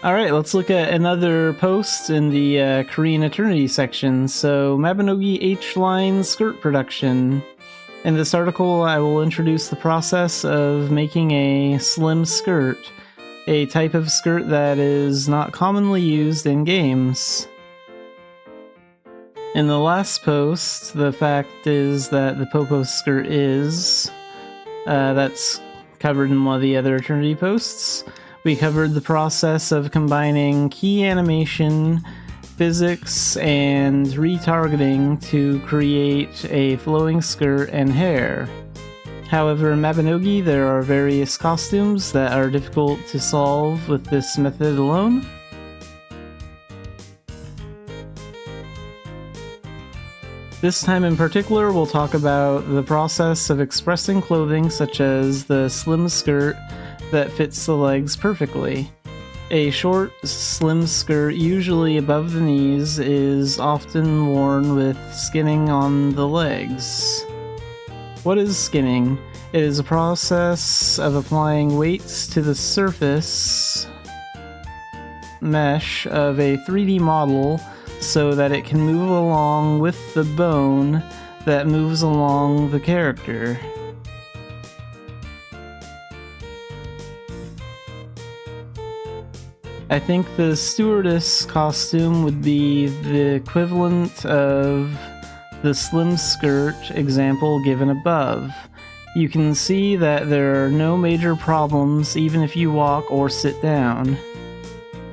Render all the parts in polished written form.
Alright, let's look at another post in the Korean Eternity section. So, Mabinogi H-line skirt production. In this article, I will introduce the process of making a slim skirt, a type of skirt that is not commonly used in games. In the last post, the fact is that the Popo skirt is, that's covered in one of the other Eternity posts. We covered the process of combining key animation, physics, and retargeting to create a flowing skirt and hair. However, in Mabinogi, there are various costumes that are difficult to solve with this method alone. This time in particular, we'll talk about the process of expressing clothing such as the slim skirt that fits the legs perfectly. A short, slim skirt, usually above the knees, is often worn with skinning on the legs. What is skinning? It is a process of applying weights to the surface mesh of a 3D model so that it can move along with the bone that moves along the character. I think the stewardess costume would be the equivalent of the slim skirt example given above. You can see that there are no major problems even if you walk or sit down.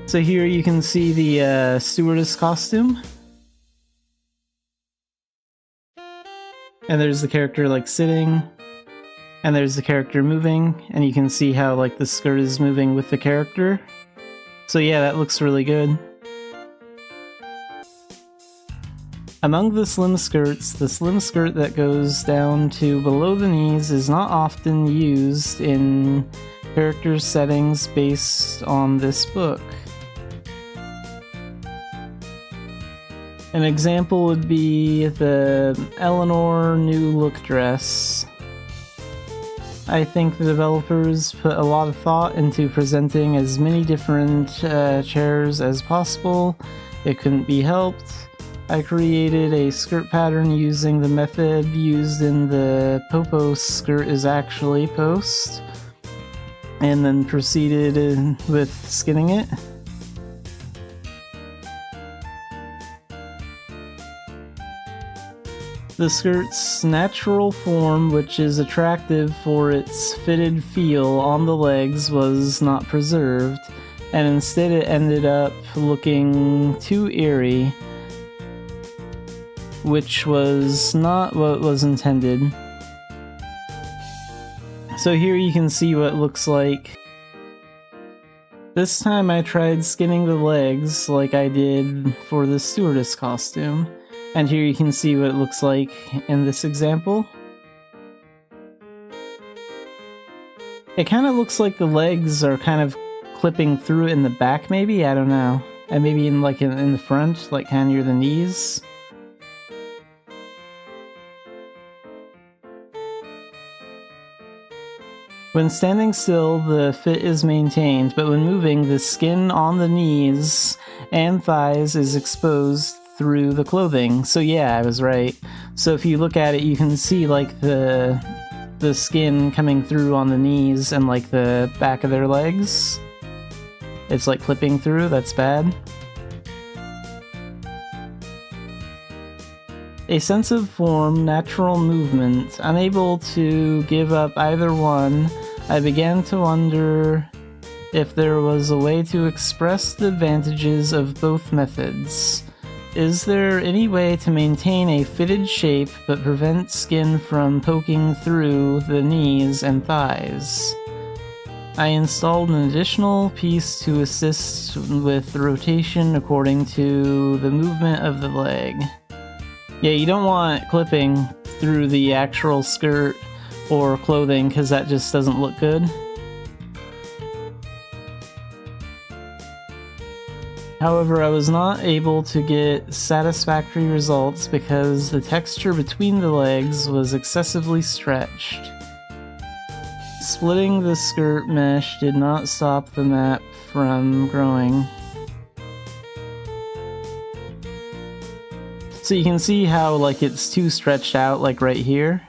So here you can see the stewardess costume. And there's the character like sitting. And there's the character moving. And you can see how like the skirt is moving with the character. So yeah, that looks really good. Among the slim skirts, the slim skirt that goes down to below the knees is not often used in character settings based on this book. An example would be the Eleanor New Look dress. I think the developers put a lot of thought into presenting as many different chairs as possible. It couldn't be helped. I created a skirt pattern using the method used in the Popo skirt is actually post, and then proceeded with skinning it. The skirt's natural form, which is attractive for its fitted feel on the legs, was not preserved, and instead it ended up looking too eerie, which was not what was intended. So here you can see what it looks like. This time I tried skinning the legs like I did for the stewardess costume. And here you can see what it looks like in this example. It kind of looks like the legs are kind of clipping through in the back maybe, I don't know. And maybe in like in the front, like kind of near the knees. When standing still, the fit is maintained, but when moving, the skin on the knees and thighs is exposed through the clothing. So yeah, I was right. So if you look at it, you can see like the skin coming through on the knees and like the back of their legs. It's like clipping through, that's bad. A sense of form, natural movement, unable to give up either one, I began to wonder if there was a way to express the advantages of both methods. Is there any way to maintain a fitted shape but prevent skin from poking through the knees and thighs? I installed an additional piece to assist with rotation according to the movement of the leg. Yeah, you don't want clipping through the actual skirt or clothing because that just doesn't look good. However, I was not able to get satisfactory results because the texture between the legs was excessively stretched. Splitting the skirt mesh did not stop the map from growing. So you can see how like it's too stretched out, like right here.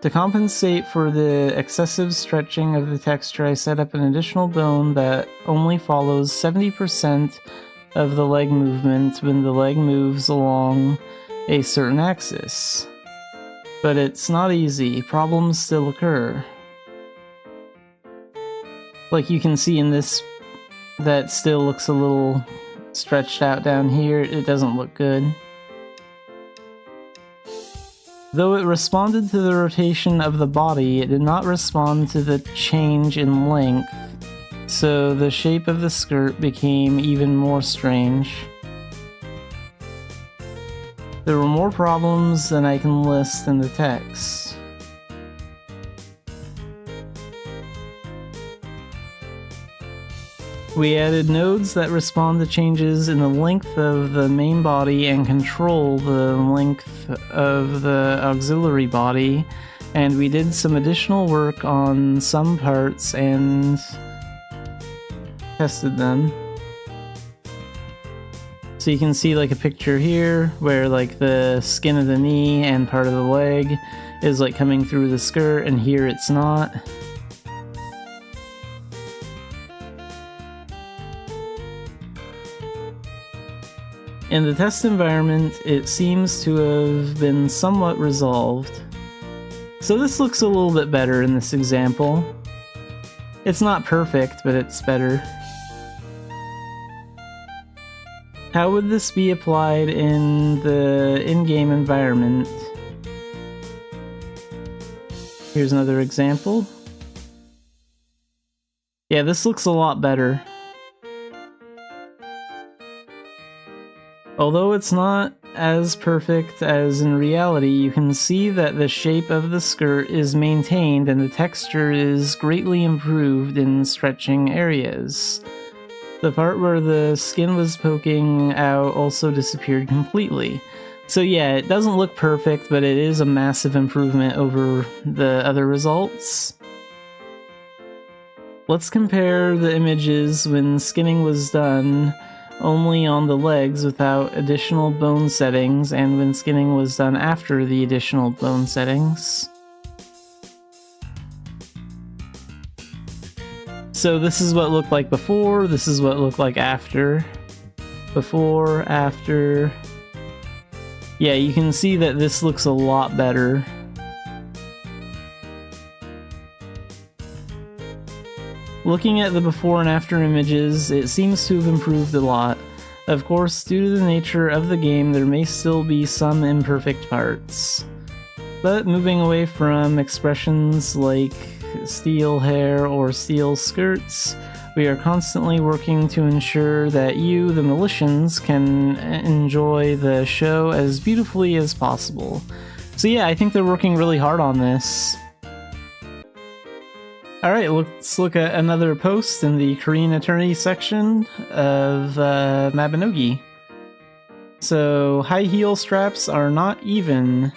To compensate for the excessive stretching of the texture, I set up an additional bone that only follows 70% of the leg movement when the leg moves along a certain axis. But it's not easy, problems still occur. Like you can see in this, that still looks a little stretched out down here, it doesn't look good. Though it responded to the rotation of the body, it did not respond to the change in length, so the shape of the skirt became even more strange. There were more problems than I can list in the text. We added nodes that respond to changes in the length of the main body and control the length of the auxiliary body, and we did some additional work on some parts and tested them. So you can see like a picture here where like the skin of the knee and part of the leg is like coming through the skirt, and here it's not. In the test environment, it seems to have been somewhat resolved. So this looks a little bit better in this example. It's not perfect, but it's better. How would this be applied in the in-game environment? Here's another example. Yeah, this looks a lot better. Although it's not as perfect as in reality, you can see that the shape of the skirt is maintained and the texture is greatly improved in stretching areas. The part where the skin was poking out also disappeared completely. So yeah, it doesn't look perfect, but it is a massive improvement over the other results. Let's compare the images when skinning was done only on the legs without additional bone settings, and when skinning was done after the additional bone settings. So this is what it looked like before, this is what it looked like after. Before, after. Yeah, you can see that this looks a lot better. Looking at the before and after images, it seems to have improved a lot. Of course, due to the nature of the game, there may still be some imperfect parts. But moving away from expressions like steel hair or steel skirts, we are constantly working to ensure that you, the Militians, can enjoy the show as beautifully as possible. So yeah, I think they're working really hard on this. Alright, let's look at another post in the Korean Eternity section of Mabinogi. So, high heel straps are not even.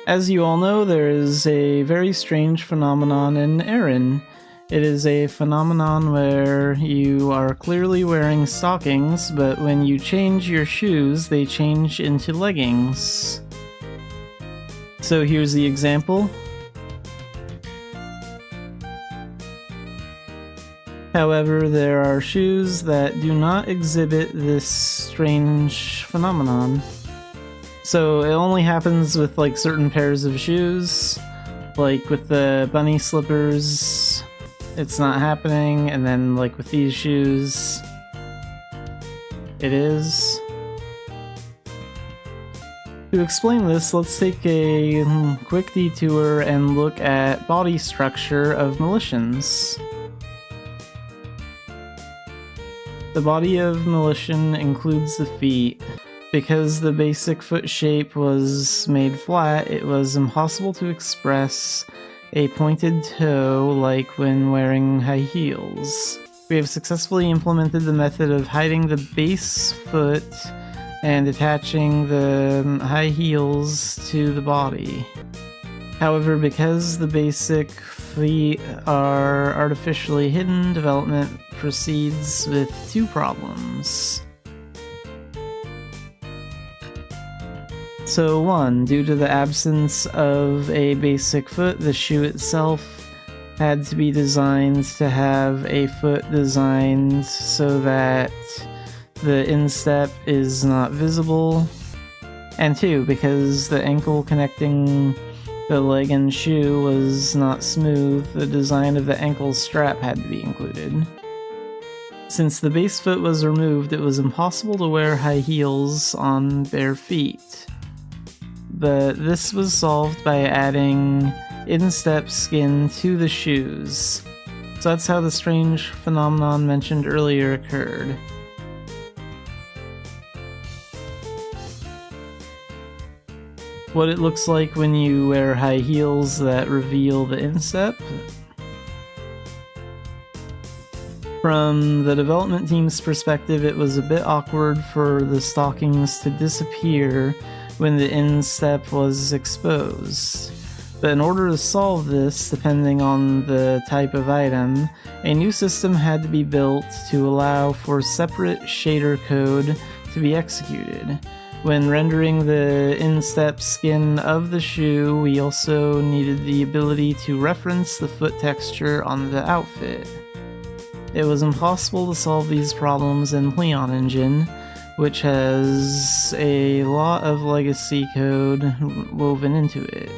As you all know, there is a very strange phenomenon in Eren. It is a phenomenon where you are clearly wearing stockings, but when you change your shoes, they change into leggings. So here's the example. However, there are shoes that do not exhibit this strange phenomenon. So it only happens with like certain pairs of shoes, like with the bunny slippers, it's not happening, and then like with these shoes, it is. To explain this, let's take a quick detour and look at body structure of Militians. The body of Militian includes the feet. Because the basic foot shape was made flat, it was impossible to express a pointed toe like when wearing high heels. We have successfully implemented the method of hiding the base foot and attaching the high heels to the body. However, because the basic feet are artificially hidden, development proceeds with two problems. So 1, due to the absence of a basic foot, the shoe itself had to be designed to have a foot designed so that the instep is not visible. And 2, because the ankle connecting the leg and shoe was not smooth, the design of the ankle strap had to be included. Since the base foot was removed, it was impossible to wear high heels on bare feet. But this was solved by adding instep skin to the shoes. So that's how the strange phenomenon mentioned earlier occurred. What it looks like when you wear high heels that reveal the instep. From the development team's perspective, it was a bit awkward for the stockings to disappear when the instep was exposed. But in order to solve this, depending on the type of item, a new system had to be built to allow for separate shader code to be executed. When rendering the instep skin of the shoe, we also needed the ability to reference the foot texture on the outfit. It was impossible to solve these problems in Pleon Engine, which has a lot of legacy code woven into it.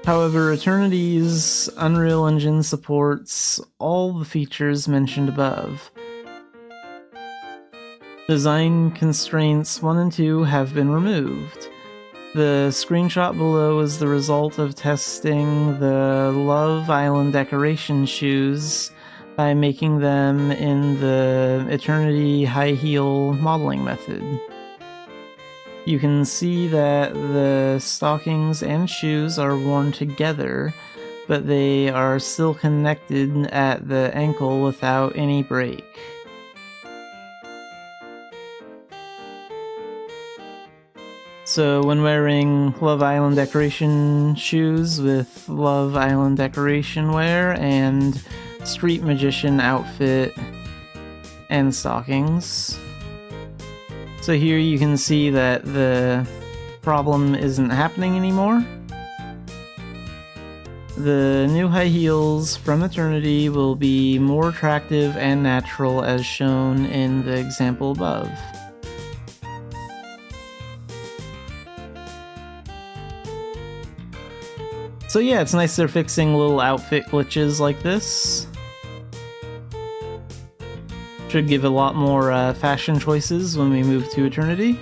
However, Eternity's Unreal Engine supports all the features mentioned above. Design constraints 1 and 2 have been removed. The screenshot below is the result of testing the Love Island decoration shoes by making them in the Eternity high heel modeling method. You can see that the stockings and shoes are worn together, but they are still connected at the ankle without any break. So when wearing Love Island decoration shoes with Love Island decoration wear and Street Magician outfit and stockings. So here you can see that the problem isn't happening anymore. The new high heels from Eternity will be more attractive and natural as shown in the example above. So yeah, it's nice they're fixing little outfit glitches like this. Should give a lot more fashion choices when we move to Eternity.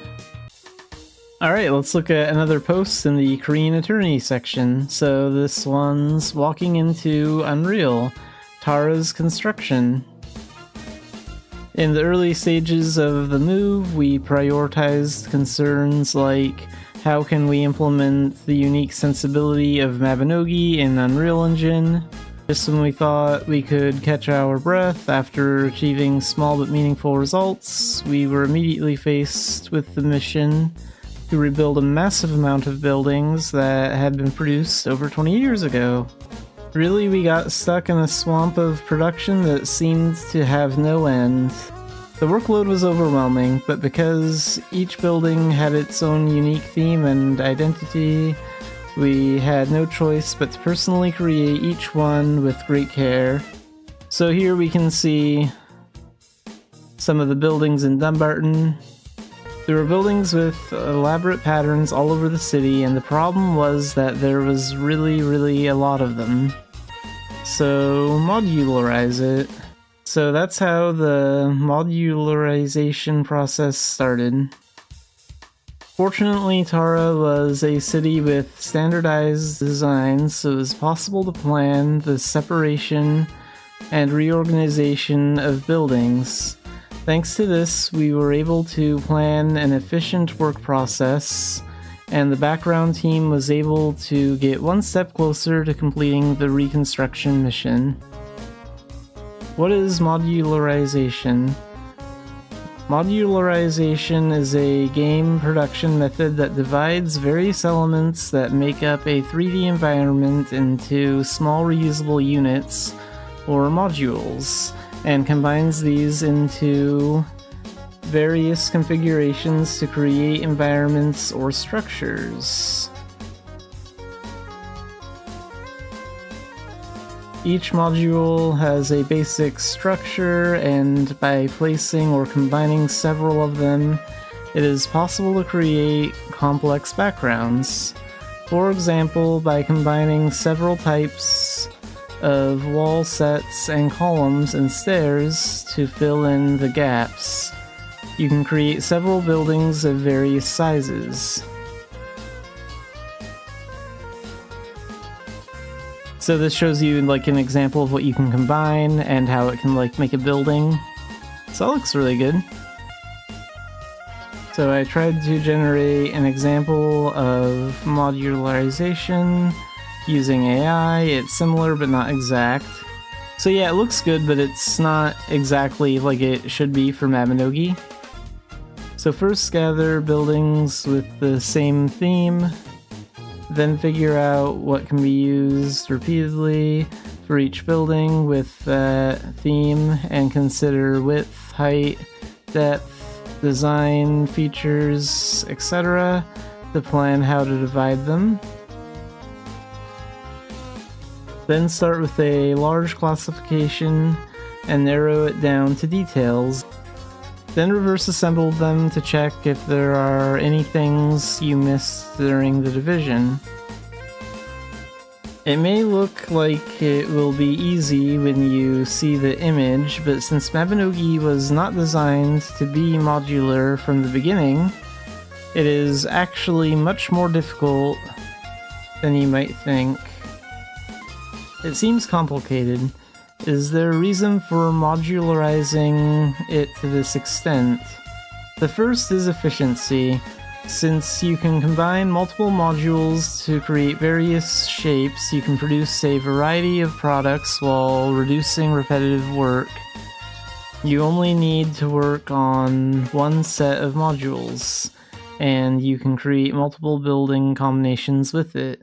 Alright, let's look at another post in the Korean Eternity section. So this one's walking into Unreal, Tara's construction. In the early stages of the move, we prioritized concerns like how can we implement the unique sensibility of Mabinogi in Unreal Engine. Just when we thought we could catch our breath after achieving small but meaningful results, we were immediately faced with the mission to rebuild a massive amount of buildings that had been produced over 20 years ago. Really, we got stuck in a swamp of production that seemed to have no end. The workload was overwhelming, but because each building had its own unique theme and identity, we had no choice but to personally create each one with great care. So here we can see some of the buildings in Dumbarton. There were buildings with elaborate patterns all over the city, and the problem was that there was really a lot of them. So modularize it. So that's how the modularization process started. Fortunately, Tara was a city with standardized designs, so it was possible to plan the separation and reorganization of buildings. Thanks to this, we were able to plan an efficient work process, and the background team was able to get one step closer to completing the reconstruction mission. What is modularization? Modularization is a game production method that divides various elements that make up a 3D environment into small reusable units, or modules, and combines these into various configurations to create environments or structures. Each module has a basic structure, and by placing or combining several of them, it is possible to create complex backgrounds. For example, by combining several types of wall sets and columns and stairs to fill in the gaps, you can create several buildings of various sizes. So this shows you like an example of what you can combine and how it can like make a building. So that looks really good. So I tried to generate an example of modularization using AI. It's similar but not exact. So yeah, it looks good, but it's not exactly like it should be for Mabinogi. So first gather buildings with the same theme, then figure out what can be used repeatedly for each building with that theme, and consider width, height, depth, design, features, etc. to plan how to divide them. Then start with a large classification and narrow it down to details. Then reverse assemble them to check if there are any things you missed during the division. It may look like it will be easy when you see the image, but since Mabinogi was not designed to be modular from the beginning, it is actually much more difficult than you might think. It seems complicated. Is there a reason for modularizing it to this extent? The first is efficiency. Since you can combine multiple modules to create various shapes, you can produce a variety of products while reducing repetitive work. You only need to work on one set of modules, and you can create multiple building combinations with it.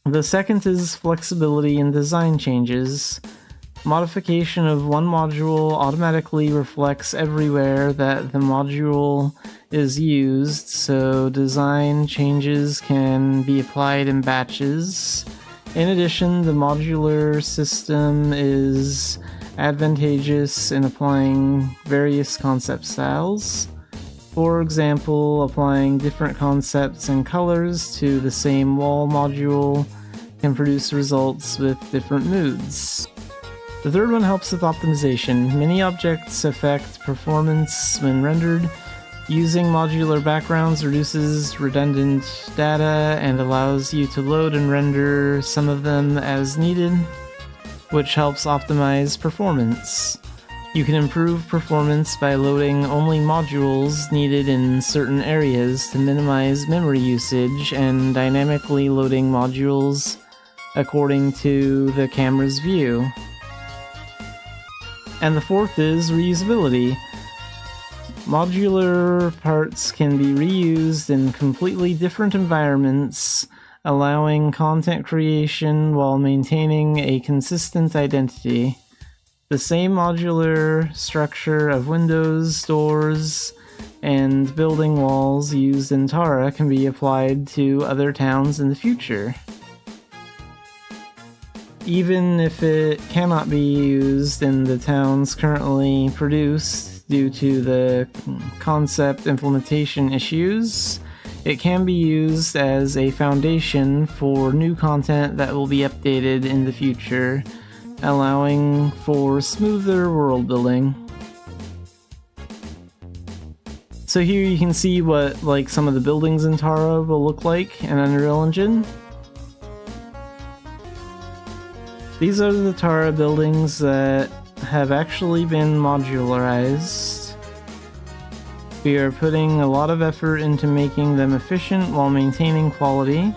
The second is flexibility in design changes. Modification of one module automatically reflects everywhere that the module is used, so design changes can be applied in batches. In addition, the modular system is advantageous in applying various concept styles. For example, applying different concepts and colors to the same wall module can produce results with different moods. The third one helps with optimization. Many objects affect performance when rendered. Using modular backgrounds reduces redundant data and allows you to load and render some of them as needed, which helps optimize performance. You can improve performance by loading only modules needed in certain areas to minimize memory usage, and dynamically loading modules according to the camera's view. And the fourth is reusability. Modular parts can be reused in completely different environments, allowing content creation while maintaining a consistent identity. The same modular structure of windows, doors, and building walls used in Tara can be applied to other towns in the future. Even if it cannot be used in the towns currently produced due to the concept implementation issues, it can be used as a foundation for new content that will be updated in the future, allowing for smoother world building. So here you can see what like some of the buildings in Tara will look like in Unreal Engine. These are the Tara buildings that have actually been modularized. We are putting a lot of effort into making them efficient while maintaining quality.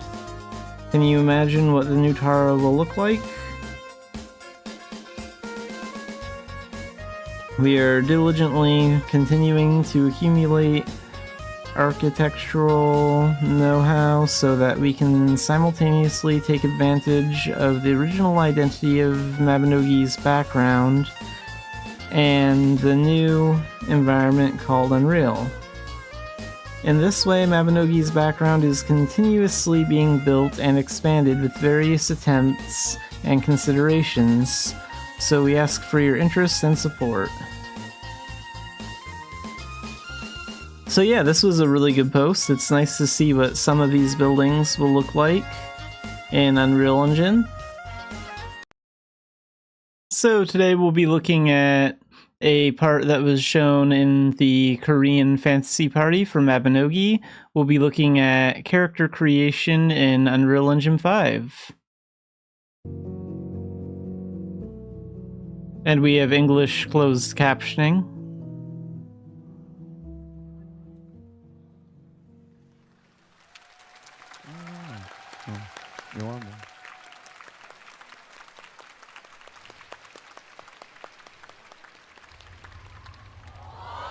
Can you imagine what the new Tara will look like? We are diligently continuing to accumulate architectural know-how so that we can simultaneously take advantage of the original identity of Mabinogi's background and the new environment called Unreal. In this way, Mabinogi's background is continuously being built and expanded with various attempts and considerations, so we ask for your interest and support. So yeah, this was a really good post. It's nice to see what some of these buildings will look like in Unreal Engine. So today we'll be looking at a part that was shown in the Korean Fantasy Party for Mabinogi. We'll be looking at character creation in Unreal Engine 5. And we have English closed captioning.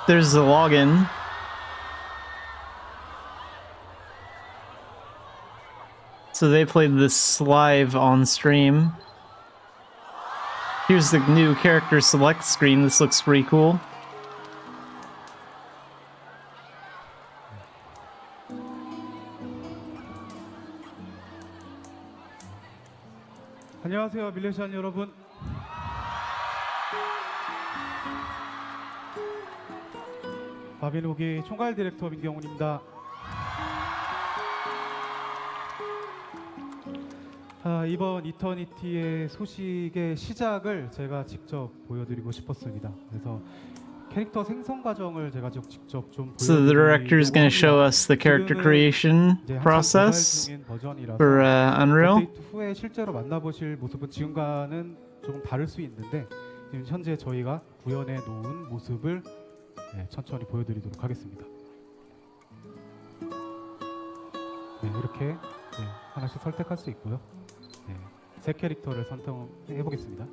There's the login. So they played this live on stream. Here's the new character select screen. This looks pretty cool. 안녕하세요, 밀레시안 여러분. 마비노기 총괄 디렉터 민경훈입니다. 이번 이터니티의 소식의 시작을 제가 직접 보여드리고 싶었습니다. 그래서 캐릭터 생성 과정을 제가 직접 좀 So the director is going to show us the character creation process for Unreal. 업데이트 후에 실제로 만나보실 모습은 지금과는 조금 다를 수 있는데 지금 현재 저희가 구현해 놓은 모습을 천천히 보여드리도록 하겠습니다. 이렇게 하나씩 선택할 수 있고요. 새 캐릭터를 선택해 보겠습니다.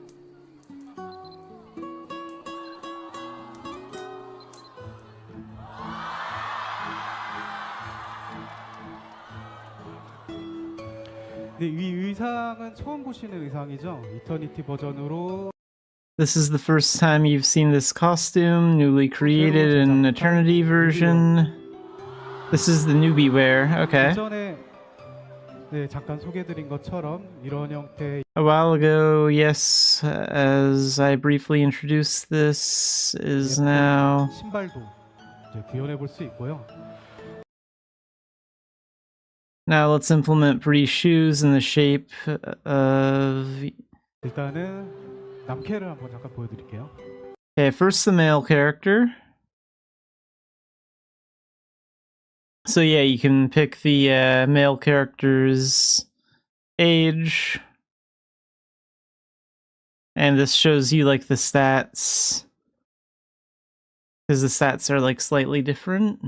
이 의상은 처음 보시는 의상이죠. 이터니티 버전으로. This is the first time you've seen this costume, newly created in Eternity version. This is the newbie wear, okay. 전에 잠깐 소개해드린 것처럼 이런 형태의 A while ago, yes, as I briefly introduced, this is now... 신발도 이제 구현해 볼 수 있고요. Now let's implement pretty shoes in the shape of... 일단은 남캐를 한번 잠깐 보여드릴게요. Okay, first the male character. So yeah, you can pick the male character's age. And this shows you like the stats. Because the stats are like slightly different.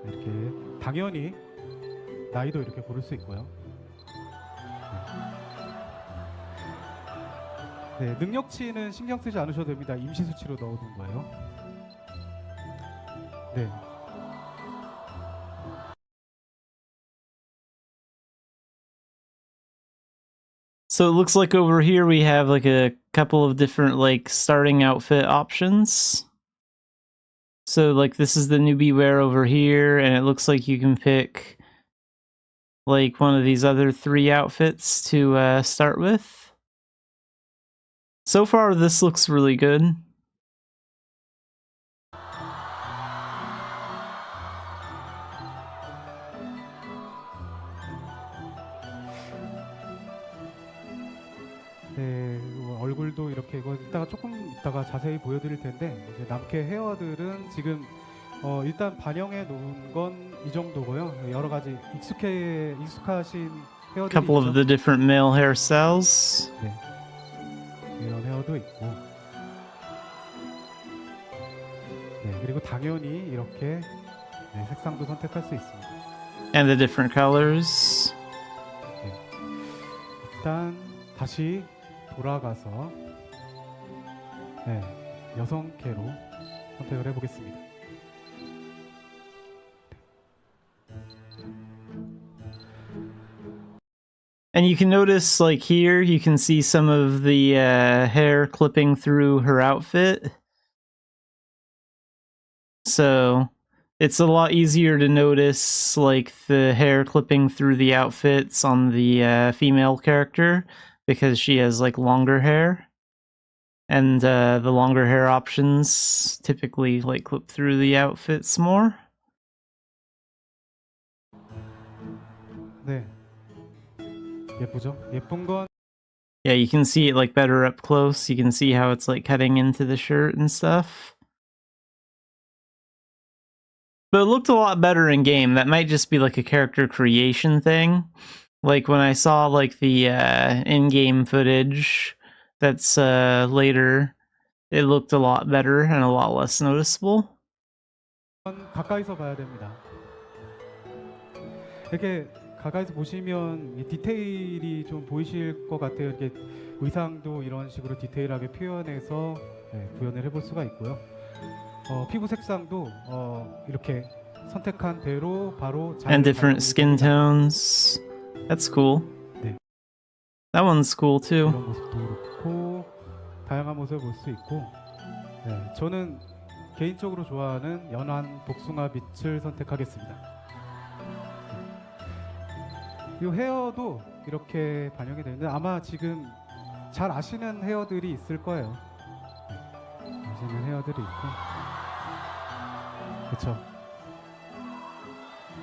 이렇게 당연히 나이도 이렇게 고를 수 있고요. 능력치는 신경 쓰지 않으셔도 됩니다. 임시 수치로 넣어둔 거예요. So it looks like over here we have like a couple of different like starting outfit options. So like this is the newbie wear over here, and it looks like you can pick like one of these other 3 outfits to start with. So far this looks really good. 얼굴도 이렇게 이따가 조금 이따가 자세히 보여드릴 텐데 이제 남캐 헤어들은 지금 일단 반영해 놓은 건 이 정도고요. 여러 가지 익숙하신 헤어들이 Couple of the different male hairstyles. 이런 헤어도 있고, 그리고 당연히 이렇게 색상도 선택할 수 있습니다. And the different colors. 일단 다시 돌아가서 네, 여성캐로 선택을 해보겠습니다. And you can notice, like here, you can see some of the hair clipping through her outfit. So it's a lot easier to notice, like, the hair clipping through the outfits on the female character, because she has, like, longer hair. And the longer hair options typically, like, clip through the outfits more. 네, 예쁘죠? 예쁜 건 Yeah, you can see it, like, better up close. You can see how it's, like, cutting into the shirt and stuff. But it looked a lot better in game. That might just be, like, a character creation thing. Like, when I saw, like, the in-game footage that's later, it looked a lot better and a lot less noticeable. 가까이서 봐야 됩니다. 이렇게 가까이서 보시면 이 디테일이 좀 보이실 것 같아요. 이렇게 의상도 이런 식으로 디테일하게 표현해서 구현을 해볼 수가 있고요. 피부 색상도 이렇게 선택한 대로 바로 잘 And different skin tones. That's cool. 네. That one's cool too. 이런 모습도 그렇고 다양한 모습을 볼 수 있고, 네, 저는 개인적으로 좋아하는 연한 복숭아 빛을 선택하겠습니다. 이 헤어도 이렇게 반영이 되는데 아마 지금 잘 아시는 헤어들이 있을 거예요. 아시는 헤어들이 있고, 그렇죠.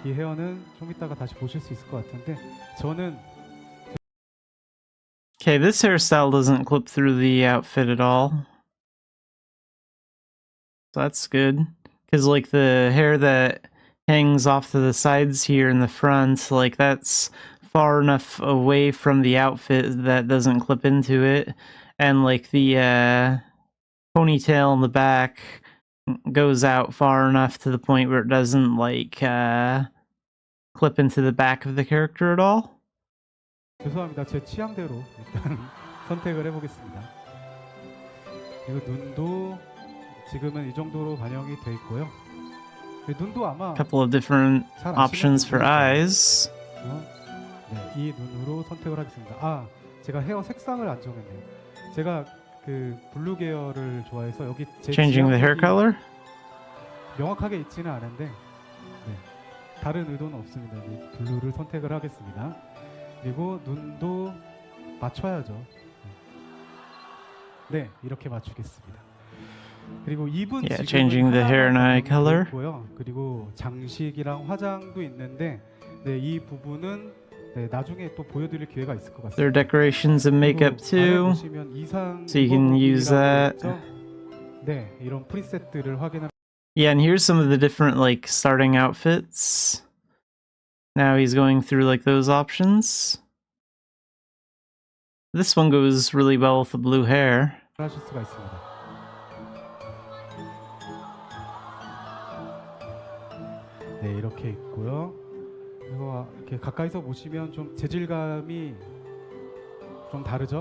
이 헤어는 좀 이따가 다시 보실 수 있을 것 같은데 저는 Okay, this hairstyle doesn't clip through the outfit at all. So that's good. Because, like, the hair that hangs off to the sides here in the front, like, that's far enough away from the outfit that doesn't clip into it. And, like, the ponytail in the back goes out far enough to the point where it doesn't, like, clip into the back of the character at all. 죄송합니다. 제 취향대로 일단 선택을 해보겠습니다. 그리고 눈도 지금은 이 정도로 반영이 돼 있고요. 눈도 아마 Couple of different options for eyes. 네, 이 눈으로 선택을 하겠습니다. 아, 제가 헤어 색상을 안 정했네요. 제가 그 블루 계열을 좋아해서 여기 제 Changing the hair color? 명확하게 있지는 않은데 네, 다른 의도는 없습니다. 네, 블루를 선택을 하겠습니다. 그리고 눈도 맞춰야죠. 네, 이렇게 맞추겠습니다. 그리고 입은 Yeah, changing the hair and eye color. 있고요. 그리고 장식이랑 화장도 있는데 네, 이 부분은 네, 나중에 또 보여드릴 기회가 있을 것 같습니다. There are decorations and makeup too, so you can use that. 네, 이런 프리셋들을 확인하면. Yeah, and here's some of the different, like, starting outfits. Now he's going through, like, those options. This one goes really well with the blue hair. 하실 수가 있습니다. 네, 이렇게 있고요. 그리고 이렇게 가까이서 보시면 좀 재질감이 좀 다르죠?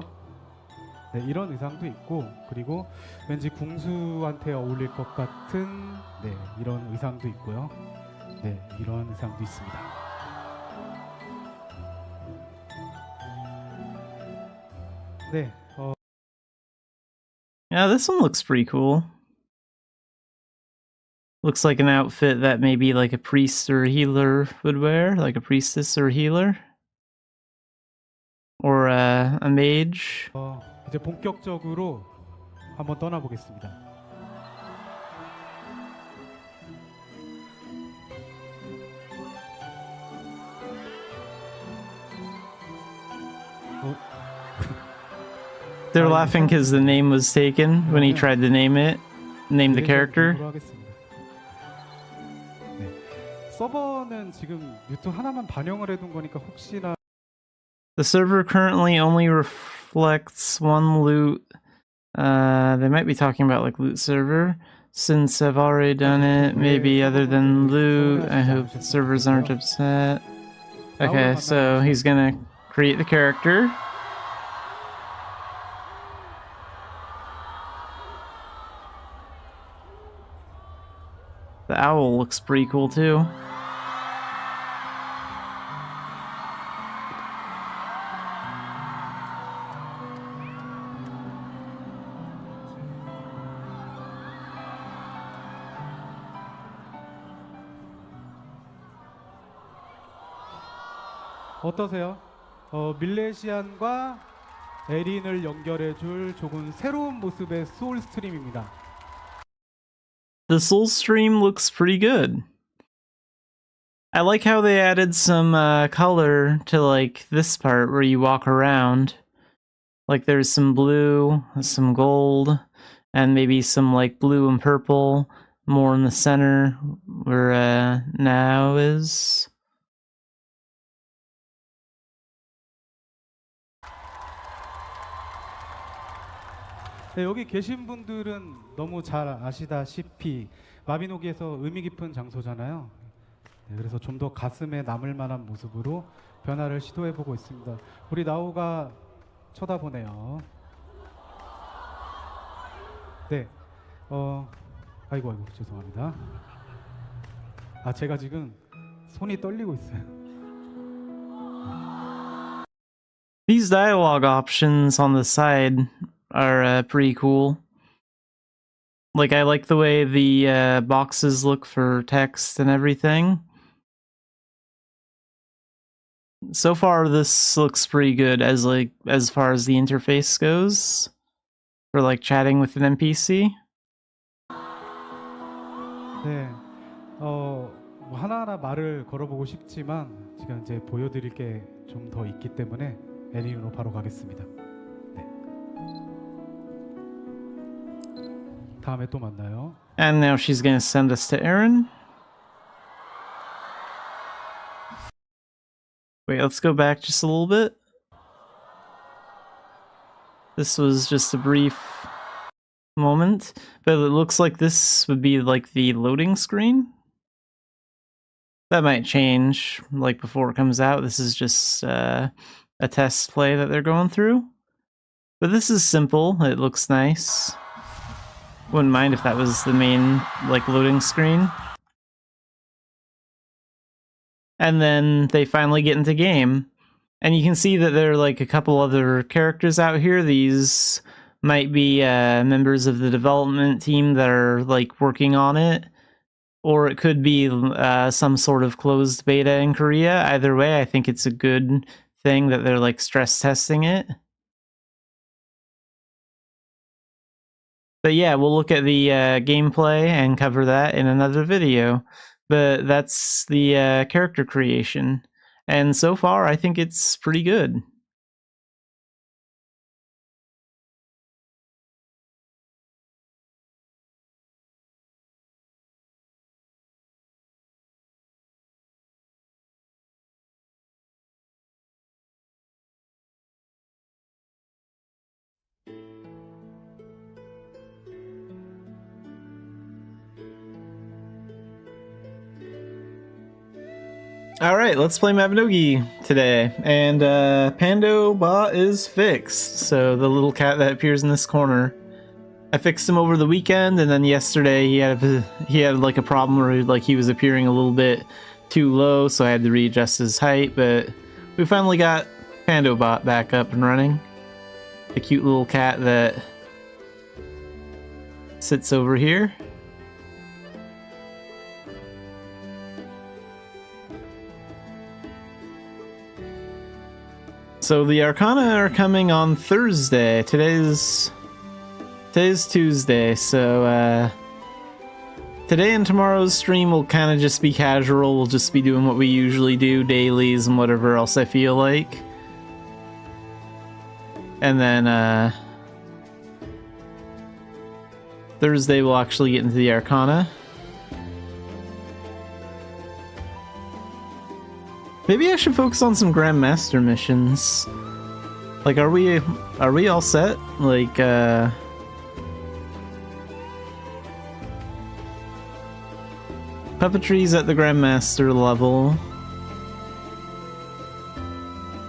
네, 이런 의상도 있고, 그리고 왠지 궁수한테 어울릴 것 같은 네, 이런 의상도 있고요. 네, 이런 의상도 있습니다. 네, Yeah, this one looks pretty cool. Looks like an outfit that maybe, like, a priest or a healer would wear, like a priestess or a healer. Or a mage. 이제 본격적으로 한번 떠나보겠습니다. They're laughing because the name was taken when he tried to name the character. 네. 서버는 지금 유튜브 하나만 반영을 해둔 거니까 혹시나. The server currently only reflects one loot. They might be talking about, like, loot server. Since I've already done it, maybe other than loot, I hope the servers aren't upset. Okay, so he's gonna create the character. The owl looks pretty cool too. 어떠세요? 밀레시안과 에린을 연결해줄 조금 새로운 모습의 소울 스트림입니다. The soul stream looks pretty good. I like how they added some color to like this part where you walk around. Like there's some blue, some gold, and maybe some like blue and purple more in the center where now is. 네, 여기 계신 분들은 너무 잘 아시다시피 마비노기에서 의미 깊은 장소잖아요. 네, 그래서 좀 더 가슴에 남을 만한 모습으로 변화를 시도해보고 있습니다. 우리 나우가 쳐다보네요. 네, 아이고 죄송합니다. 제가 지금 손이 떨리고 있어요. These dialogue options on the side are pretty cool. Like, I like the way the boxes look for text and everything. So far, this looks pretty good as far as the interface goes for like chatting with an NPC. 네, 하나하나 말을 걸어보고 싶지만 지금 이제 보여드릴 게 좀 더 있기 때문에 에린으로 바로 가겠습니다. 네. 다음에 또 만나요. And now she's gonna send us to Aaron. Wait, let's go back just a little bit. This was just a brief moment, but it looks like this would be like the loading screen. That might change like before it comes out. This is just a test play that they're going through. But this is simple. It looks nice. Wouldn't mind if that was the main like loading screen. And then they finally get into game. And you can see that there are like a couple other characters out here. These might be members of the development team that are like working on it. Or it could be some sort of closed beta in Korea. Either way, I think it's a good thing that they're like stress testing it. But yeah, we'll look at the gameplay and cover that in another video. But that's the character creation. And so far, I think it's pretty good. Alright, let's play Mabinogi today, and Pando Bot is fixed, so the little cat that appears in this corner. I fixed him over the weekend, and then yesterday he had like a problem where like he was appearing a little bit too low, so I had to readjust his height, but we finally got Pando Bot back up and running. The cute little cat that sits over here. So the Arcana are coming on Thursday. Today's Tuesday, so today and tomorrow's stream will kind of just be casual. We'll just be doing what we usually do, dailies and whatever else I feel like. And then Thursday we'll actually get into the Arcana. Maybe I should focus on some Grandmaster missions. Like, are we all set? Like, puppetry's at the Grandmaster level.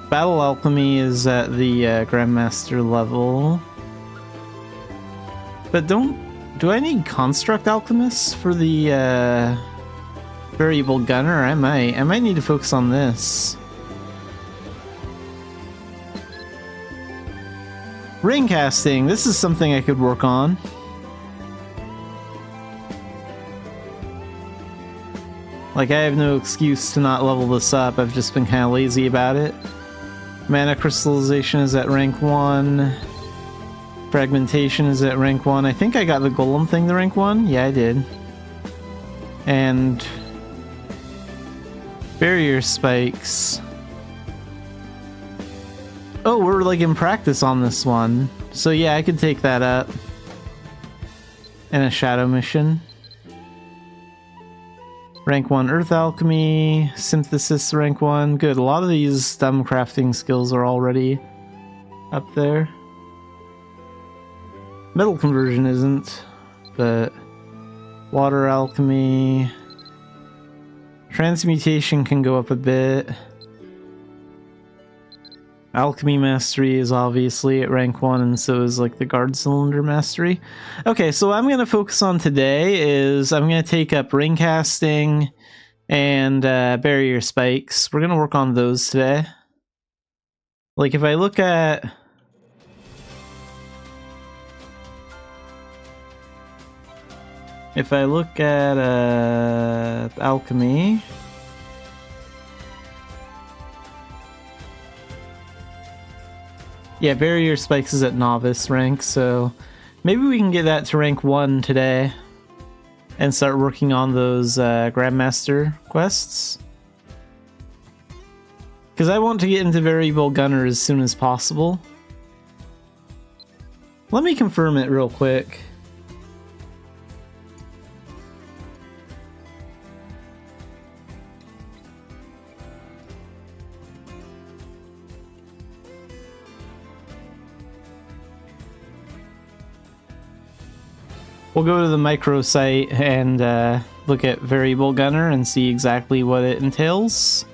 Battle Alchemy is at the Grandmaster level. But don't Do I need Construct Alchemist for the Variable Gunner? I might need to focus on this. Ring casting, this is something I could work on. Like, I have no excuse to not level this up, I've just been kind of lazy about it. Mana Crystallization is at rank 1. Fragmentation is at rank 1. I think I got the Golem thing to rank 1. Yeah, I did. And Barrier Spikes. Oh, we're like in practice on this one. So yeah, I could take that up. And a Shadow Mission. Rank 1 Earth Alchemy. Synthesis rank 1. Good, a lot of these STEM crafting skills are already up there. Metal Conversion isn't, but Water Alchemy. Transmutation can go up a bit. Alchemy Mastery is obviously at rank 1, and so is like the Guard Cylinder Mastery. Okay, so what I'm going to focus on today is I'm going to take up Ring Casting and Barrier Spikes. We're going to work on those today. Like if I look at... Alchemy... Yeah, Barrier Spikes is at Novice rank, so maybe we can get that to rank 1 today and start working on those Grandmaster quests. Because I want to get into Variable Gunner as soon as possible. Let me confirm it real quick. We'll go to the microsite and look at Variable Gunner and see exactly what it entails.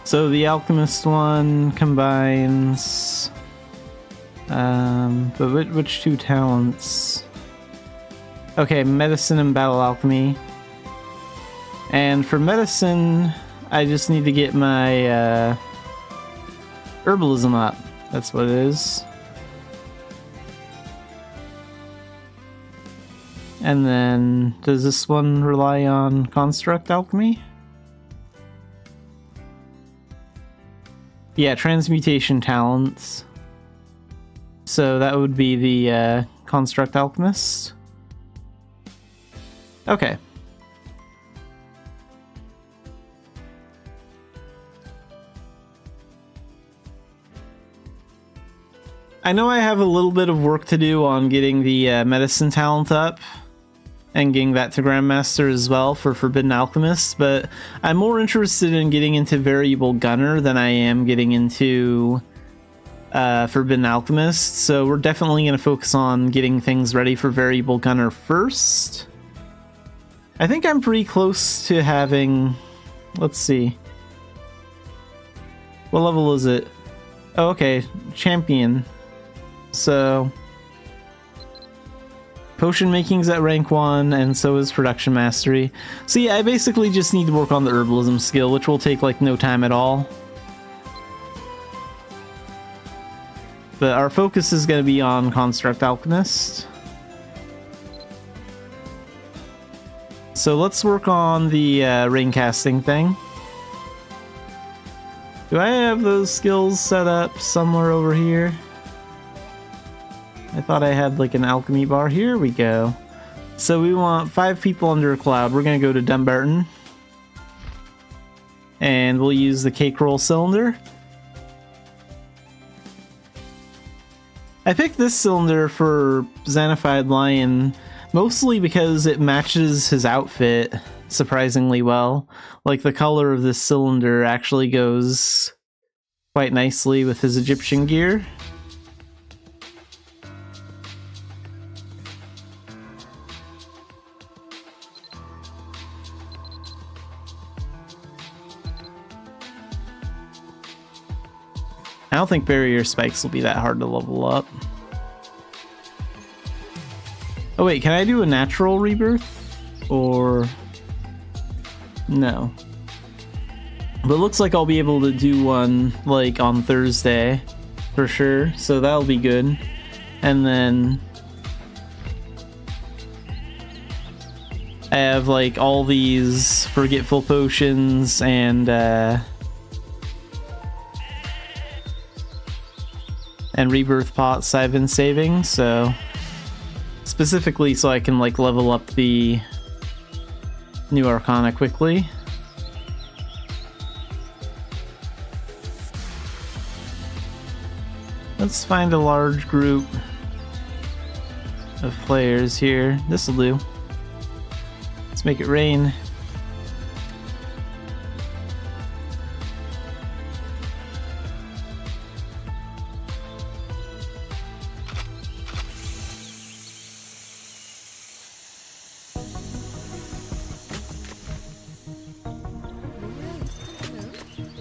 So the Alchemist one combines... but which two talents? Okay, Medicine and Battle Alchemy. And for Medicine, I just need to get my Herbalism up. That's what it is. And then, does this one rely on Construct Alchemy? Yeah, Transmutation talents. So that would be the Construct Alchemist. Okay. I know I have a little bit of work to do on getting the Medicine talent up and getting that to Grandmaster as well for Forbidden Alchemist, but I'm more interested in getting into Variable Gunner than I am getting into Forbidden Alchemist, so we're definitely going to focus on getting things ready for Variable Gunner first. I think I'm pretty close to having... Let's see. What level is it? Oh, okay. Champion. So... Potion making's at rank 1, and so is Production Mastery. So yeah, I basically just need to work on the Herbalism skill, which will take like no time at all. But our focus is going to be on Construct Alchemist. So let's work on the ring casting thing. Do I have those skills set up somewhere over here? I thought I had like an alchemy bar. Here we go. So we want 5 people under a cloud. We're going to go to Dumbarton. And we'll use the cake roll cylinder. I picked this cylinder for Xanafiedlion mostly because it matches his outfit surprisingly well. Like, the color of this cylinder actually goes quite nicely with his Egyptian gear. I don't think barrier spikes will be that hard to level up. Oh wait, can I do a natural rebirth? Or... no. But it looks like I'll be able to do one, like, on Thursday, for sure, so that'll be good. And then... I have, like, all these forgetful potions and rebirth pots I've been saving, so... specifically so I can, like, level up the new Arcana quickly. Let's find a large group of players here. This'll do. Let's make it rain.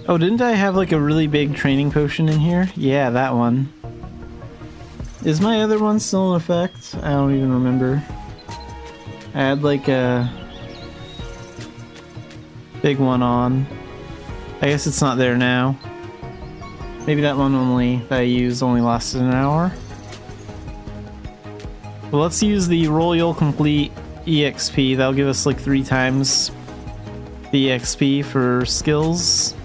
Oh, didn't I have like a really big training potion in here? Yeah, that one. Is my other one still in effect? I don't even remember. I had like a big one on. I guess it's not there now. Maybe that one that I used only lasted an hour. Well, let's use the Royal Complete EXP. That'll give us like 3 times the EXP for skills.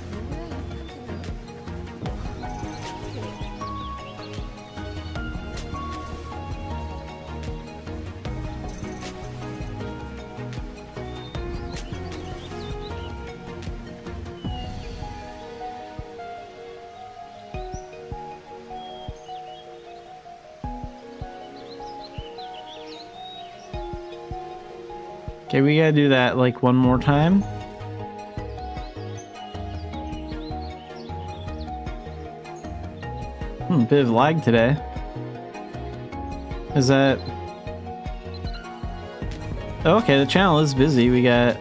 Okay, we gotta do that like one more time. Bit of lag today. Is that... oh, okay, the channel is busy. We got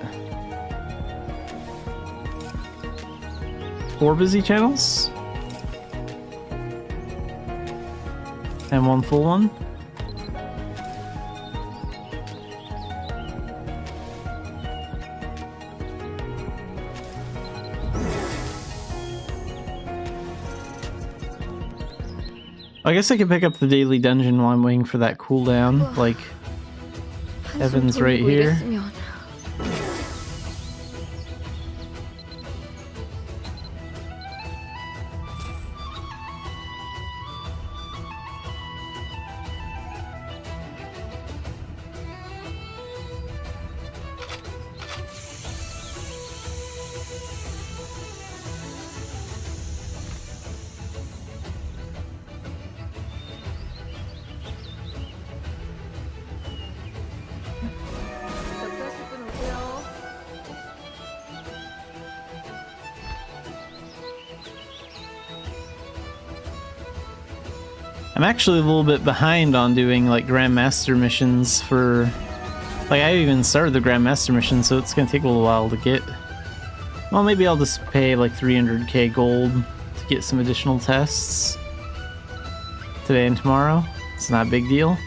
4 busy channels and 1 full one. I guess I could pick up the daily dungeon while I'm waiting for that cooldown, like Evan's right here. I'm actually a little bit behind on doing like Grandmaster missions for... like I even started the Grandmaster mission, so it's gonna take a little while to get... well, maybe I'll just pay like 300k gold to get some additional tests today and tomorrow. It's not a big deal.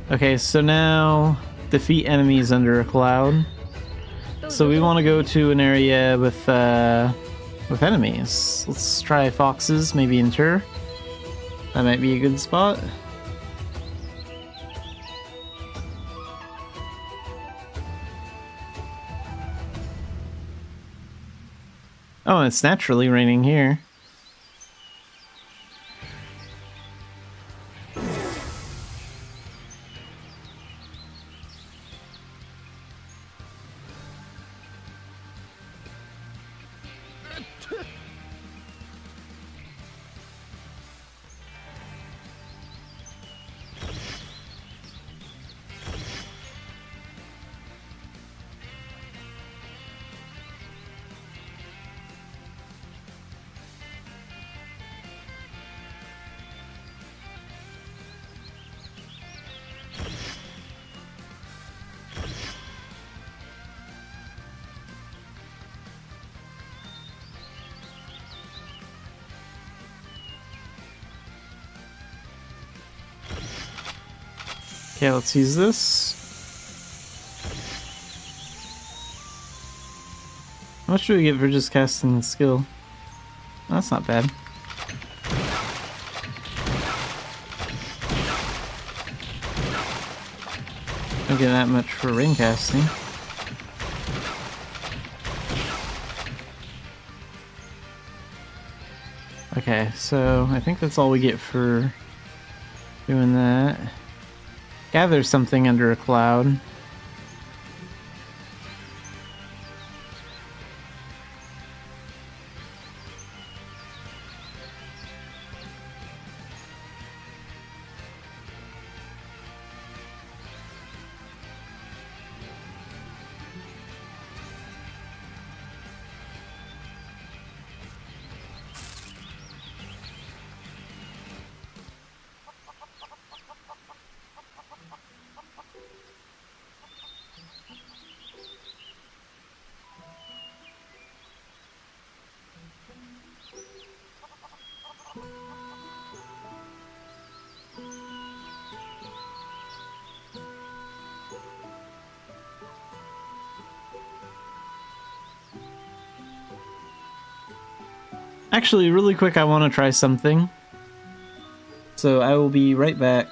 Okay, so now defeat enemies under a cloud. So we want to go to an area with enemies. Let's try foxes, maybe inter. That might be a good spot. Oh, it's naturally raining here. Okay, let's use this. How much do we get for just casting the skill? That's not bad. Don't get that much for ring casting. Okay, so I think that's all we get for doing that. Gather something under a cloud. Actually, really quick, I want to try something. So I will be right back.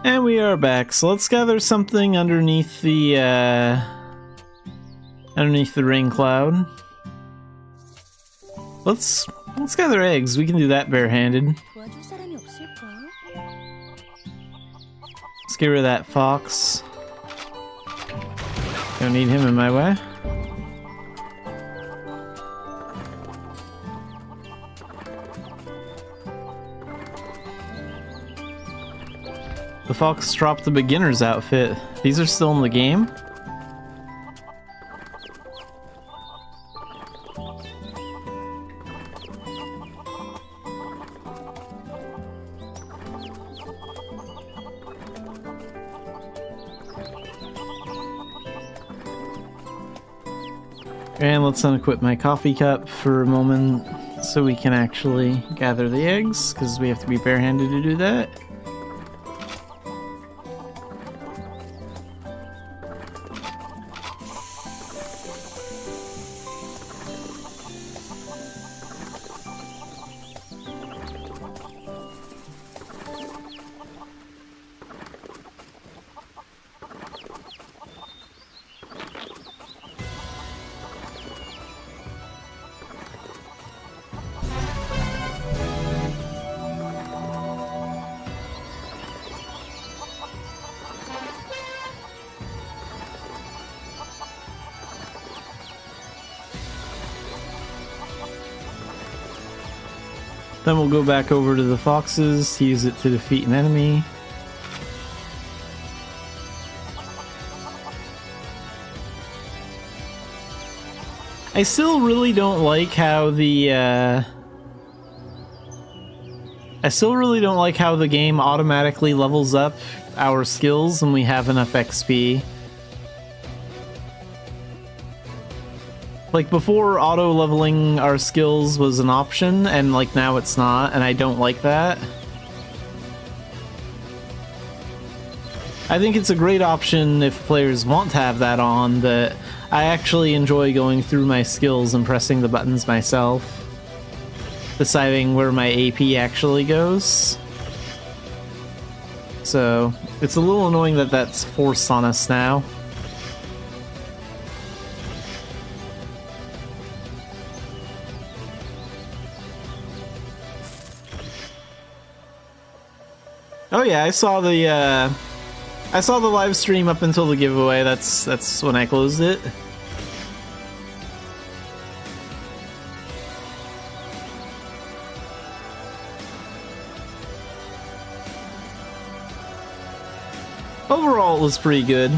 And we are back, so let's gather something underneath the rain cloud. Let's gather eggs. We can do that barehanded. Let's get rid of that fox. Don't need him in my way. The fox dropped the beginner's outfit. These are still in the game? And let's unequip my coffee cup for a moment so we can actually gather the eggs, because we have to be barehanded to do that. Then we'll go back over to the foxes to use it to defeat an enemy. I still really don't like how the game automatically levels up our skills when we have enough XP. Like, before, auto-leveling our skills was an option, and, like, now it's not, and I don't like that. I think it's a great option if players want to have that on, but I actually enjoy going through my skills and pressing the buttons myself, deciding where my AP actually goes. So, it's a little annoying that that's forced on us now. Oh yeah, I saw the live stream up until the giveaway. That's when I closed it. Overall, it was pretty good.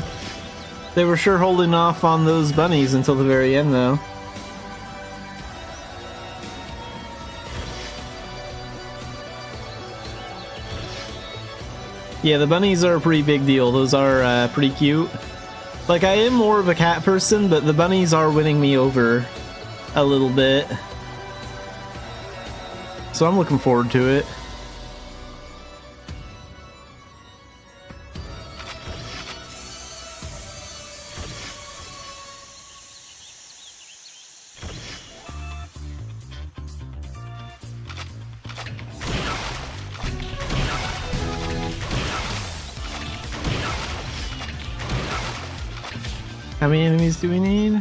They were sure holding off on those bunnies until the very end, though. Yeah, the bunnies are a pretty big deal. Those are pretty cute. Like, I am more of a cat person, but the bunnies are winning me over a little bit. So I'm looking forward to it. How many enemies do we need?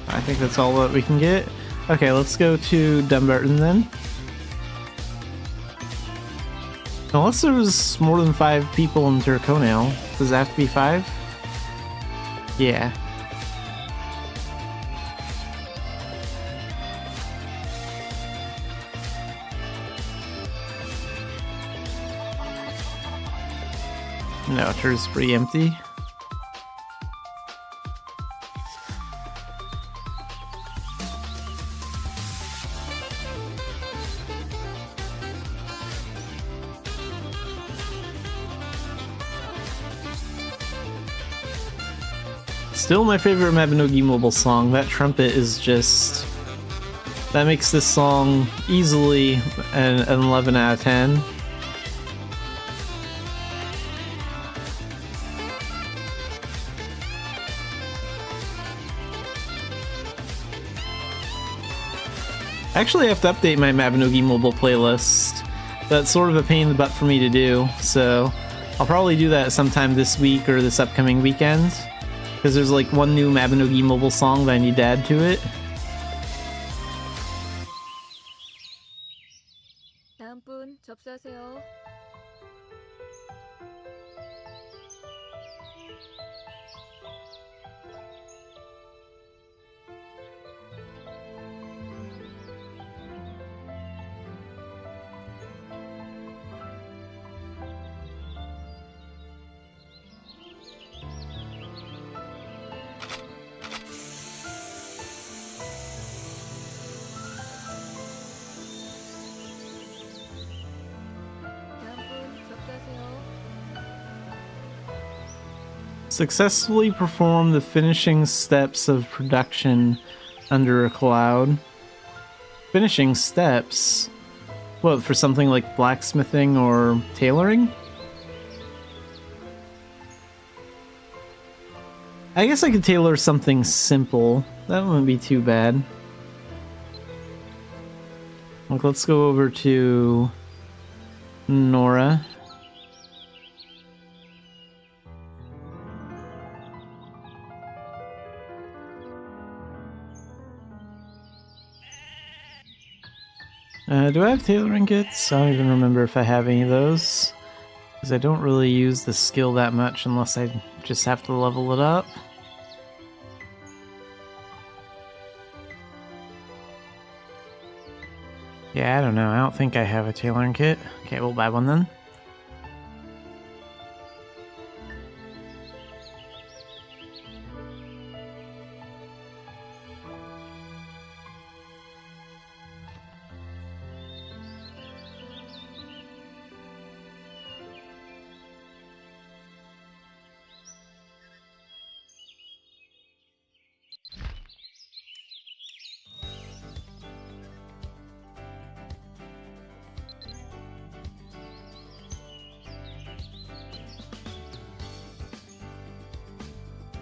I think that's all that we can get. Okay, let's go to Dumbarton then. Unless there's more than 5 people in Turconale. Does that have to be 5? Yeah. No, Tur's pretty empty. Still my favorite Mabinogi mobile song. That trumpet is just... that makes this song easily an 11 out of 10. I actually have to update my Mabinogi mobile playlist. That's sort of a pain in the butt for me to do, so I'll probably do that sometime this week or this upcoming weekend. Because there's like one new Mabinogi mobile song that I need to add to it. 다음 분 접수하세요. Successfully perform the finishing steps of production under a cloud. Finishing steps? What, for something like blacksmithing or tailoring? I guess I could tailor something simple. That wouldn't be too bad. Like, let's go over to Nora. Do I have tailoring kits? I don't even remember if I have any of those. Because I don't really use the skill that much unless I just have to level it up. Yeah, I don't know. I don't think I have a tailoring kit. Okay, we'll buy one then.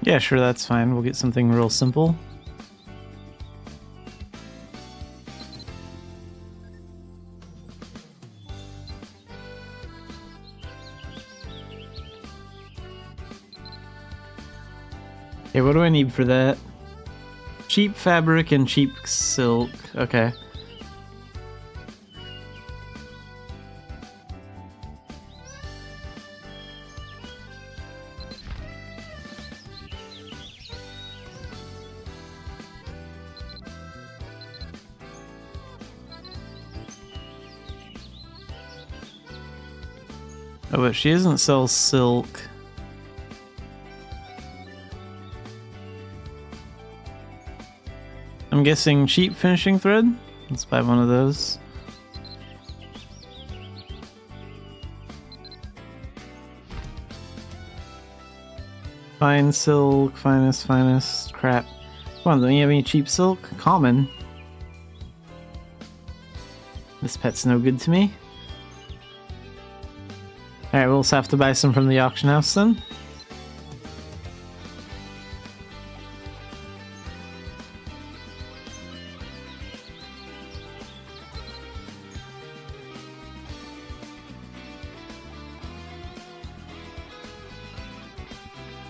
Yeah, sure, that's fine. We'll get something real simple. Okay, what do I need for that? Cheap fabric and cheap silk. Okay. Oh, but she doesn't sell silk. I'm guessing cheap finishing thread? Let's buy one of those. Fine silk, finest, crap. Come on, don't you have any cheap silk? Common. This pet's no good to me. Alright, we'll also have to buy some from the auction house then.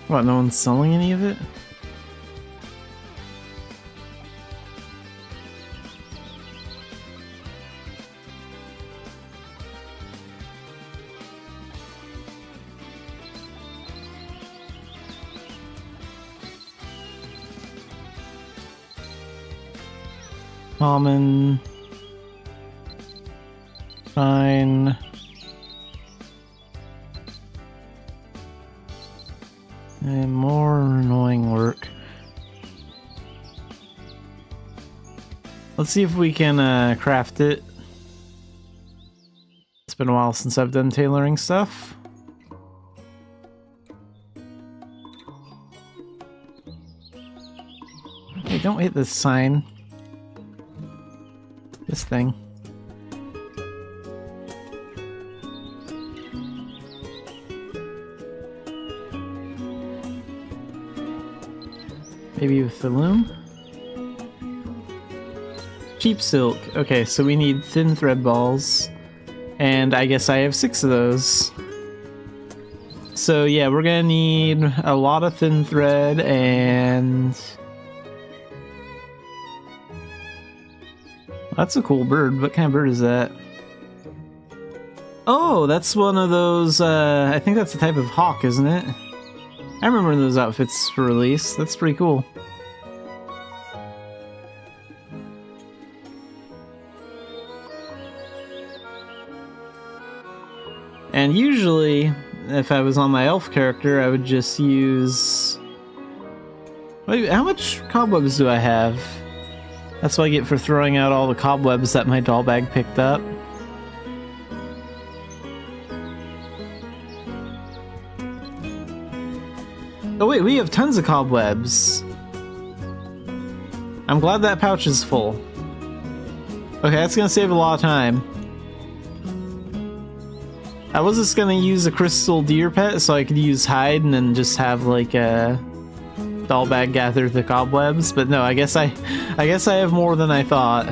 What, no one's selling any of it? Common. Fine. And more annoying work. Let's see if we can craft it. It's been a while since I've done tailoring stuff. Hey, don't hit this sign. This thing. Maybe with the loom? cheap silk. Okay, so we need thin thread balls. And I guess I have 6 of those. So yeah, we're gonna need a lot of thin thread and... That's a cool bird. What kind of bird is that? Oh, that's one of those, I think that's a type of hawk, isn't it? I remember when those outfits were released. That's pretty cool. And usually, if I was on my elf character, I would just use... Wait, how much cobwebs do I have? That's what I get for throwing out all the cobwebs that my doll bag picked up. Oh wait, we have tons of cobwebs. I'm glad that pouch is full. Okay, that's gonna save a lot of time. I was just gonna use a crystal deer pet so I could use hide and then just have like a doll bag gather the cobwebs, but no, I guess I have more than I thought.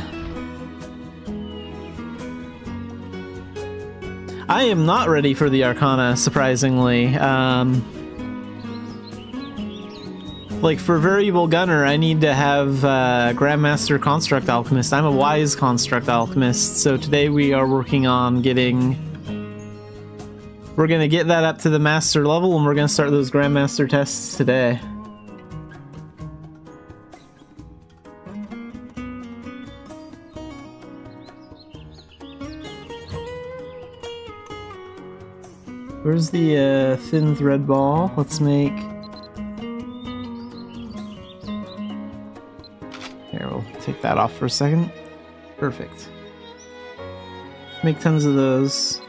I am not ready for the Arcana, surprisingly. Like for Variable Gunner, I need to have Grandmaster Construct Alchemist. I'm a Wise Construct Alchemist, so today we are working on getting... We're gonna get that up to the master level, and we're gonna start those Grandmaster tests today. Where's the thin thread ball? Let's make... Here, we'll take that off for a second. Perfect. Make tons of those.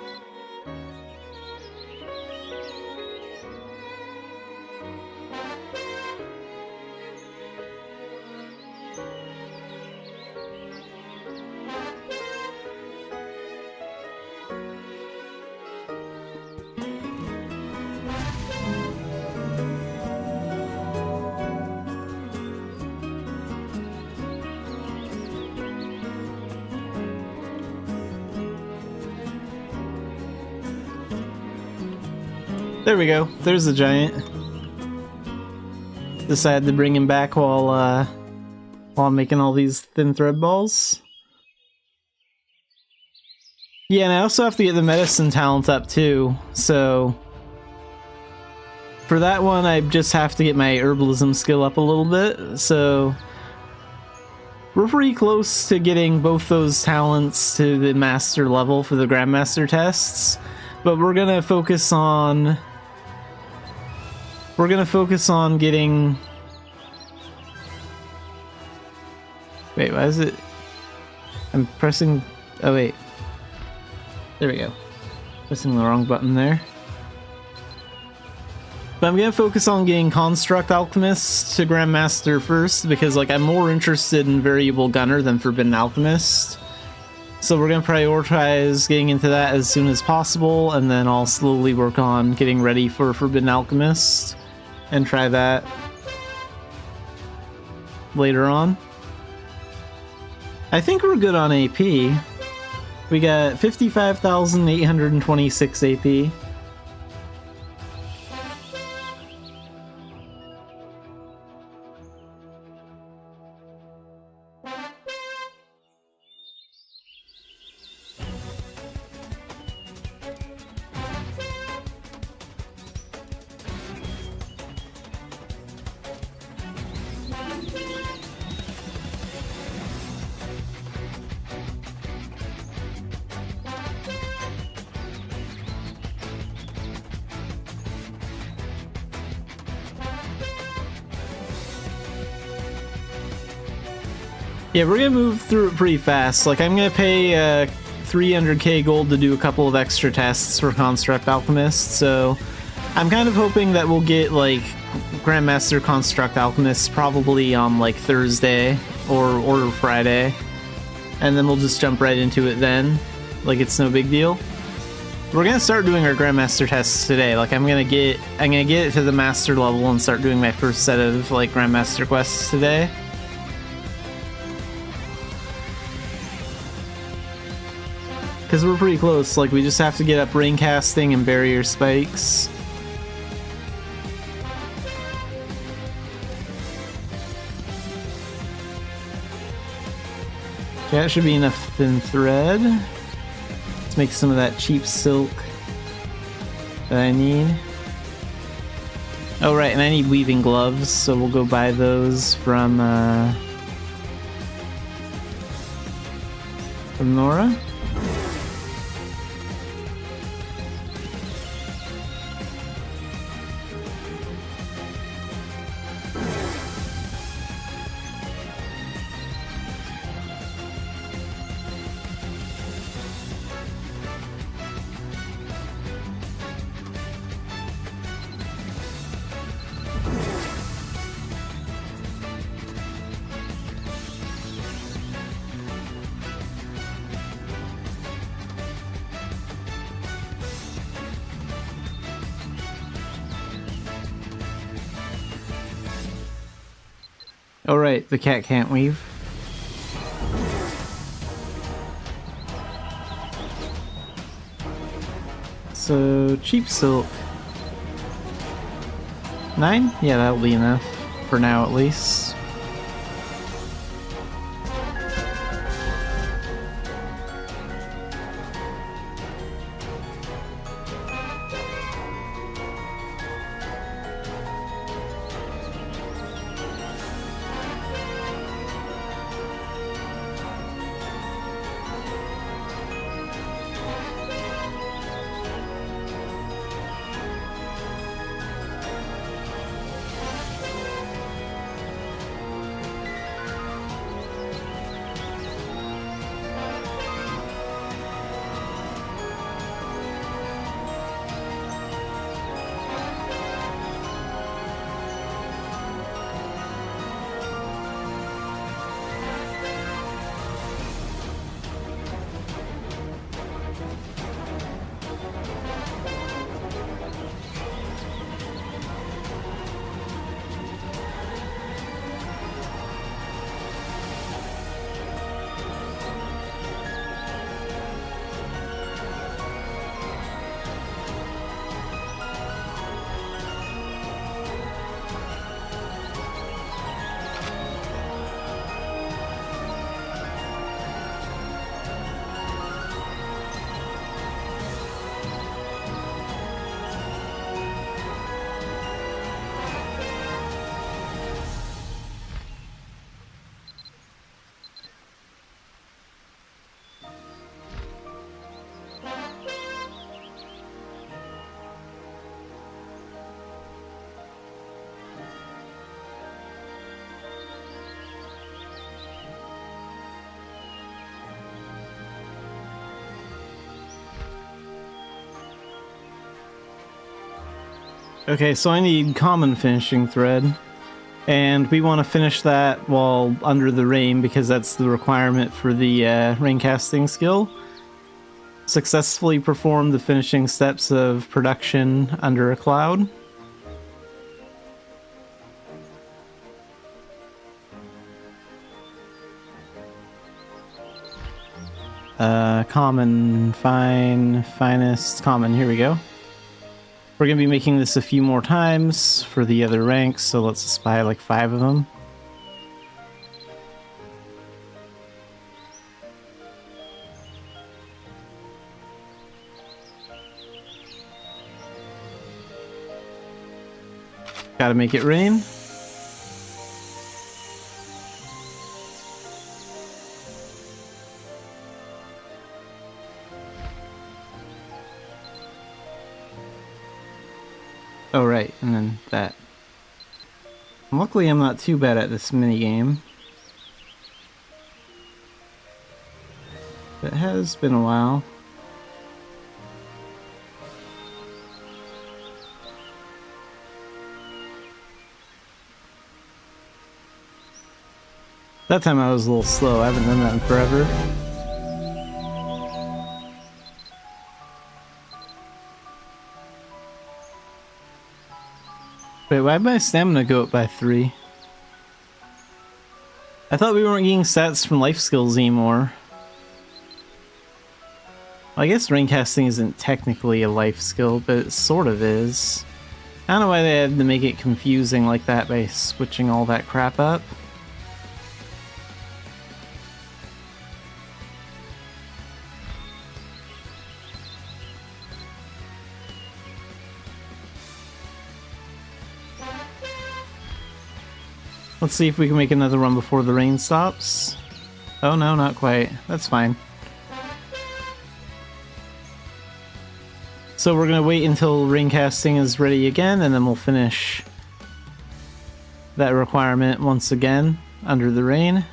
There we go. There's the giant. Decided to bring him back while I'm making all these thin thread balls. Yeah, and I also have to get the medicine talent up too, so... For that one, I just have to get my herbalism skill up a little bit, so... We're pretty close to getting both those talents to the master level for the Grandmaster tests, but we're gonna focus on... getting... Wait, why is it... I'm pressing... Oh, wait. There we go. Pressing the wrong button there. But I'm gonna focus on getting Construct Alchemist to Grandmaster first, because, like, I'm more interested in Variable Gunner than Forbidden Alchemist. So we're gonna prioritize getting into that as soon as possible, and then I'll slowly work on getting ready for Forbidden Alchemist. And try that later on. I think we're good on AP. We got 55,826 AP. Yeah, we're gonna move through it pretty fast. Like, I'm gonna pay 300k gold to do a couple of extra tests for Construct Alchemist, so I'm kind of hoping that we'll get, like, Grandmaster Construct Alchemist probably on, like, Thursday or Friday, and then we'll just jump right into it then. Like, it's no big deal. We're gonna start doing our Grandmaster tests today. Like, I'm gonna get it to the master level and start doing my first set of, like, Grandmaster quests today. because we're pretty close. Like, we just have to get up rain casting and barrier spikes. Okay, that should be enough thin thread. Let's make some of that cheap silk that I need. Oh right, and I need weaving gloves, so we'll go buy those from Nora. Oh right, the cat can't weave. So, cheap silk. 9? Yeah, that'll be enough. For now, at least. Okay, so I need common finishing thread, and we want to finish that while under the rain because that's the requirement for the rain casting skill. Successfully perform the finishing steps of production under a cloud. Common, fine, finest, common, here we go. We're going to be making this a few more times for the other ranks, so let's just buy like 5 of them. Gotta make it rain. Oh right, and then that. Luckily I'm not too bad at this minigame. It has been a while. That time I was a little slow, I haven't done that in forever. Wait, why did my stamina go up by 3? I thought we weren't getting stats from life skills anymore. I guess rain casting isn't technically a life skill, but it sort of is. I don't know why they had to make it confusing like that by switching all that crap up. Let's see if we can make another run before the rain stops. Oh no, not quite. That's fine. So we're gonna wait until rain casting is ready again, and then we'll finish that requirement once again under the rain.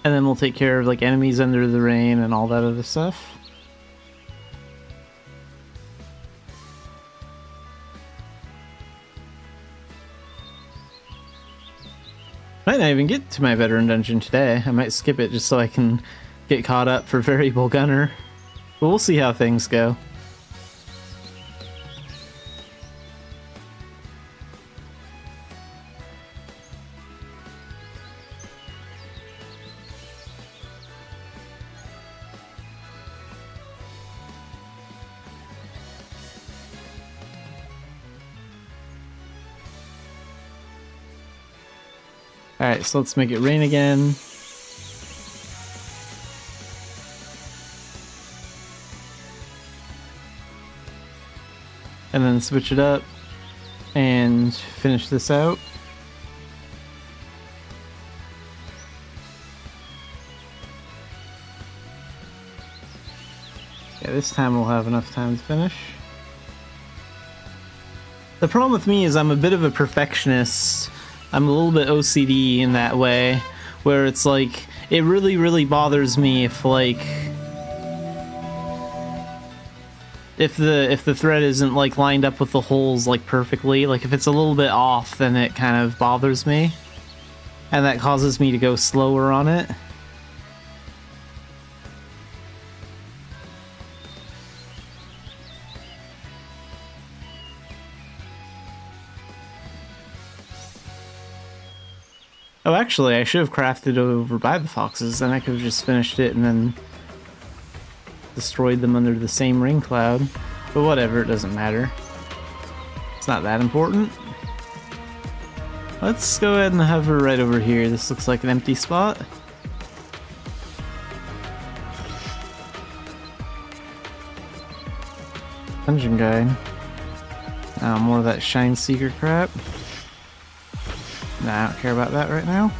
And then we'll take care of like enemies under the rain and all that other stuff. Might not even get to my veteran dungeon today. I might skip it just so I can get caught up for variable gunner. But we'll see how things go. Alright, so let's make it rain again. And then switch it up and finish this out. Yeah, this time we'll have enough time to finish. The problem with me is I'm a bit of a perfectionist. I'm a little bit OCD in that way, where it's like, it really, really bothers me if like, if the thread isn't like lined up with the holes like perfectly. Like if it's a little bit off, then it kind of bothers me, and that causes me to go slower on it. Oh, actually, I should have crafted over by the foxes, then I could have just finished it and then destroyed them under the same ring cloud. But whatever, it doesn't matter. It's not that important. Let's go ahead and hover right over here. This looks like an empty spot. Dungeon guide. More of that Shine Seeker crap. Nah, I don't care about that right now.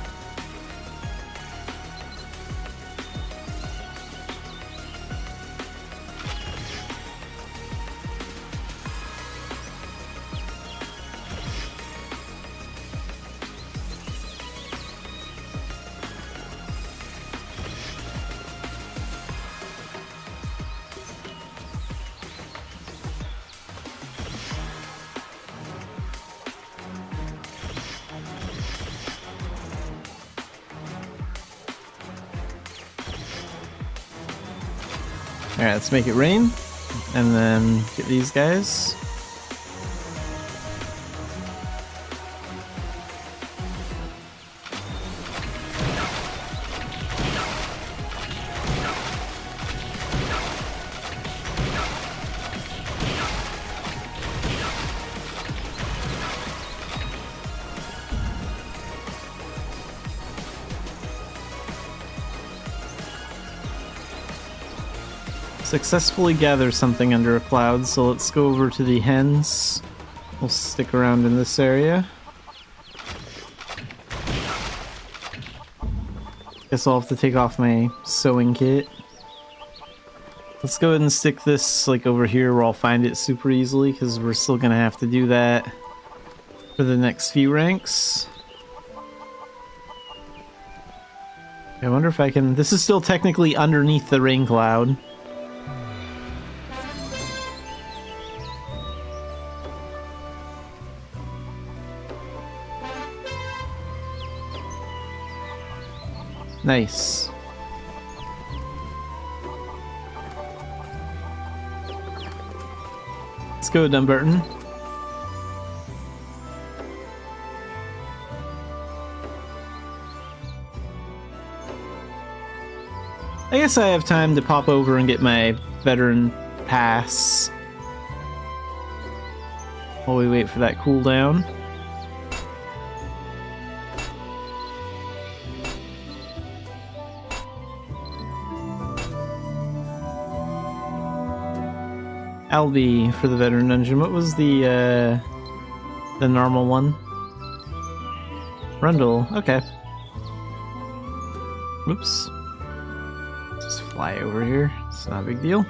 Alright, let's make it rain, and then get these guys. Successfully gather something under a cloud, so let's go over to the hens. We'll stick around in this area. Guess I'll have to take off my sewing kit. Let's go ahead and stick this like over here where I'll find it super easily, because we're still gonna have to do that for the next few ranks. I wonder if I can... This is still technically underneath the rain cloud. Nice. Let's go, Dumbarton. I guess I have time to pop over and get my veteran pass while we wait for that cooldown. Albi for the veteran dungeon. What was the normal one? Rundle. Okay. Oops. Just fly over here. It's not a big deal.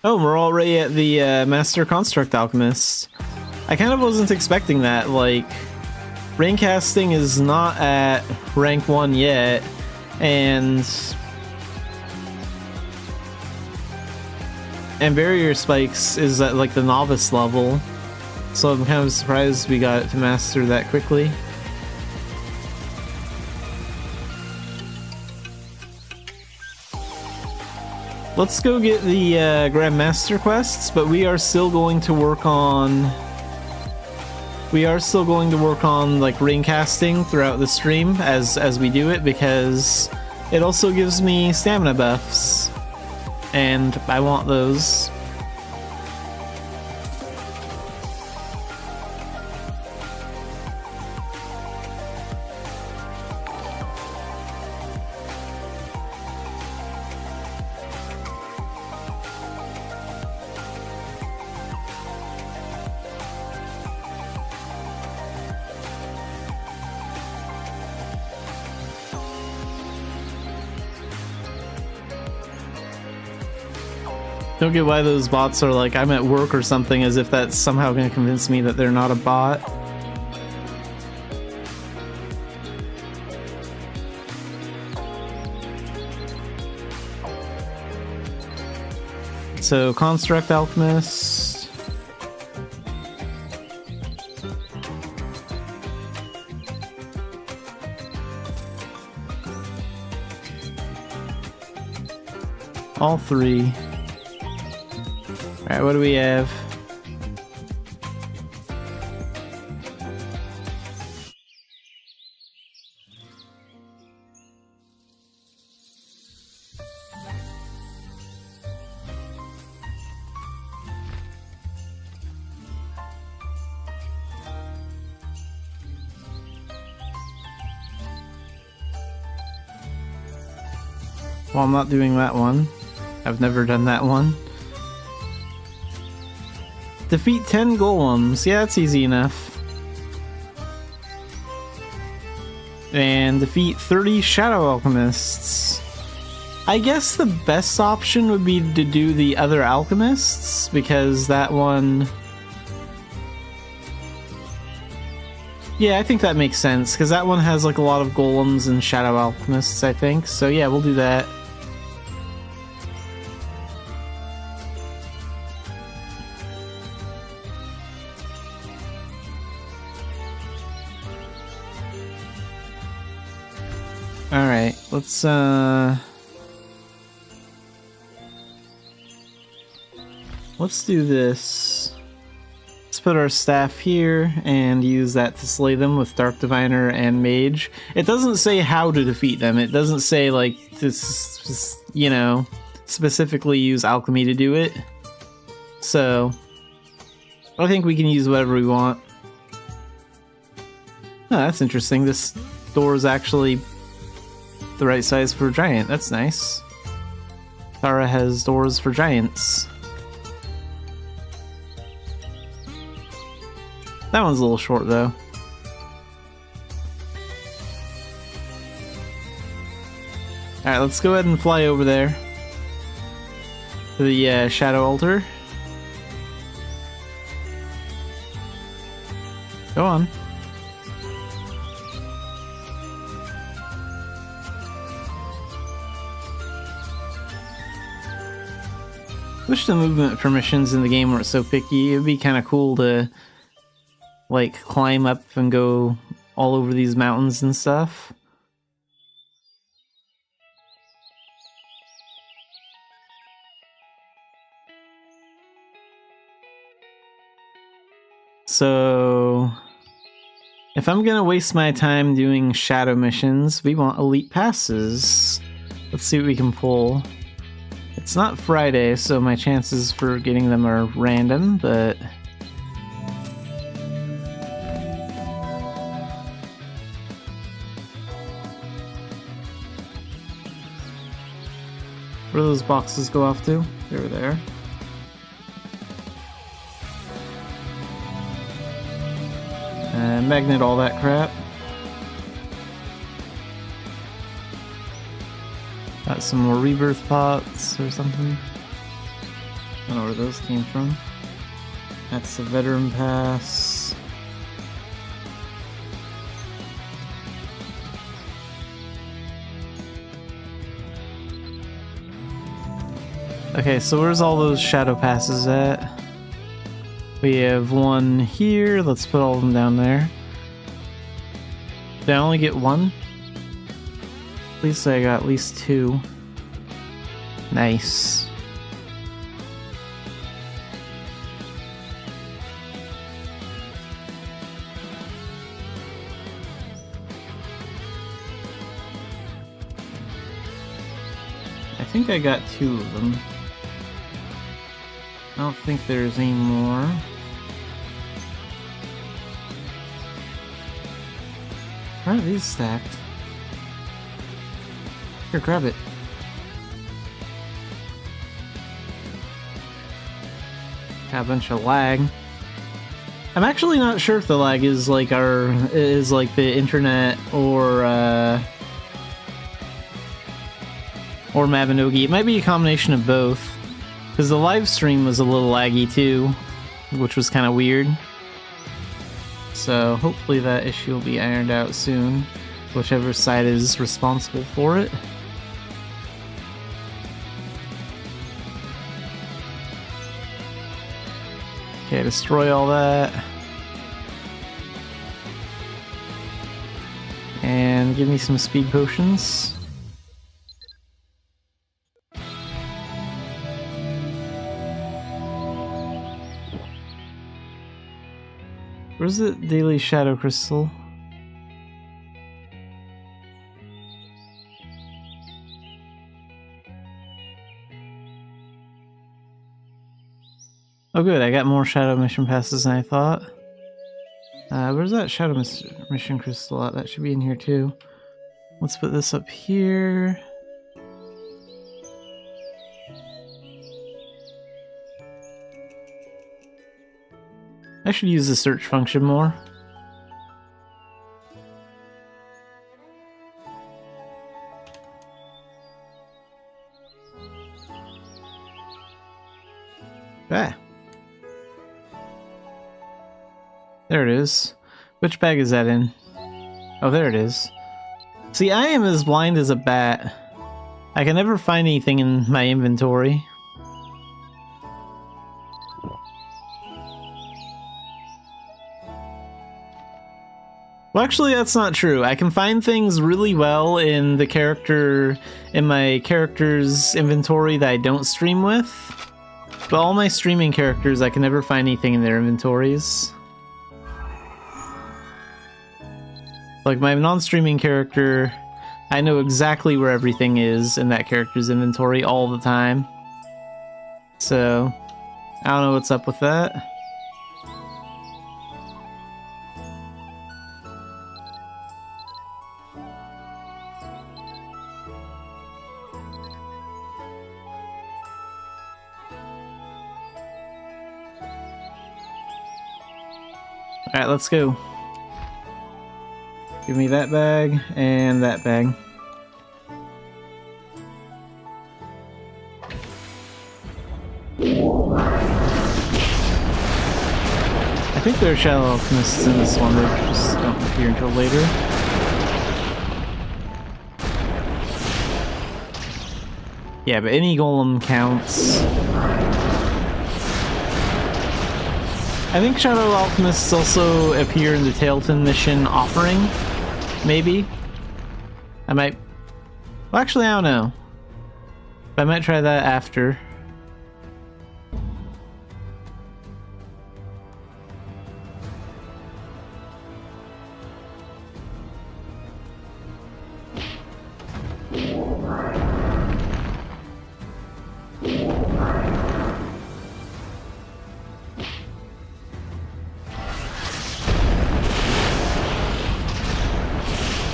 Oh, we're already at the Master Construct Alchemist. I kind of wasn't expecting that. Like, rank casting is not at rank 1 yet, and barrier spikes is at like the novice level. So I'm kind of surprised we got it to master that quickly. Let's go get the Grandmaster quests, but we are still going to work on like ring casting throughout the stream as we do it, because it also gives me stamina buffs, and I want those. Don't get why those bots are like, I'm at work or something, as if that's somehow going to convince me that they're not a bot. So, Construct Alchemist. All three. Alright, what do we have? Well, I'm not doing that one. I've never done that one. Defeat 10 golems. Yeah, that's easy enough. And defeat 30 shadow alchemists. I guess the best option would be to do the other alchemists, because that one... Yeah, I think that makes sense, because that one has like a lot of golems and shadow alchemists, I think. So yeah, we'll do that. Alright, let's do this. Let's put our staff here and use that to slay them with Dark Diviner and Mage. It doesn't say how to defeat them. It doesn't say, like, to, you know, specifically use alchemy to do it. So, I think we can use whatever we want. Oh, that's interesting. This door is actually the right size for a giant. That's nice. Tara has doors for giants. That one's a little short though. Alright, let's go ahead and fly over there to the Shadow Altar. Go on. Wish the movement permissions in the game weren't so picky. It'd be kind of cool to like climb up and go all over these mountains and stuff. So if I'm gonna waste my time doing shadow missions, we want elite passes. Let's see what we can pull. It's not Friday, so my chances for getting them are random, but... Where do those boxes go off to? They were there. Magnet all that crap. Got some more rebirth pots or something. I don't know where those came from. That's the veteran pass. Okay, so where's all those shadow passes at? We have one here. Let's put all of them down there. Did I only get one? Please say I got at least two. Nice. I think I got two of them. I don't think there's any more. Why are these stacked? Here, grab it. Got a bunch of lag. I'm actually not sure if the lag is like the internet or Mabinogi. It might be a combination of both. Because the live stream was a little laggy too, which was kind of weird. So hopefully that issue will be ironed out soon, whichever side is responsible for it. Okay, destroy all that. And give me some speed potions. Where's the daily shadow crystal? Oh good, I got more shadow mission passes than I thought. Where's that shadow mission crystal at? That should be in here too. Let's put this up here. I should use the search function more. Ah. There it is. Which bag is that in? Oh, there it is. See, I am as blind as a bat. I can never find anything in my inventory. Well, actually, that's not true. I can find things really well in my character's inventory that I don't stream with. But all my streaming characters, I can never find anything in their inventories. Like my non-streaming character, I know exactly where everything is in that character's inventory all the time. So, I don't know what's up with that. Alright, let's go. Give me that bag and that bag. I think there are shadow alchemists in this one that just don't appear until later. Yeah, but any golem counts. I think Shadow Alchemists also appear in the Tailton mission offering. Maybe. I might... Well, actually, I don't know. I might try that after.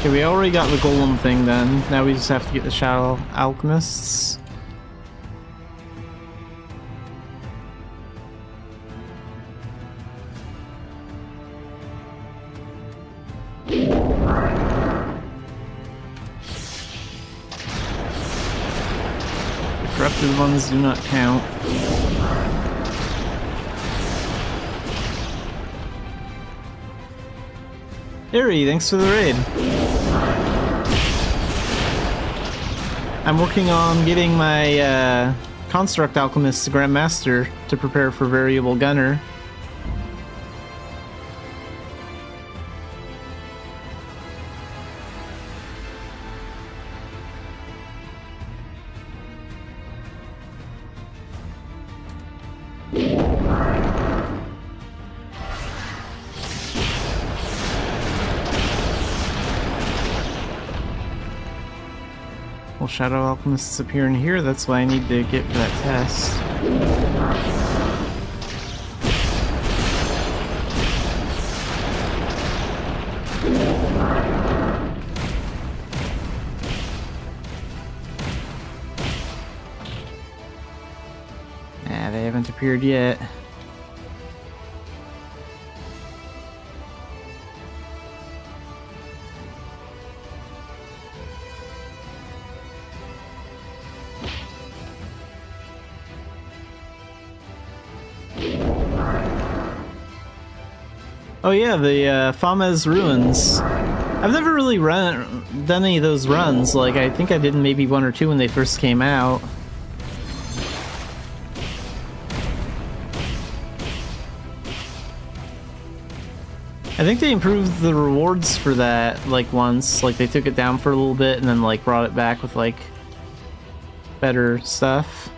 Okay, we already got the golem thing then. Now we just have to get the Shadow Alchemists. The corrupted ones do not count. Eri, thanks for the raid. I'm working on getting my Construct Alchemist to Grandmaster to prepare for Variable Gunner. Well, Shadow Alchemists appear in here, that's why I need to get for that test. Nah, they haven't appeared yet. Oh yeah, the Famez Ruins. I've never really done any of those runs. Like, I think I did maybe one or two when they first came out. I think they improved the rewards for that, like, once. Like, they took it down for a little bit and then, like, brought it back with, like, better stuff.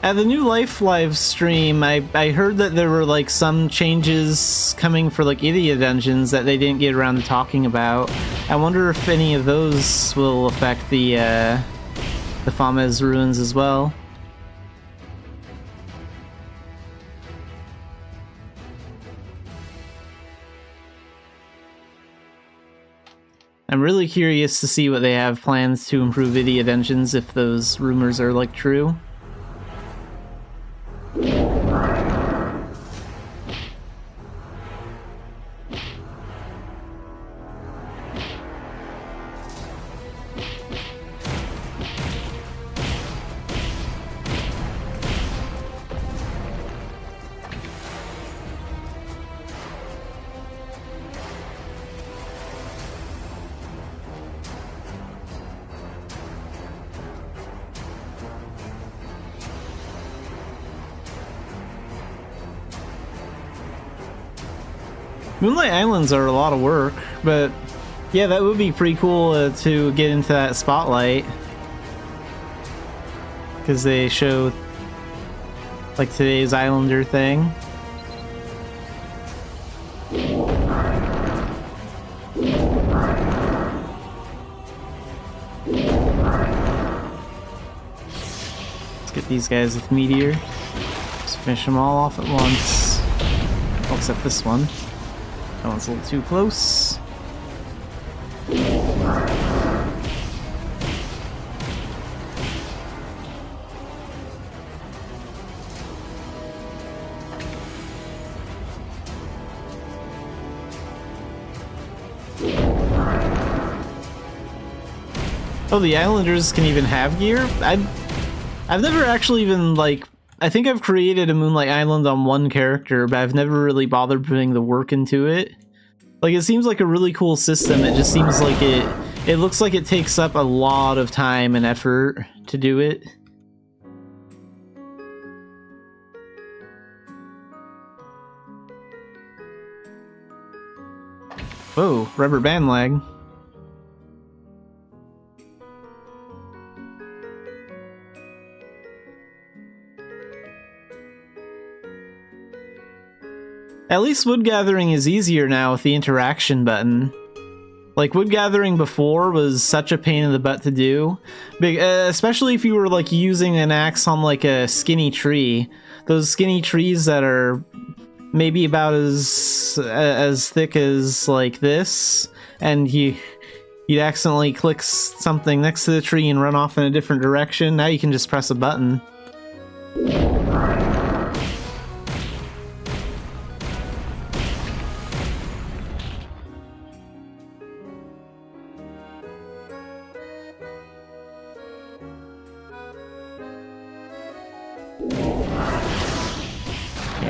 At the New live stream, I heard that there were like some changes coming for like Idia dungeons that they didn't get around to talking about. I wonder if any of those will affect the Famez Ruins as well. I'm really curious to see what they have plans to improve Idia dungeons if those rumors are like true. Moonlight Islands are a lot of work, but yeah, that would be pretty cool to get into that spotlight. Because they show like today's Islander thing. Let's get these guys with Meteor. Just finish them all off at once. Well, except this one. That one's a little too close. Oh, the Islanders can even have gear? I I've never actually even, like, I think I've created a Moonlight Island on one character, but I've never really bothered putting the work into it. Like, it seems like a really cool system. It just seems like it looks like it takes up a lot of time and effort to do it. Whoa, rubber band lag. At least wood gathering is easier now with the interaction button. Like, wood gathering before was such a pain in the butt to do. Especially if you were, like, using an axe on, like, a skinny tree. Those skinny trees that are maybe about as thick as, like, this. And you'd accidentally click something next to the tree and run off in a different direction. Now you can just press a button.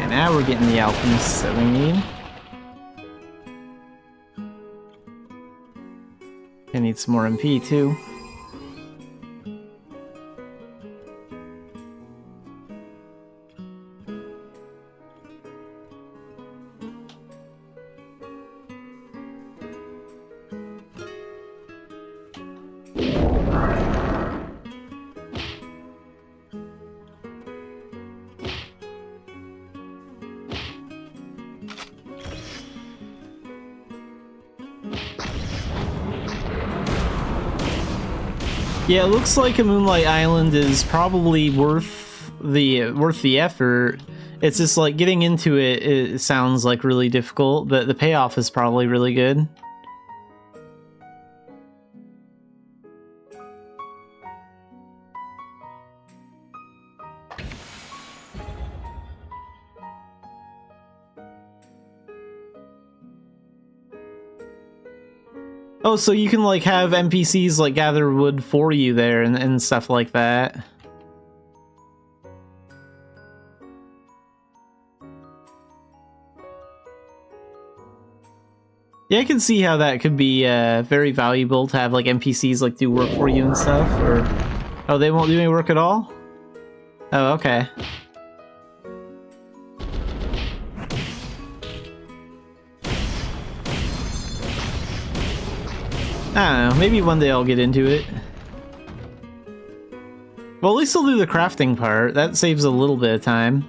Now we're getting the alchemists that we need. I need some more MP too. Yeah, it looks like a Moonlight Island is probably worth the effort. It's just like getting into it, it sounds like really difficult, but the payoff is probably really good. Oh, so you can, like, have NPCs, like, gather wood for you there and stuff like that. Yeah, I can see how that could be very valuable to have, like, NPCs, like, do work for you and stuff, or... Oh, they won't do any work at all? Oh, okay. I don't know, maybe one day I'll get into it. Well, at least I'll do the crafting part. That saves a little bit of time.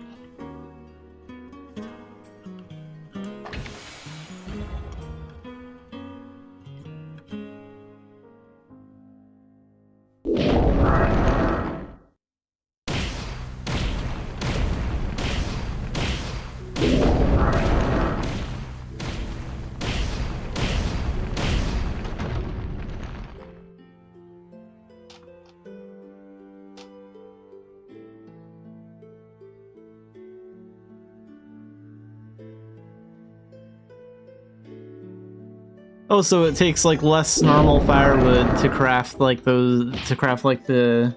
Oh, so it takes like less normal firewood to craft like the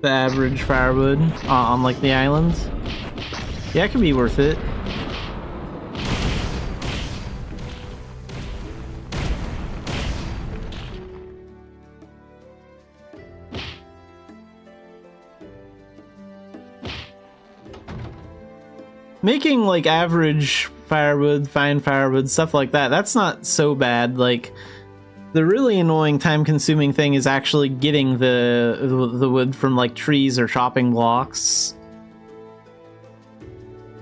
average firewood on like the islands. Yeah, it can be worth it. Making like average firewood, fine firewood, stuff like that, that's not so bad. Like, the really annoying time-consuming thing is actually getting the wood from like trees or chopping blocks.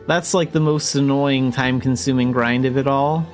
That's like the most annoying time-consuming grind of it all.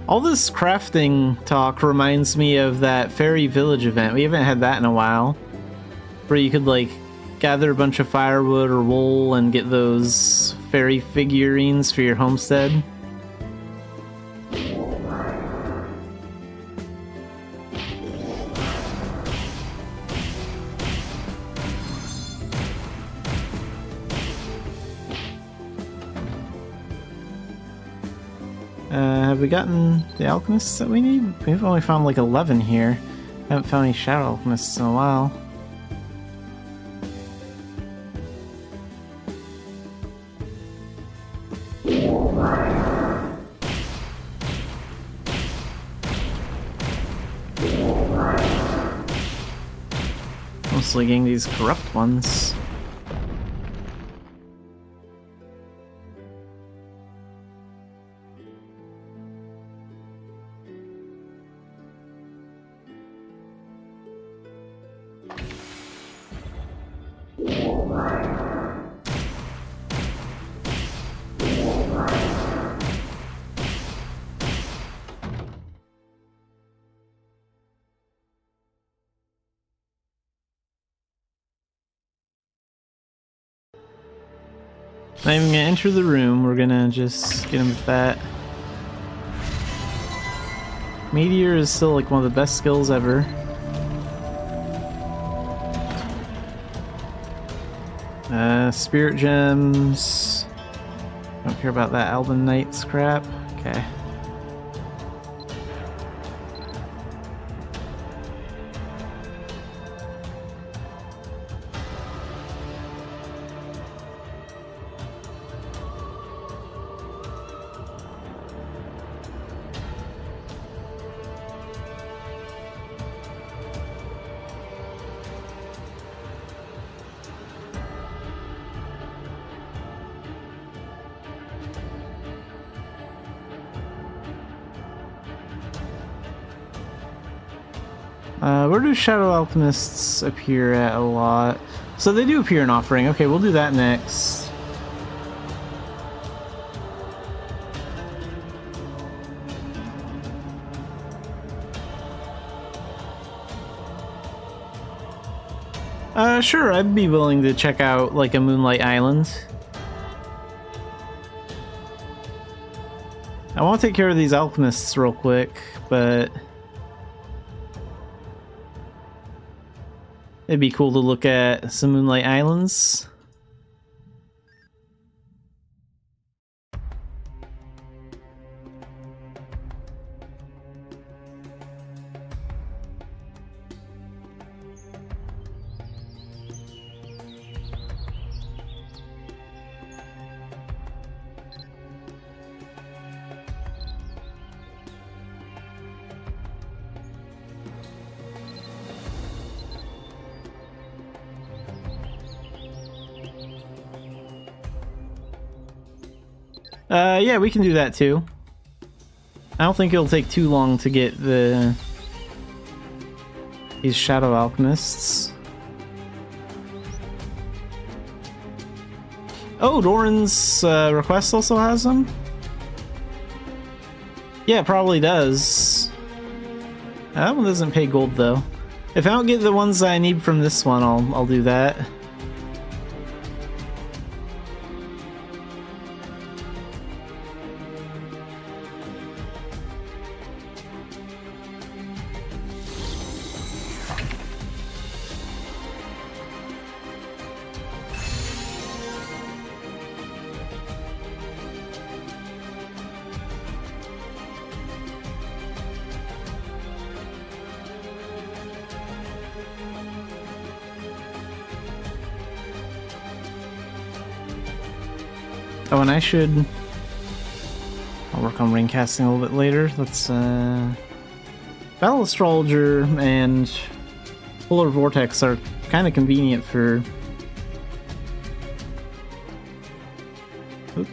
All this crafting talk reminds me of that Fairy Village event. We haven't had that in a while. Where you could, like, gather a bunch of firewood or wool and get those fairy figurines for your homestead. Have we gotten the alchemists that we need? We've only found like 11 here. Haven't found any shadow alchemists in a while. Mostly getting these corrupt ones. Not even gonna enter the room, we're gonna just get him with that. Meteor is still like one of the best skills ever. Spirit gems. Don't care about that Alban Knights crap. Okay. Where do shadow alchemists appear at a lot? So they do appear in offering. Okay, we'll do that next. Sure, I'd be willing to check out like a Moonlight Island. I want to take care of these alchemists real quick, but it'd be cool to look at some Moonlight Islands. Yeah, we can do that too. I don't think it'll take too long to get these shadow alchemists. Oh, Doran's request also has them? Yeah, it probably does. That one doesn't pay gold though. If I don't get the ones that I need from this one, I'll do that. Oh, and I'll work on ring casting a little bit later. Let's, Battle Astrologer and Polar Vortex are kind of convenient for... Oops.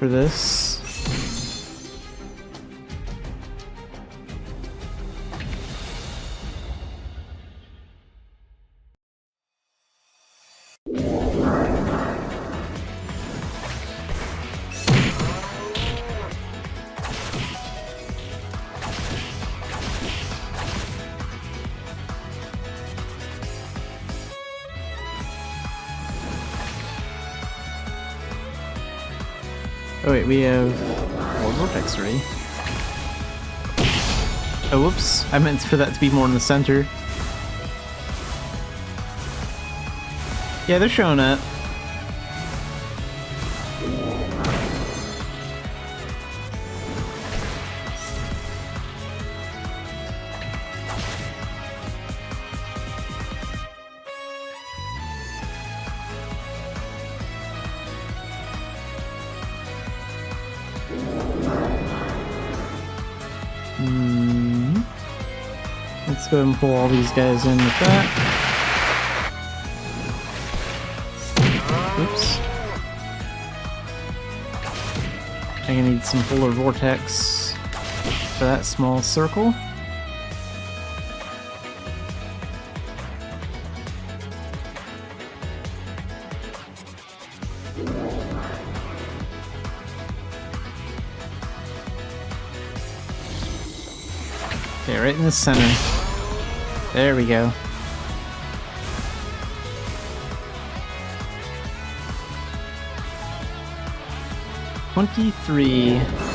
For this. Oh wait, we have more vortex already. Oh whoops, I meant for that to be more in the center. Yeah, they're showing up. Let's go and pull all these guys in with that. Oops. I'm gonna need some polar vortex for that small circle. Okay, right in the center. There we go. $23.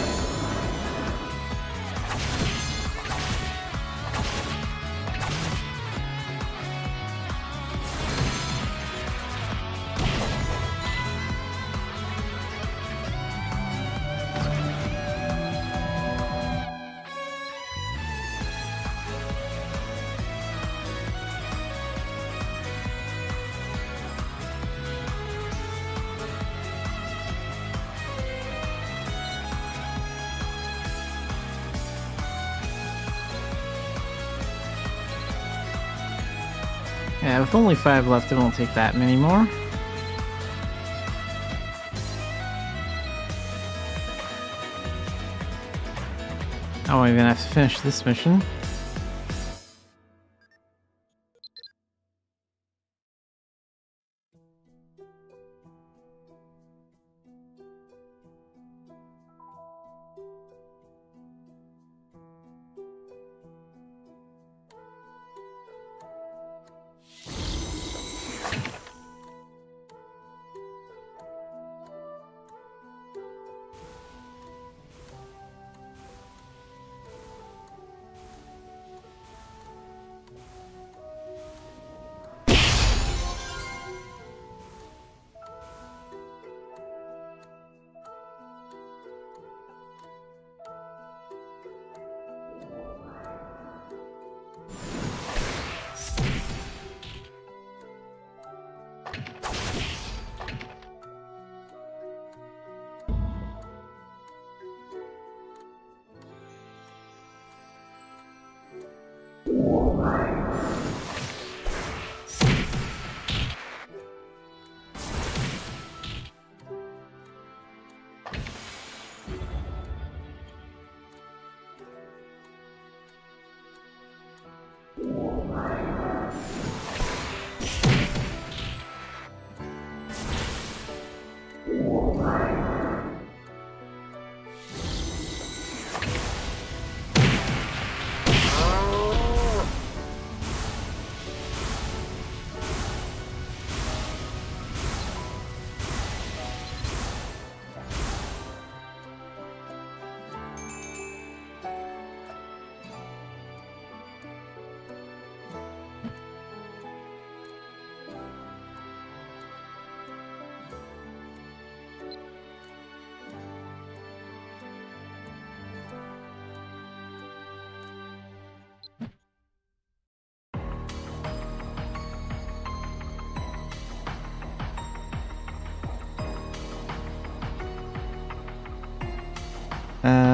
Yeah, with only 5 left, it won't take that many more. I won't even have to finish this mission.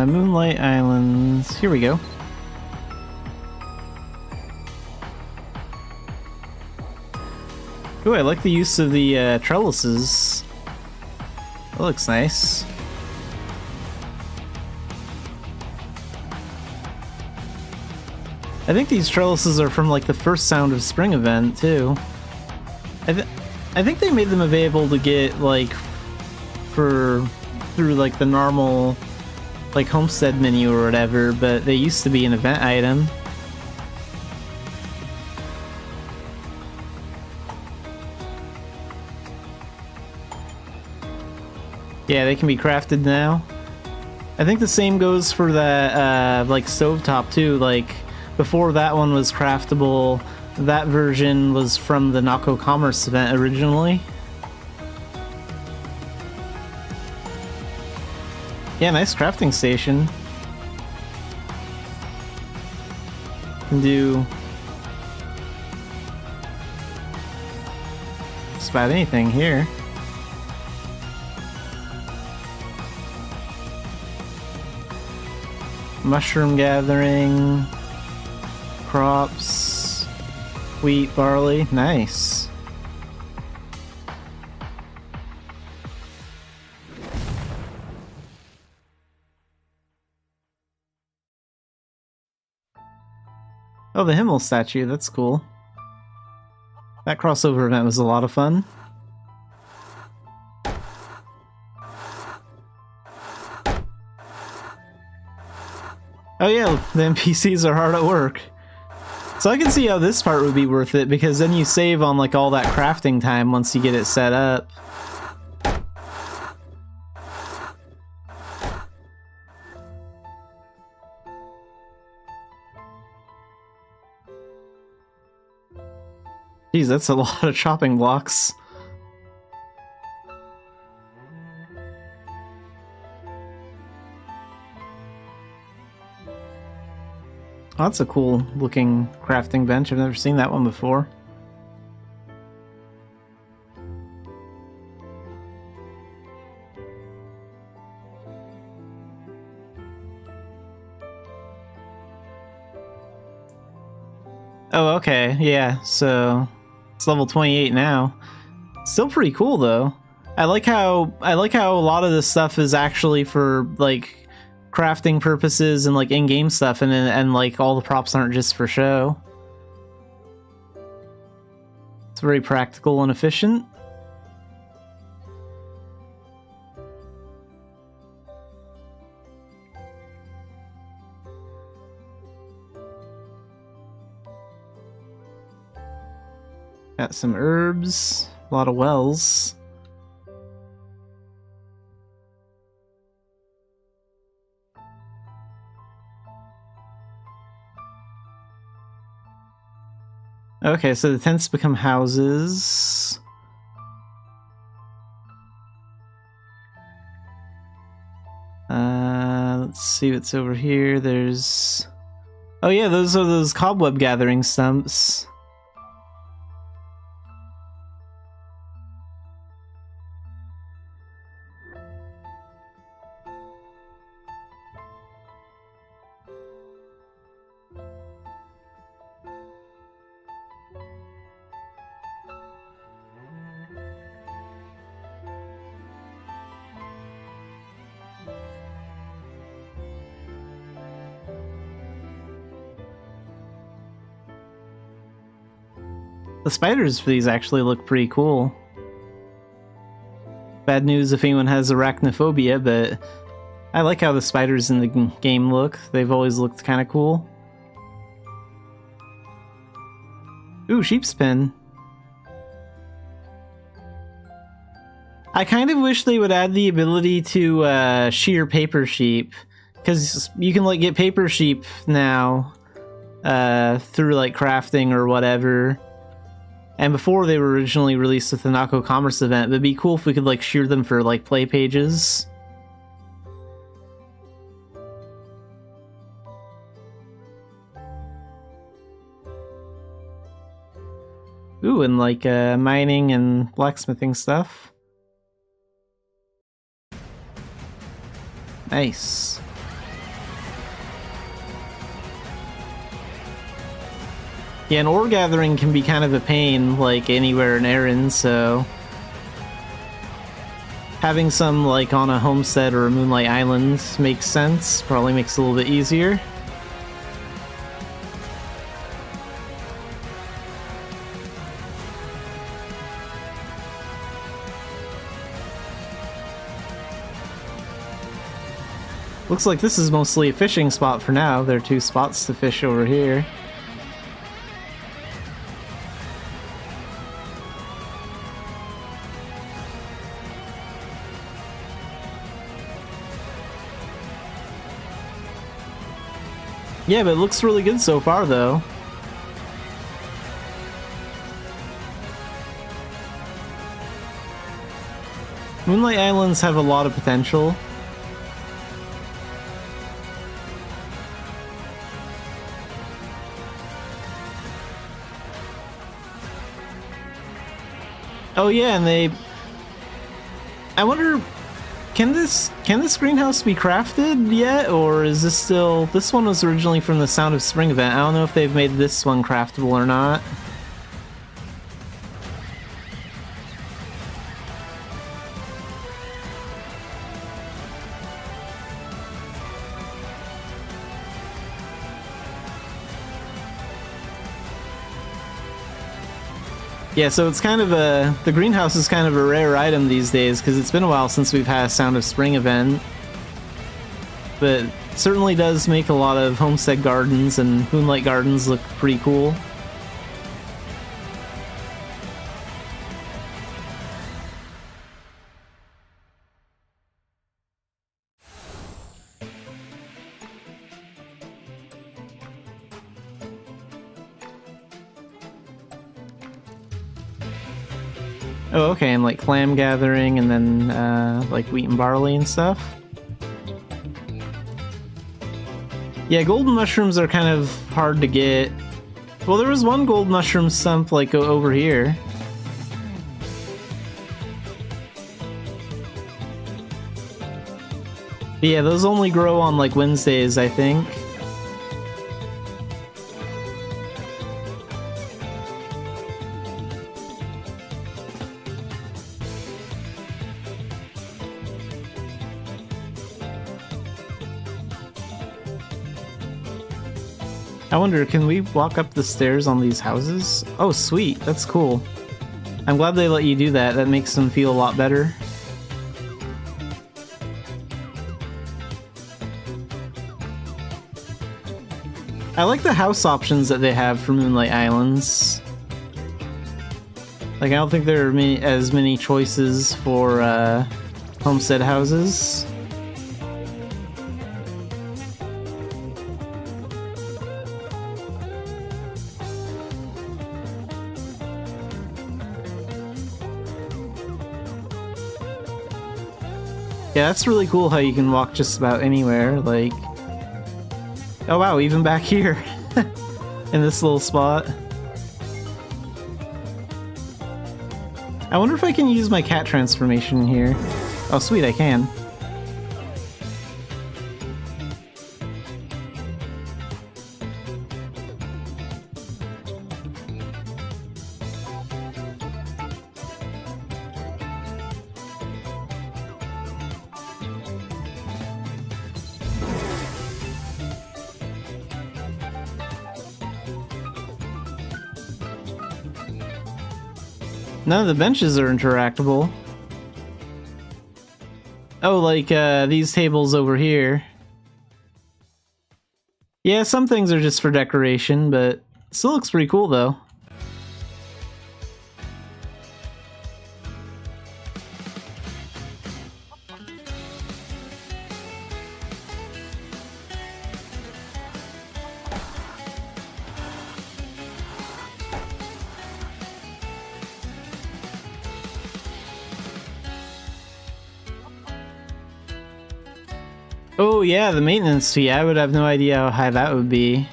Moonlight Islands. Here we go. Ooh, I like the use of the trellises. That looks nice. I think these trellises are from like the first Sound of Spring event too. I think they made them available to get like through like the normal like homestead menu or whatever, but they used to be an event item. Yeah, they can be crafted now. I think the same goes for that, like, stovetop, too. Like, before that one was craftable, that version was from the Nako Commerce event originally. Yeah, nice crafting station. Can do just about anything here. Mushroom gathering, crops, wheat, barley, nice. Oh, the Himmel statue, that's cool. That crossover event was a lot of fun. Oh yeah, the NPCs are hard at work. So I can see how this part would be worth it, because then you save on like all that crafting time once you get it set up. Geez, that's a lot of chopping blocks. Oh, that's a cool looking crafting bench. I've never seen that one before. Oh, okay. Yeah, so it's level 28 now. Still pretty cool though. I like how a lot of this stuff is actually for like crafting purposes and like in-game stuff, and like all the props aren't just for show. It's very practical and efficient. Got some herbs, a lot of wells. Okay, so the tents become houses. Let's see what's over here. There's... Oh yeah, those are those cobweb gathering stumps. The spiders for these actually look pretty cool. Bad news if anyone has arachnophobia, but I like how the spiders in the game look. They've always looked kind of cool. Ooh, sheepskin. I kind of wish they would add the ability to shear paper sheep, because you can like get paper sheep now through like crafting or whatever. And before they were originally released with the Nako Commerce event, it'd be cool if we could like shear them for like play pages. Ooh, and like mining and blacksmithing stuff. Nice. Yeah, and ore gathering can be kind of a pain, like anywhere in Erin, so having some like on a homestead or a Moonlight Island makes sense. Probably makes it a little bit easier. Looks like this is mostly a fishing spot for now. There are 2 spots to fish over here. Yeah, but it looks really good so far, though. Moonlight Islands have a lot of potential. Oh yeah, and they... I wonder, can this greenhouse be crafted yet, or is this still... This one was originally from the Sound of Spring event. I don't know if they've made this one craftable or not. Yeah, so it's kind of a... The greenhouse is kind of a rare item these days, because it's been a while since we've had a Sound of Spring event. But it certainly does make a lot of homestead gardens and moonlight gardens look pretty cool. Oh, okay, and like clam gathering and then like wheat and barley and stuff. Yeah, golden mushrooms are kind of hard to get. Well, there was one gold mushroom stump like over here. But yeah, those only grow on like Wednesdays, I think. I wonder, can we walk up the stairs on these houses? Oh, sweet. That's cool. I'm glad they let you do that. That makes them feel a lot better. I like the house options that they have for Moonlight Islands. Like, I don't think there are as many choices for homestead houses. Yeah, that's really cool how you can walk just about anywhere, like... Oh wow, even back here! In this little spot. I wonder if I can use my cat transformation here. Oh sweet, I can. None of the benches are interactable. Oh, like these tables over here. Yeah, some things are just for decoration, but it still looks pretty cool though. Oh yeah, the maintenance fee. I would have no idea how high that would be.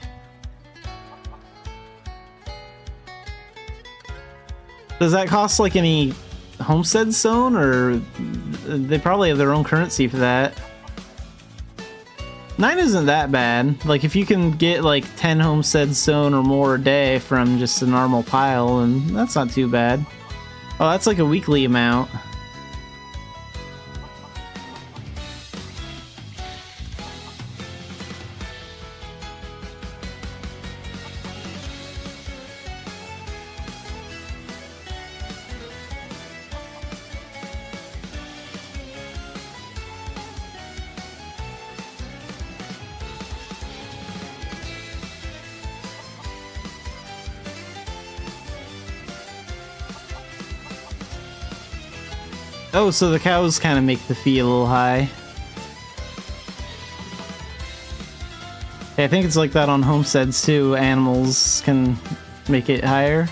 Does that cost like any homestead stone, or they probably have their own currency for that? 9 isn't that bad. Like if you can get like 10 homestead stone or more a day from just a normal pile, and that's not too bad. Oh, that's like a weekly amount. Oh, so the cows kind of make the fee a little high. I think it's like that on homesteads too. Animals can make it higher.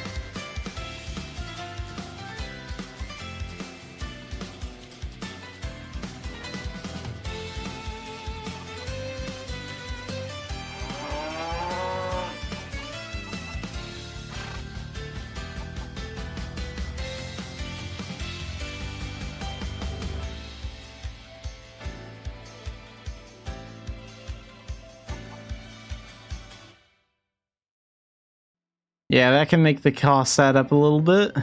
Yeah, that can make the cost add up a little bit.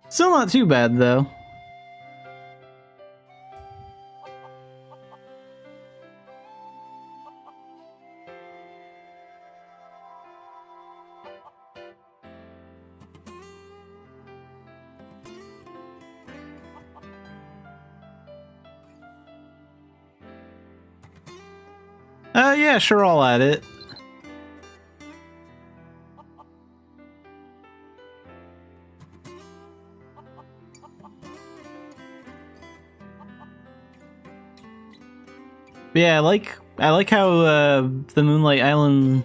Still not too bad, though. Yeah, sure, I'll add it. Yeah, I like how the Moonlight Island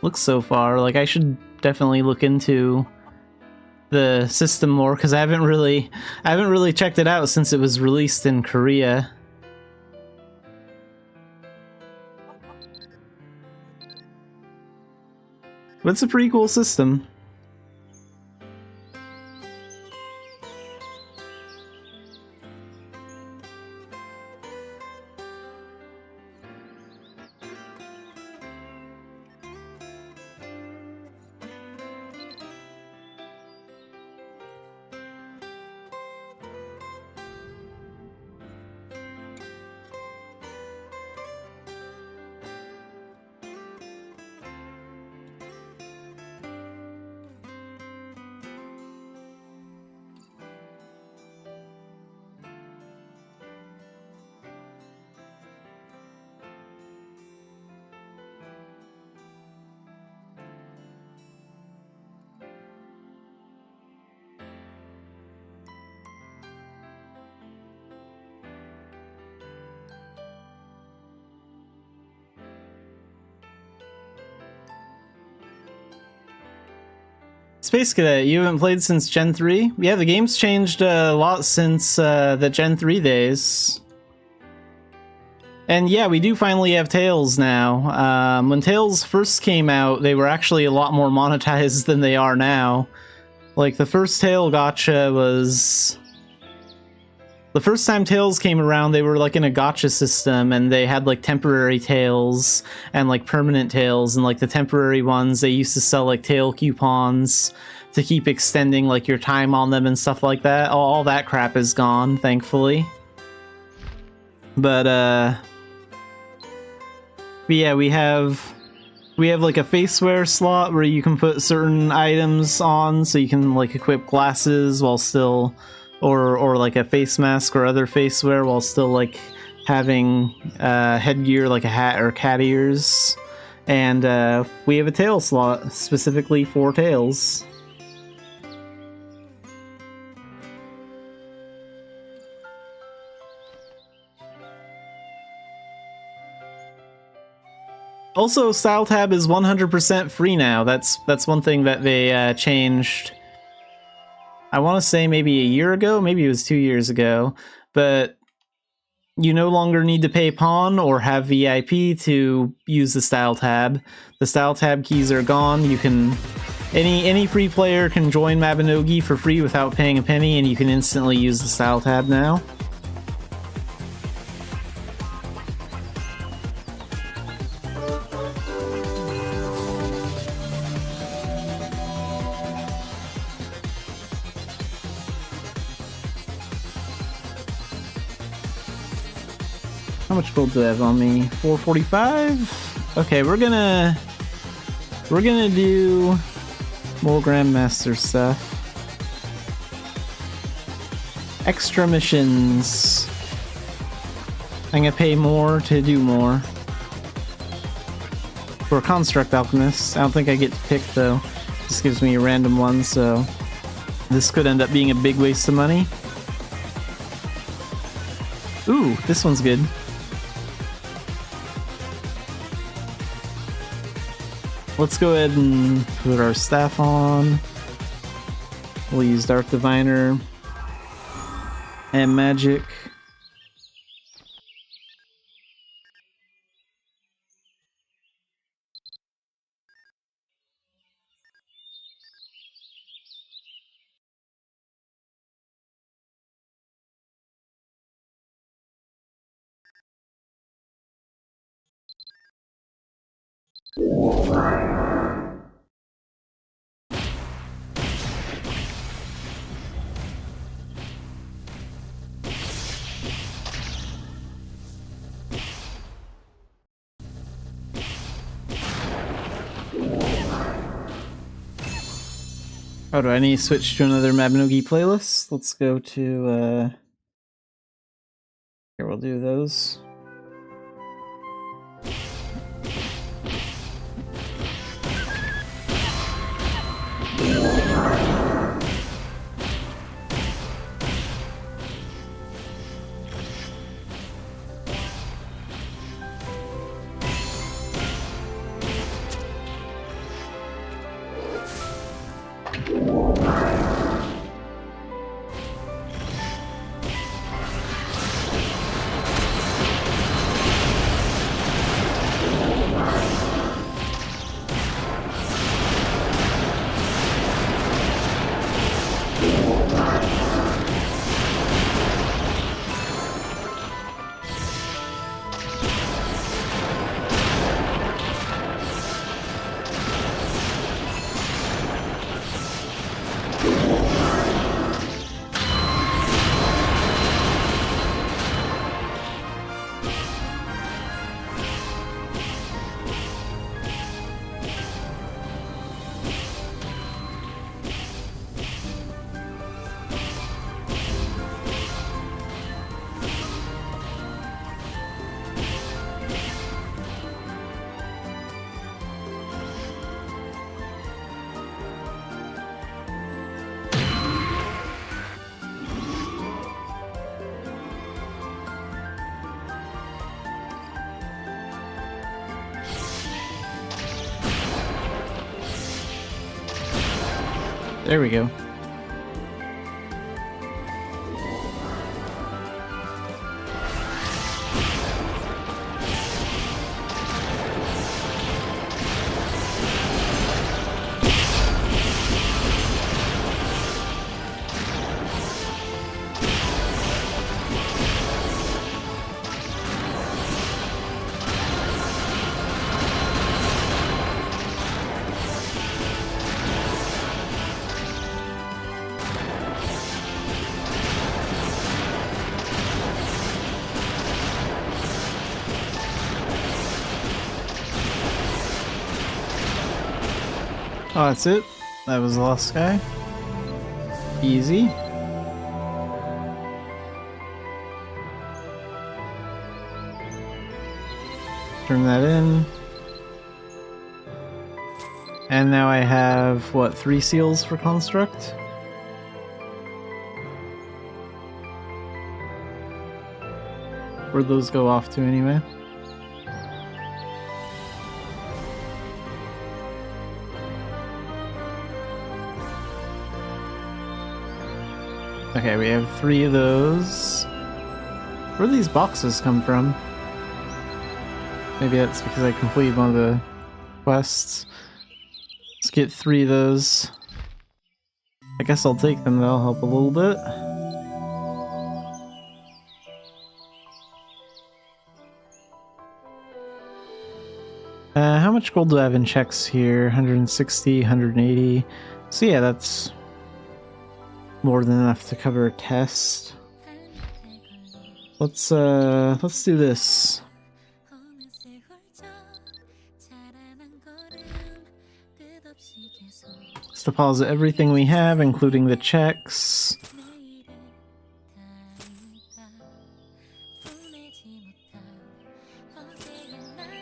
looks so far. Like, I should definitely look into the system more because I haven't really checked it out since it was released in Korea. But it's a pretty cool system. Space Cadet, you haven't played since Gen 3? Yeah, the game's changed a lot since the Gen 3 days. And yeah, we do finally have Tails now. When Tails first came out, they were actually a lot more monetized than they are now. Like, the first Tail gacha was... The first time Tails came around, they were like in a gacha system, and they had like temporary tails and like permanent tails, and like the temporary ones, they used to sell like tail coupons to keep extending like your time on them and stuff like that. All that crap is gone, thankfully. But yeah, we have like a faceware slot where you can put certain items on, so you can like equip glasses while still... Or like a face mask or other faceware while still like having headgear like a hat or cat ears. And we have a tail slot specifically for tails. Also, Style Tab is 100% free now. That's one thing that they changed. I want to say maybe a year ago, maybe it was 2 years ago, but you no longer need to pay Pawn or have VIP to use the Style Tab. The Style Tab keys are gone. You can... Any free player can join Mabinogi for free without paying a penny, and you can instantly use the Style Tab now. How much gold do I have on me? 445? Okay, we're gonna do more Grandmaster stuff. Extra missions. I'm gonna pay more to do more. For a Construct Alchemist. I don't think I get to pick though. This gives me a random one, so this could end up being a big waste of money. Ooh, this one's good. let's go ahead and put our staff on. We'll use Dark Diviner and Magic. Oh, do I need to switch to another Mabinogi playlist? Let's go to, here, we'll do those. There we go. Oh, that's it? That was the last guy? Easy. Turn that in. And now I have, what, 3 seals for Construct? Where'd those go off to anyway? Okay, we have 3 of those. Where do these boxes come from? Maybe that's because I completed one of the quests. Let's get 3 of those. I guess I'll take them, that'll help a little bit. How much gold do I have in checks here? 160, 180. So yeah, that's more than enough to cover a test. Let's do this. Let's deposit everything we have, including the checks.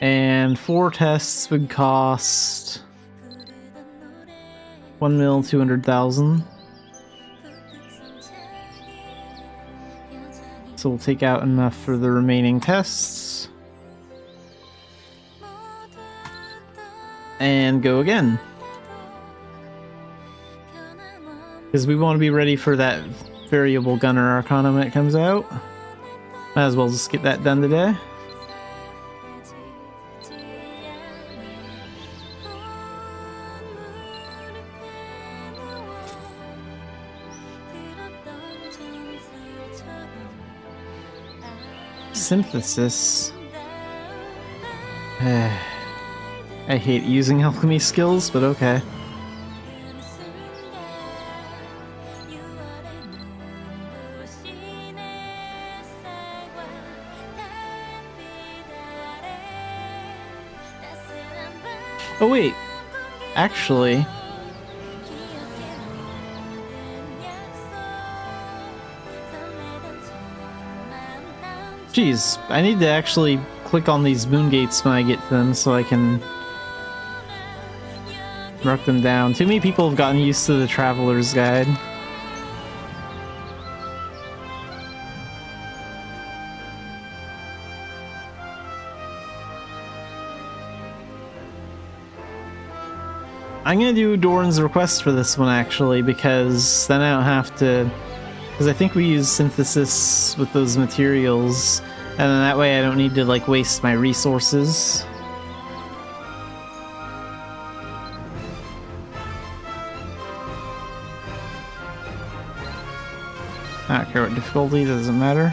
And 4 tests would cost 1,200,000. So we'll take out enough for the remaining tests. and go again. Because we want to be ready for that variable gunner arcana when it comes out. Might as well just get that done today. Synthesis. I hate using alchemy skills, but okay. Oh wait, actually... Geez, I need to actually click on these moon gates when I get to them so I can mark them down. Too many people have gotten used to the Traveler's Guide. I'm gonna do Doran's request for this one actually, because then I don't have to... Because I think we use synthesis with those materials, and then that way I don't need to like waste my resources. I don't care what difficulty, doesn't matter.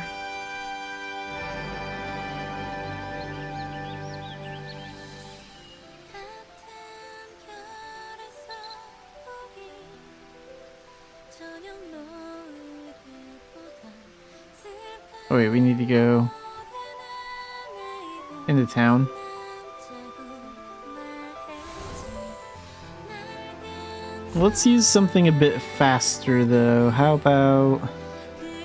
Oh wait, we need to go into town. Let's use something a bit faster though. How about...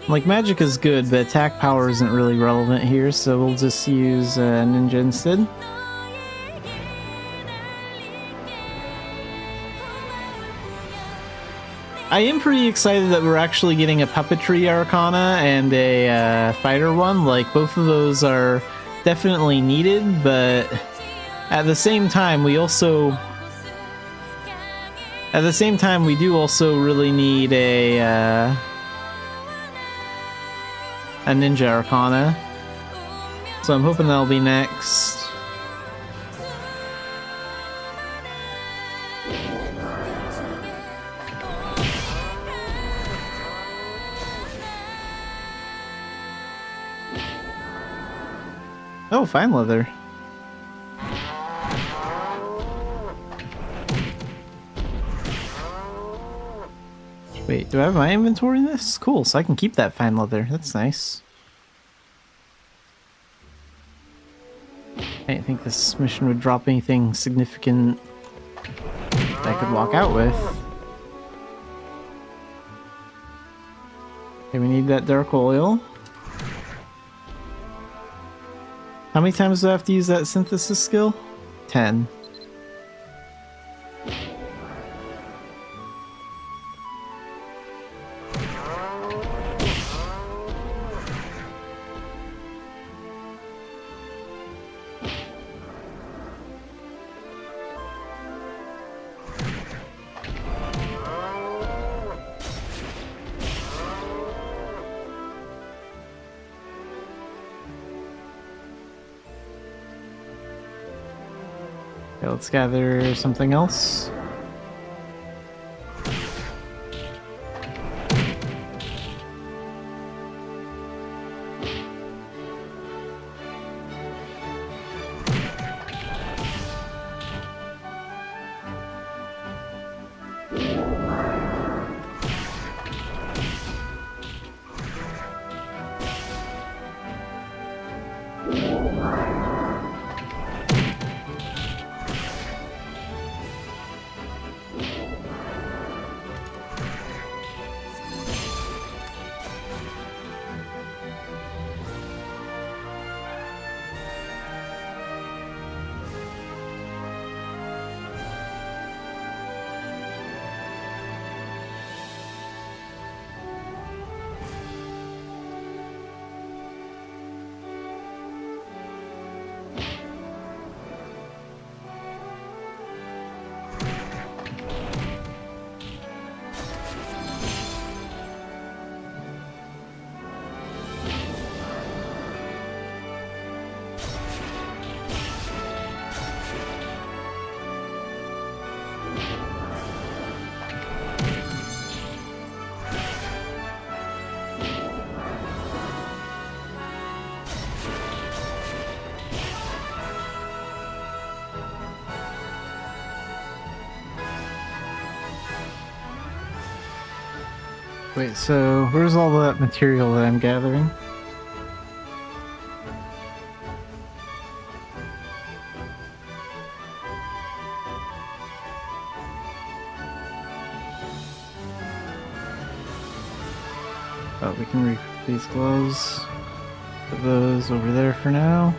Like, magic is good, but attack power isn't really relevant here, so we'll just use ninja instead. I am pretty excited that we're actually getting a puppetry arcana and a fighter one. Like, both of those are definitely needed, but at the same time we also... At the same time we do also really need a ninja arcana. So I'm hoping that'll be next. Oh, fine leather. Wait, do I have my inventory in this? Cool, so I can keep that fine leather. That's nice. I didn't think this mission would drop anything significant that I could walk out with. Okay, we need that dark oil. How many times do I have to use that synthesis skill? 10. Okay, let's gather something else. Wait, so where's all that material that I'm gathering? Oh, we can recruit these gloves. Put those over there for now.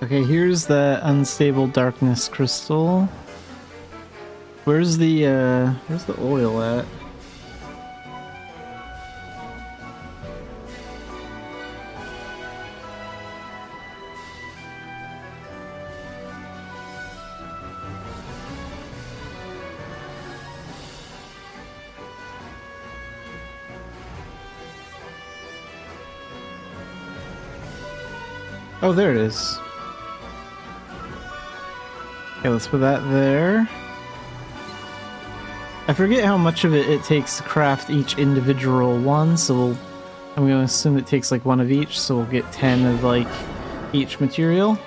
Okay, here's the unstable darkness crystal. Where's the oil at? Oh, there it is. Okay, let's put that there. I forget how much of it takes to craft each individual one, so I'm going to assume it takes like one of each, so we'll get 10 of like each material.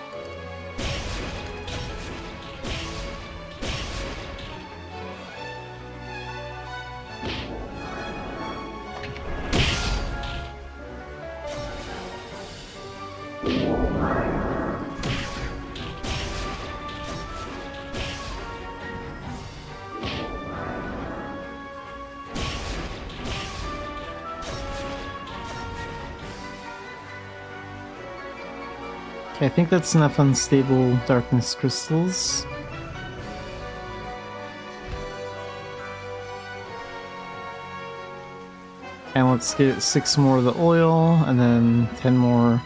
Okay, I think that's enough unstable darkness crystals. And let's get 6 more of the oil, and then 10 more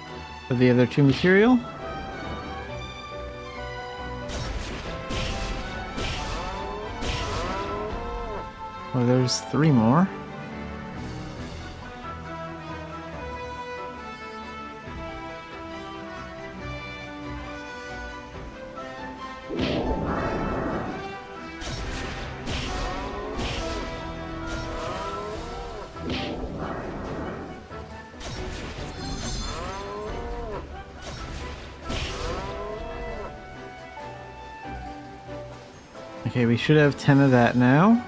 of the other 2 material. Oh, there's 3 more. Okay, we should have 10 of that now.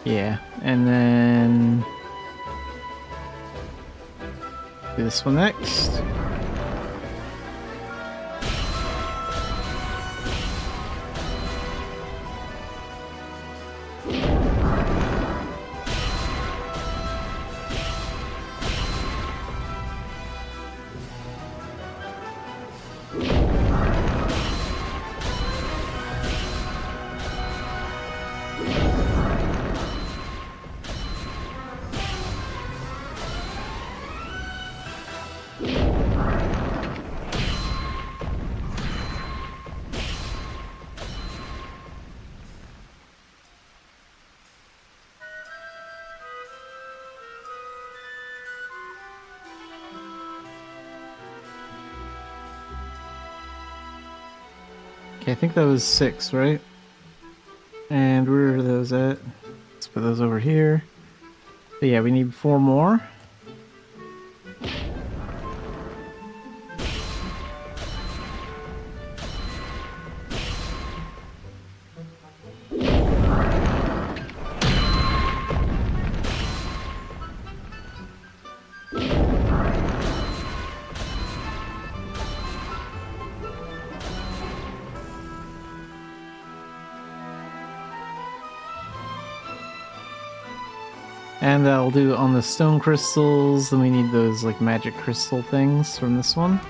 Yeah, and then do this one next. Okay, I think that was 6, right? And where are those at? Let's put those over here. But yeah, we need 4 more. And that'll do on the stone crystals. Then we need those like magic crystal things from this one.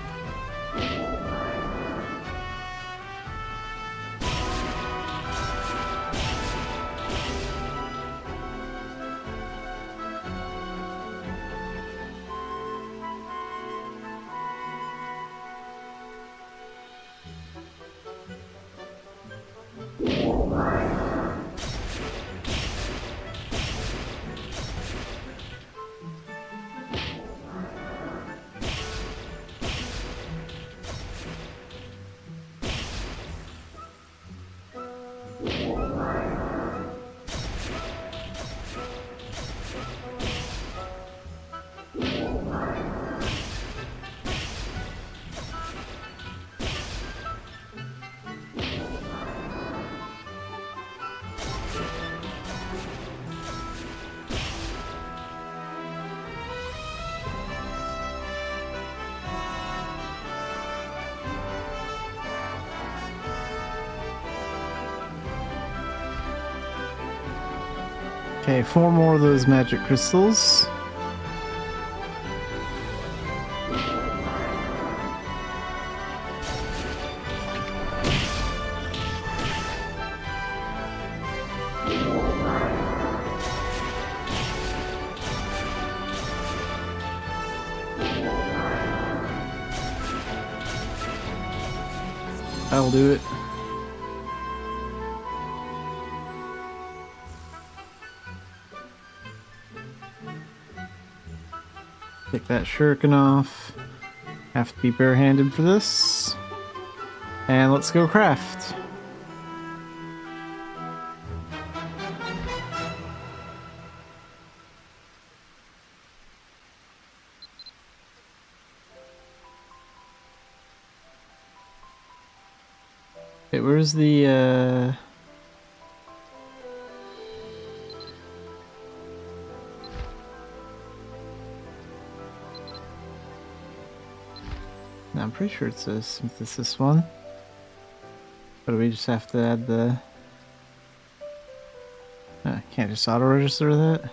Okay, 4 more of those magic crystals. That'll do it. Take that shuriken off. Have to be barehanded for this. And let's go craft. Okay, where's the No, I'm pretty sure it's a synthesis one. But we just have to add the... can't just auto-register that?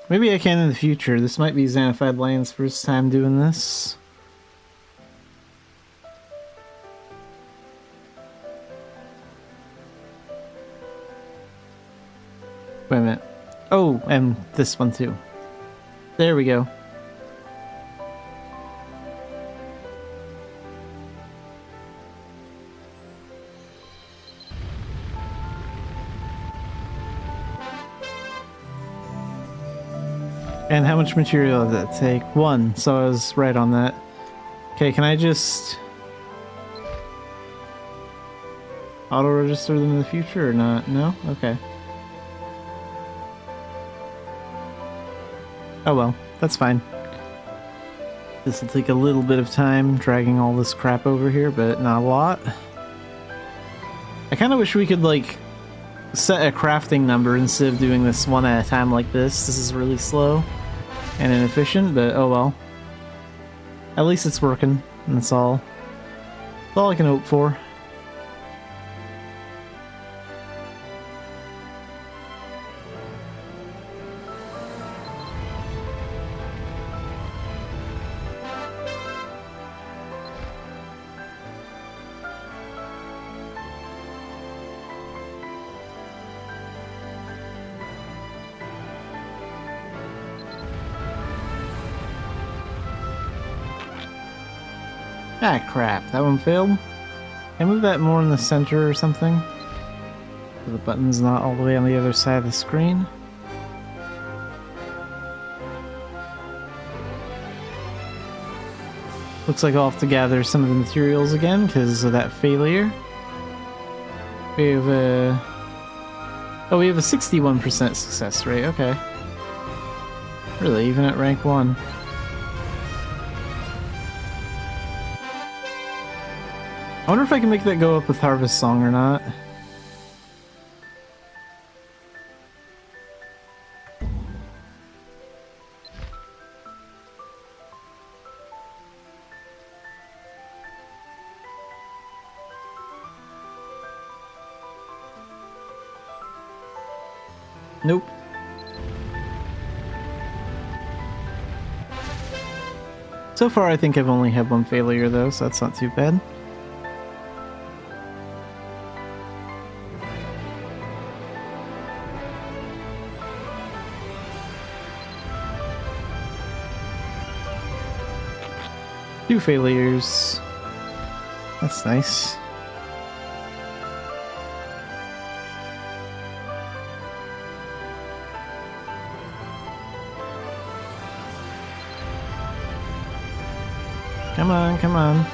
Maybe I can in the future. This might be Xanafiedlion's first time doing this. Wait a minute. Oh, and this one too. There we go. And how much material did that take? 1, so I was right on that. Okay, can I just auto-register them in the future or not? No? Okay. Oh well, that's fine. This will take a little bit of time dragging all this crap over here, but not a lot. I kind of wish we could, like, set a crafting number instead of doing this one at a time like this. This is really slow and inefficient, but oh well. At least it's working, and that's all. That's all I can hope for. Ah, crap. That one failed. Can I move that more in the center or something? So the button's not all the way on the other side of the screen. Looks like I'll have to gather some of the materials again because of that failure. We have a... Oh, we have a 61% success rate. Okay. Really, even at rank 1. I wonder if I can make that go up with Harvest Song or not. Nope. So far I think I've only had 1 failure though, so that's not too bad. Two failures. That's nice. Come on, come on.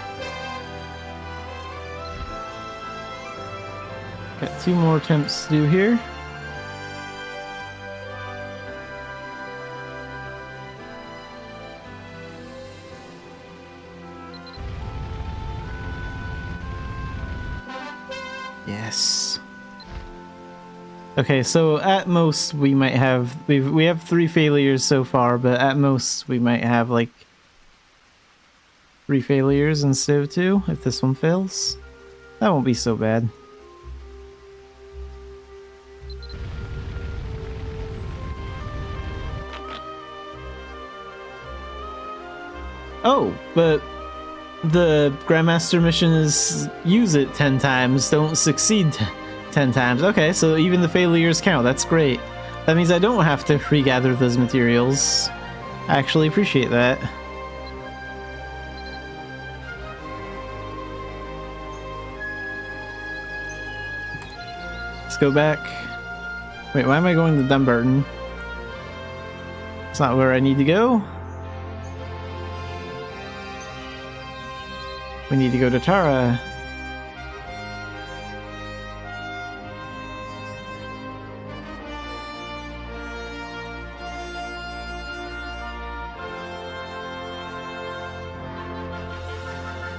Got 2 more attempts to do here. Yes. Okay, so at most we might have we have 3 failures so far, but at most we might have like 3 failures instead of 2 if this one fails. That won't be so bad. Oh, but the Grandmaster mission is use it 10 times, don't succeed 10 times. Okay, so even the failures count. That's great. That means I don't have to regather those materials. I actually appreciate that. Let's go back. Wait, why am I going to Dumbarton? It's not where I need to go. We need to go to Tara.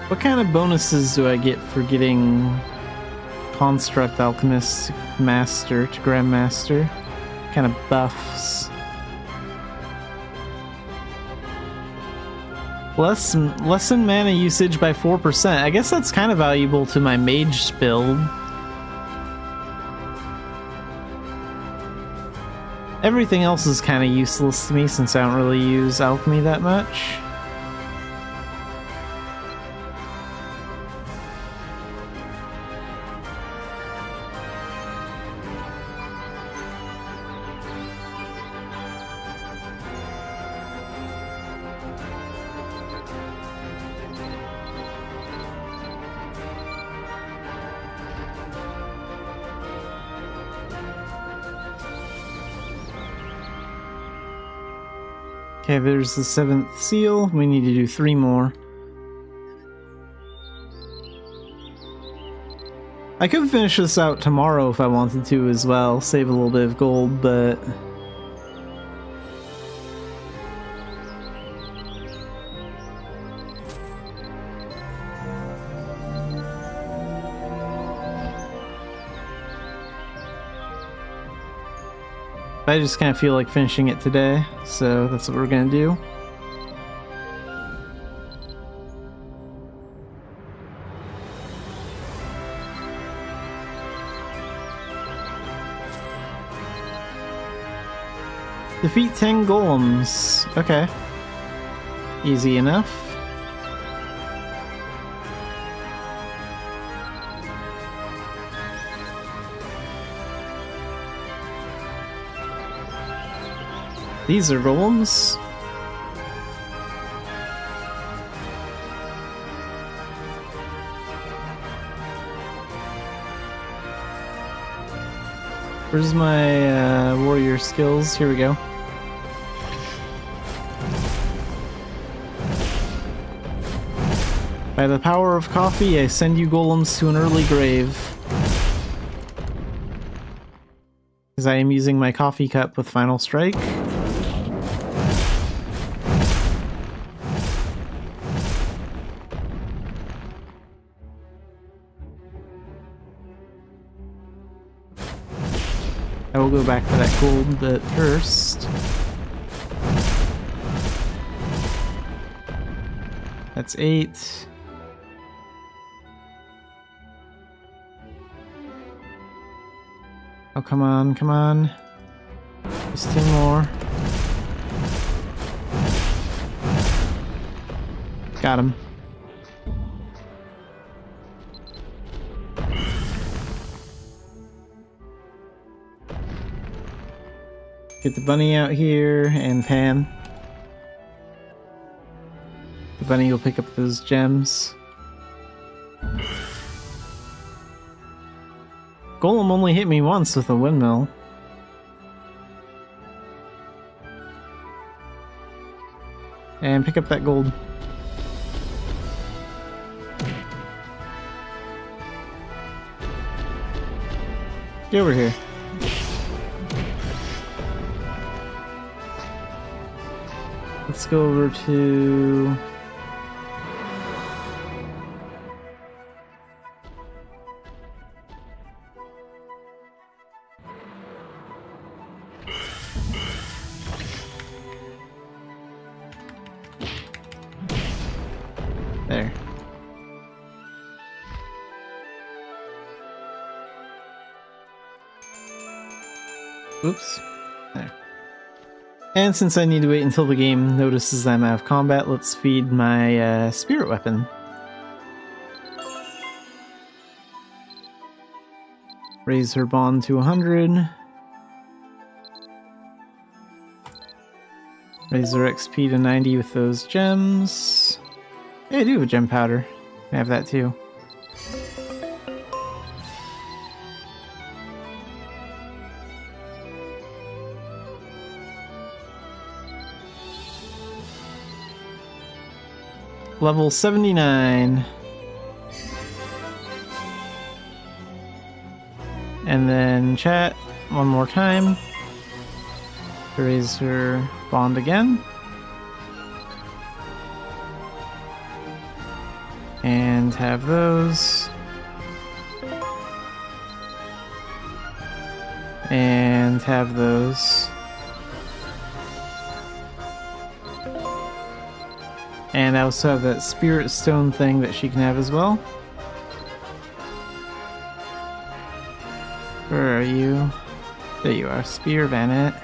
What kind of bonuses do I get for getting Construct Alchemist Master to Grandmaster? What kind of buffs? Lessen mana usage by 4%. I guess that's kind of valuable to my mage build. Everything else is kind of useless to me since I don't really use alchemy that much. Okay, there's the 7th seal. We need to do 3 more. I could finish this out tomorrow if I wanted to as well, save a little bit of gold, but... I just kind of feel like finishing it today, so that's what we're gonna do. Defeat 10 golems. Okay. Easy enough. These are golems. Where's my warrior skills? Here we go. By the power of coffee, I send you golems to an early grave. Because I am using my coffee cup with Final Strike. I will go back to that gold bit first. That's 8. Oh, come on, come on. Just 2 more. Got him. Get the bunny out here and Pan. The bunny will pick up those gems. Golem only hit me once with a windmill. And pick up that gold. Get over here. Let's go over to... There. Oops. There. And since I need to wait until the game notices I'm out of combat, let's feed my spirit weapon. Raise her bond to 100. Raise her XP to 90 with those gems. Hey, I do have a gem powder. I have that too. Level 79. And then chat one more time. Raise her bond again. And have those. And have those. And I also have that spirit stone thing that she can have as well. Where are you? There you are, Spear Vanet.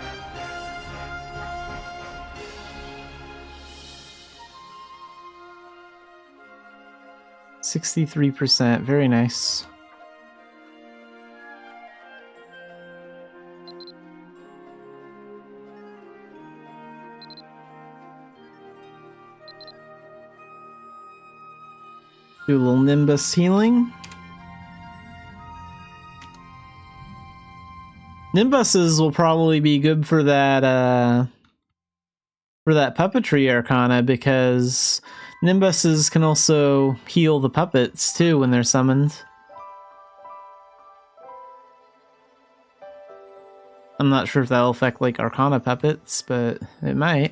%, very nice. Do a little Nimbus healing. Nimbuses will probably be good for that puppetry arcana, because Nimbuses can also heal the puppets too when they're summoned. I'm not sure if that'll affect like arcana puppets, but it might.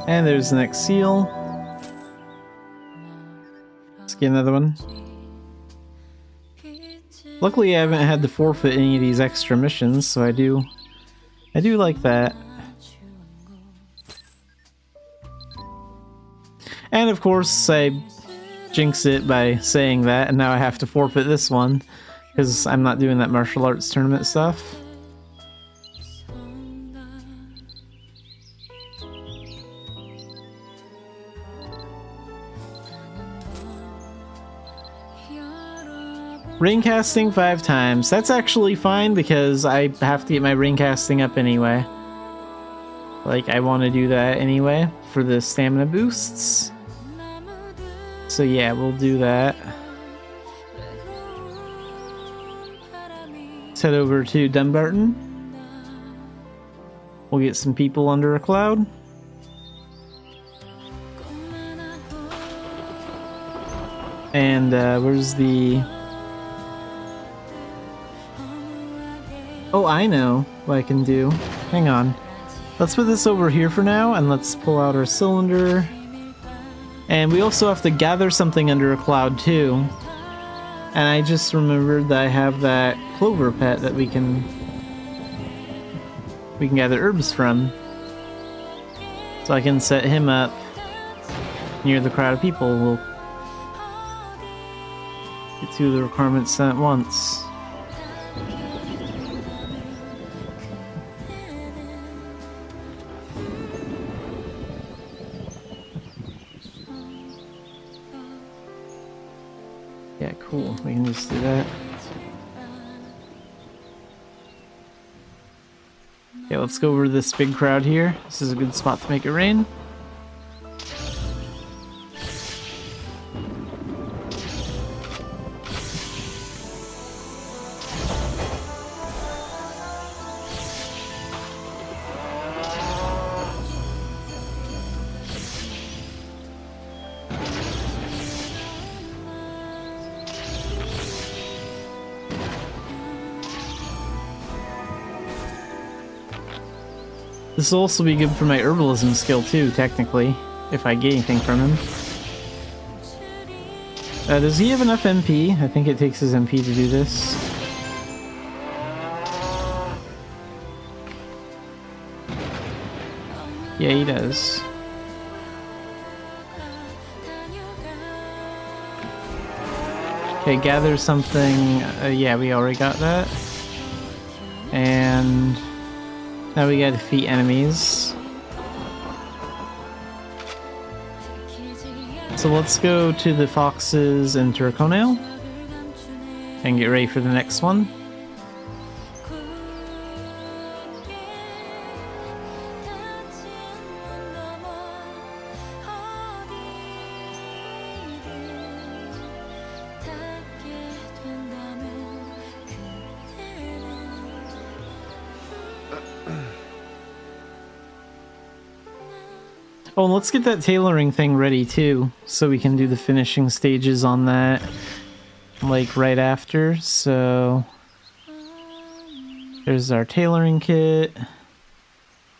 And there's the next seal. Let's get another one. Luckily I haven't had to forfeit any of these extra missions, so I do like that. And of course I jinx it by saying that, and now I have to forfeit this one, because I'm not doing that martial arts tournament stuff. Rain casting 5 times. That's actually fine because I have to get my rain casting up anyway. Like, I want to do that anyway for the stamina boosts. So yeah, we'll do that. Let's head over to Dumbarton. We'll get some people under a cloud. And where's the... Oh, I know what I can do. Hang on. Let's put this over here for now, and let's pull out our cylinder. And we also have to gather something under a cloud, too. And I just remembered that I have that clover pet that we can gather herbs from. So I can set him up near the crowd of people. We'll get 2 of the requirements done at once. Yeah, cool. We can just do that. Okay, let's go over to this big crowd here. This is a good spot to make it rain. This will also be good for my herbalism skill too, technically, if I get anything from him. Does he have enough MP? I think it takes his MP to do this. Yeah, he does. Okay, gather something. Yeah, we already got that. And now we gotta defeat enemies. So let's go to the foxes in Turconail and get ready for the next one. Oh, and let's get that tailoring thing ready too, so we can do the finishing stages on that, like right after. So there's our tailoring kit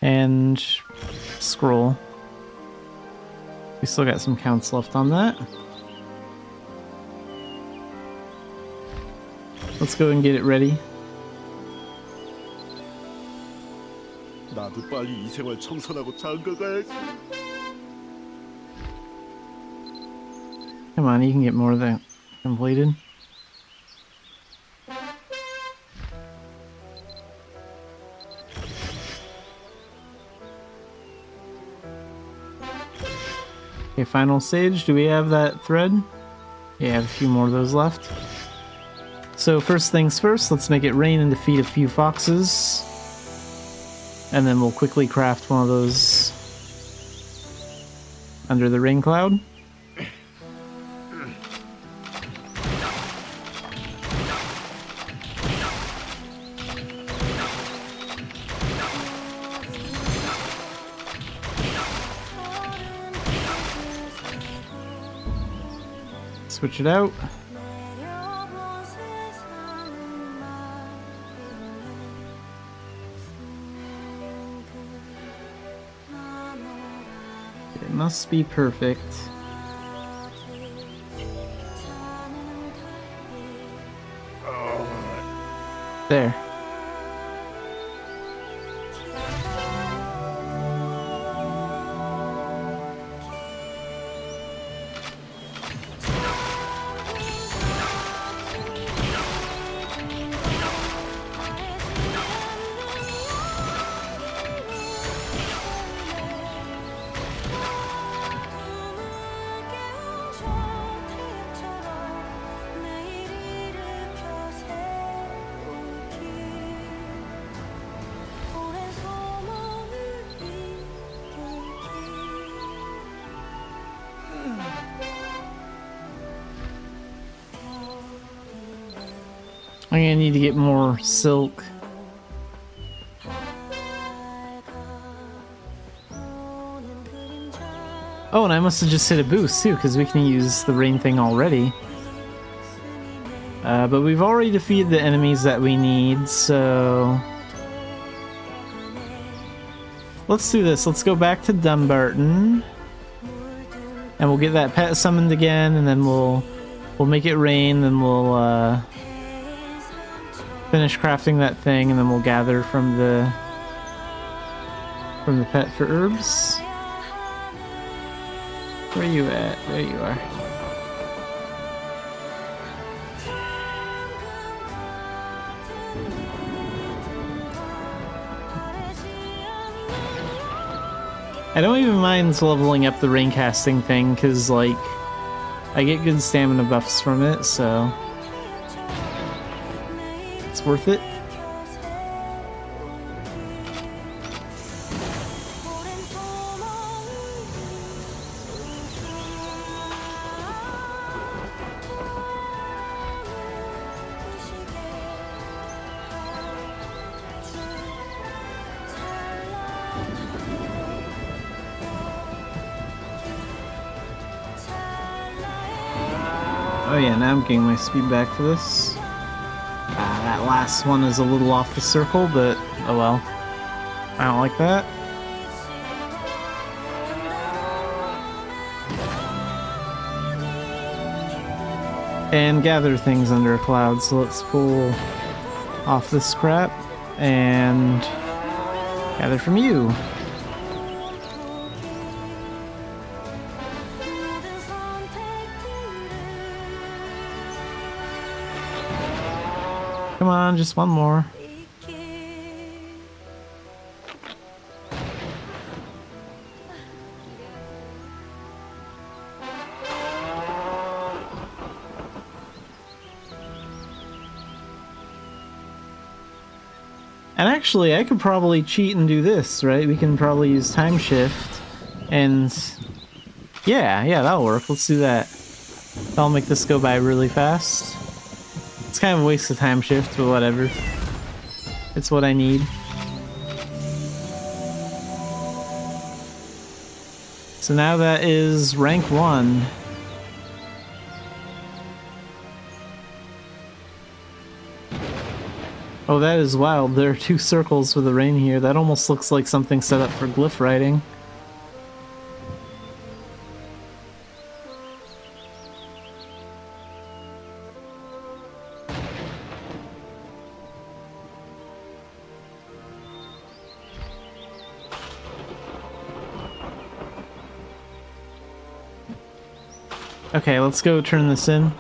and scroll. We still got some counts left on that. Let's go and get it ready. 나도 빨리 이 생활 청산하고 장가 가야지. Come on, you can get more of that completed. Okay, final stage. Do we have that thread? Yeah, I have a few more of those left. So first things first, let's make it rain and defeat a few foxes. And then we'll quickly craft one of those under the rain cloud. Switch it out. It must be perfect. There. I'm gonna need to get more silk. Oh, and I must have just hit a boost too, because we can use the rain thing already. But we've already defeated the enemies that we need, so... Let's do this. Let's go back to Dumbarton. And we'll get that pet summoned again, and then we'll make it rain, then we'll finish crafting that thing, and then we'll gather from the pet for herbs. Where are you at? There you are. I don't even mind leveling up the rain casting thing, because, like, I get good stamina buffs from it, so it's worth it. Oh yeah, now I'm getting my speed back for this. That last one is a little off the circle, but oh well. I don't like that. and gather things under a cloud. So let's pull off this crap and gather from you. Come on, just one more. And actually, I could probably cheat and do this, right? We can probably use time shift, and yeah, that'll work. Let's do that. That'll make this go by really fast. It's kind of a waste of time shift, but whatever. It's what I need. So now that is rank 1. Oh, that is wild. There are 2 circles with a rain here. That almost looks like something set up for glyph writing. Okay, let's go turn this in.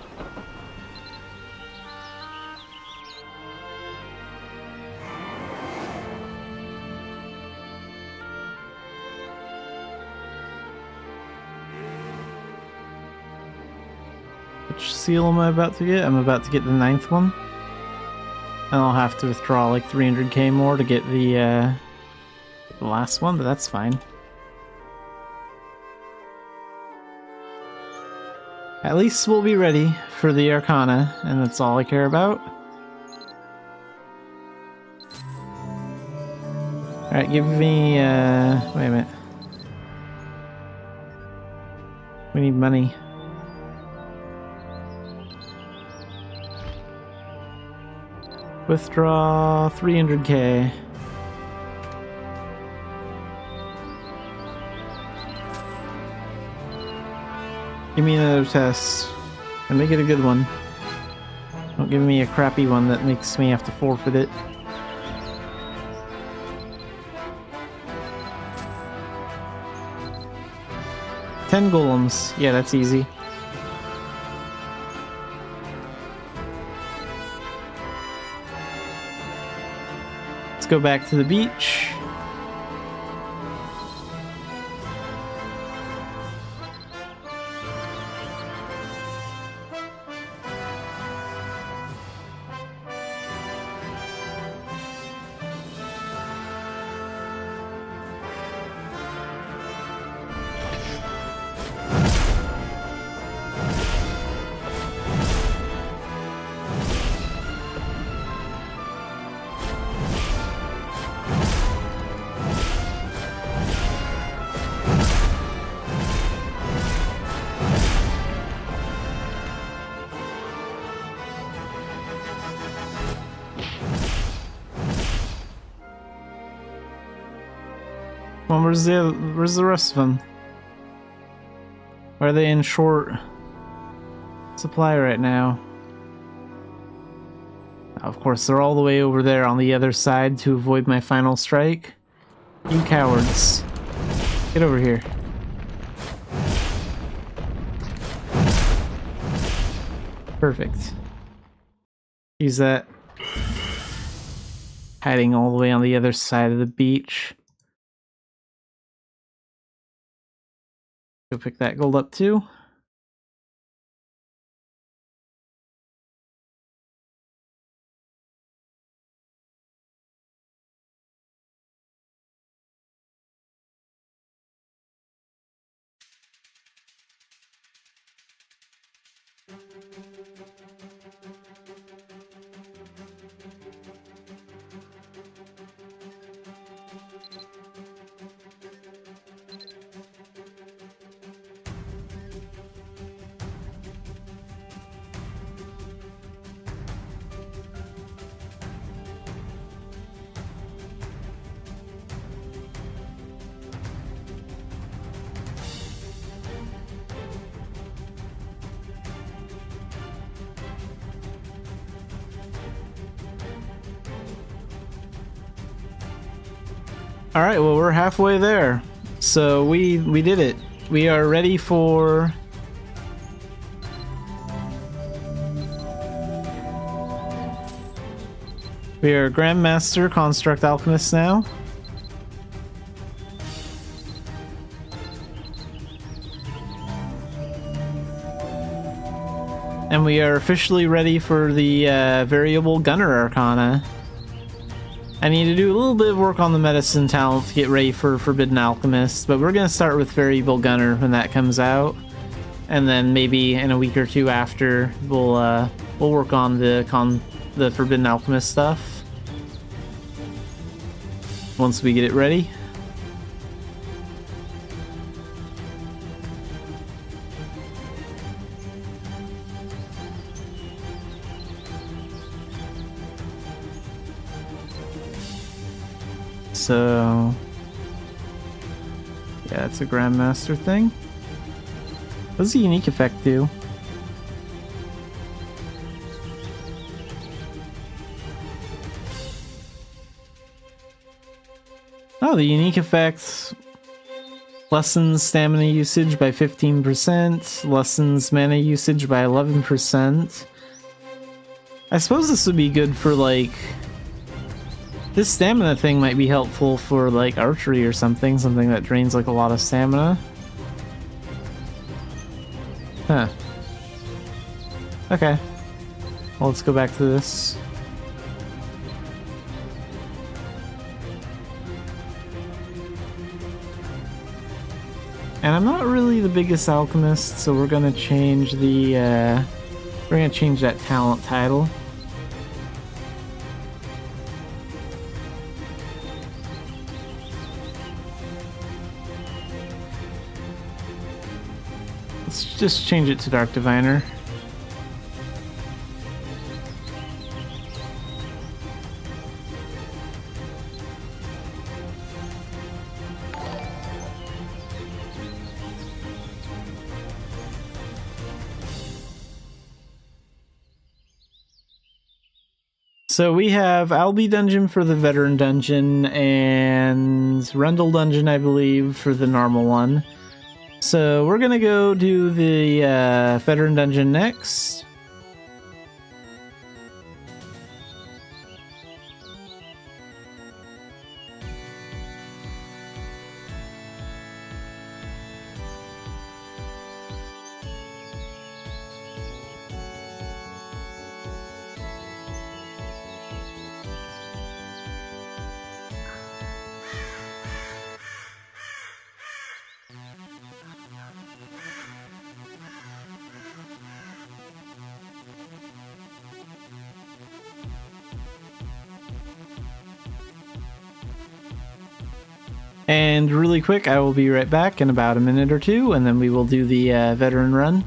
Which seal am I about to get? I'm about to get the 9th one. And I'll have to withdraw like 300k more to get the last one, but that's fine. At least we'll be ready for the Arcana, and that's all I care about. Alright, give me, wait a minute. We need money. Withdraw 300k. Give me another test. And make it a good one. Don't give me a crappy one that makes me have to forfeit it. $10 golems. Yeah, that's easy. Let's go back to the beach. Well, where's the rest of them? Why are they in short supply right now? Of course, they're all the way over there on the other side to avoid my final strike. You cowards. Get over here. Perfect. Use that. Hiding all the way on the other side of the beach. Go pick that gold up too. All right, well, we're halfway there. So we did it. We are ready for... We are Grandmaster Construct Alchemists now. And we are officially ready for the Variable Gunner Arcana. I need to do a little bit of work on the medicine talent to get ready for Forbidden Alchemist, but we're going to start with Variable Gunner when that comes out. And then maybe in a week or two after, we'll work on the Forbidden Alchemist stuff. Once we get it ready. So, yeah, it's a Grandmaster thing. What does the unique effect do? Oh, the unique effect lessens stamina usage by 15%, lessens mana usage by 11%. I suppose this would be good for, like... This stamina thing might be helpful for, like, archery or something that drains, like, a lot of stamina. Huh. Okay. Well, let's go back to this. And I'm not really the biggest alchemist, so we're gonna change the, we're gonna change that talent title. Let's just change it to Dark Diviner. So we have Albi Dungeon for the Veteran Dungeon and Rendell Dungeon, I believe, for the normal one. So we're gonna go do the Veteran Dungeon next. And really quick, I will be right back in about a minute or two, and then we will do the veteran run.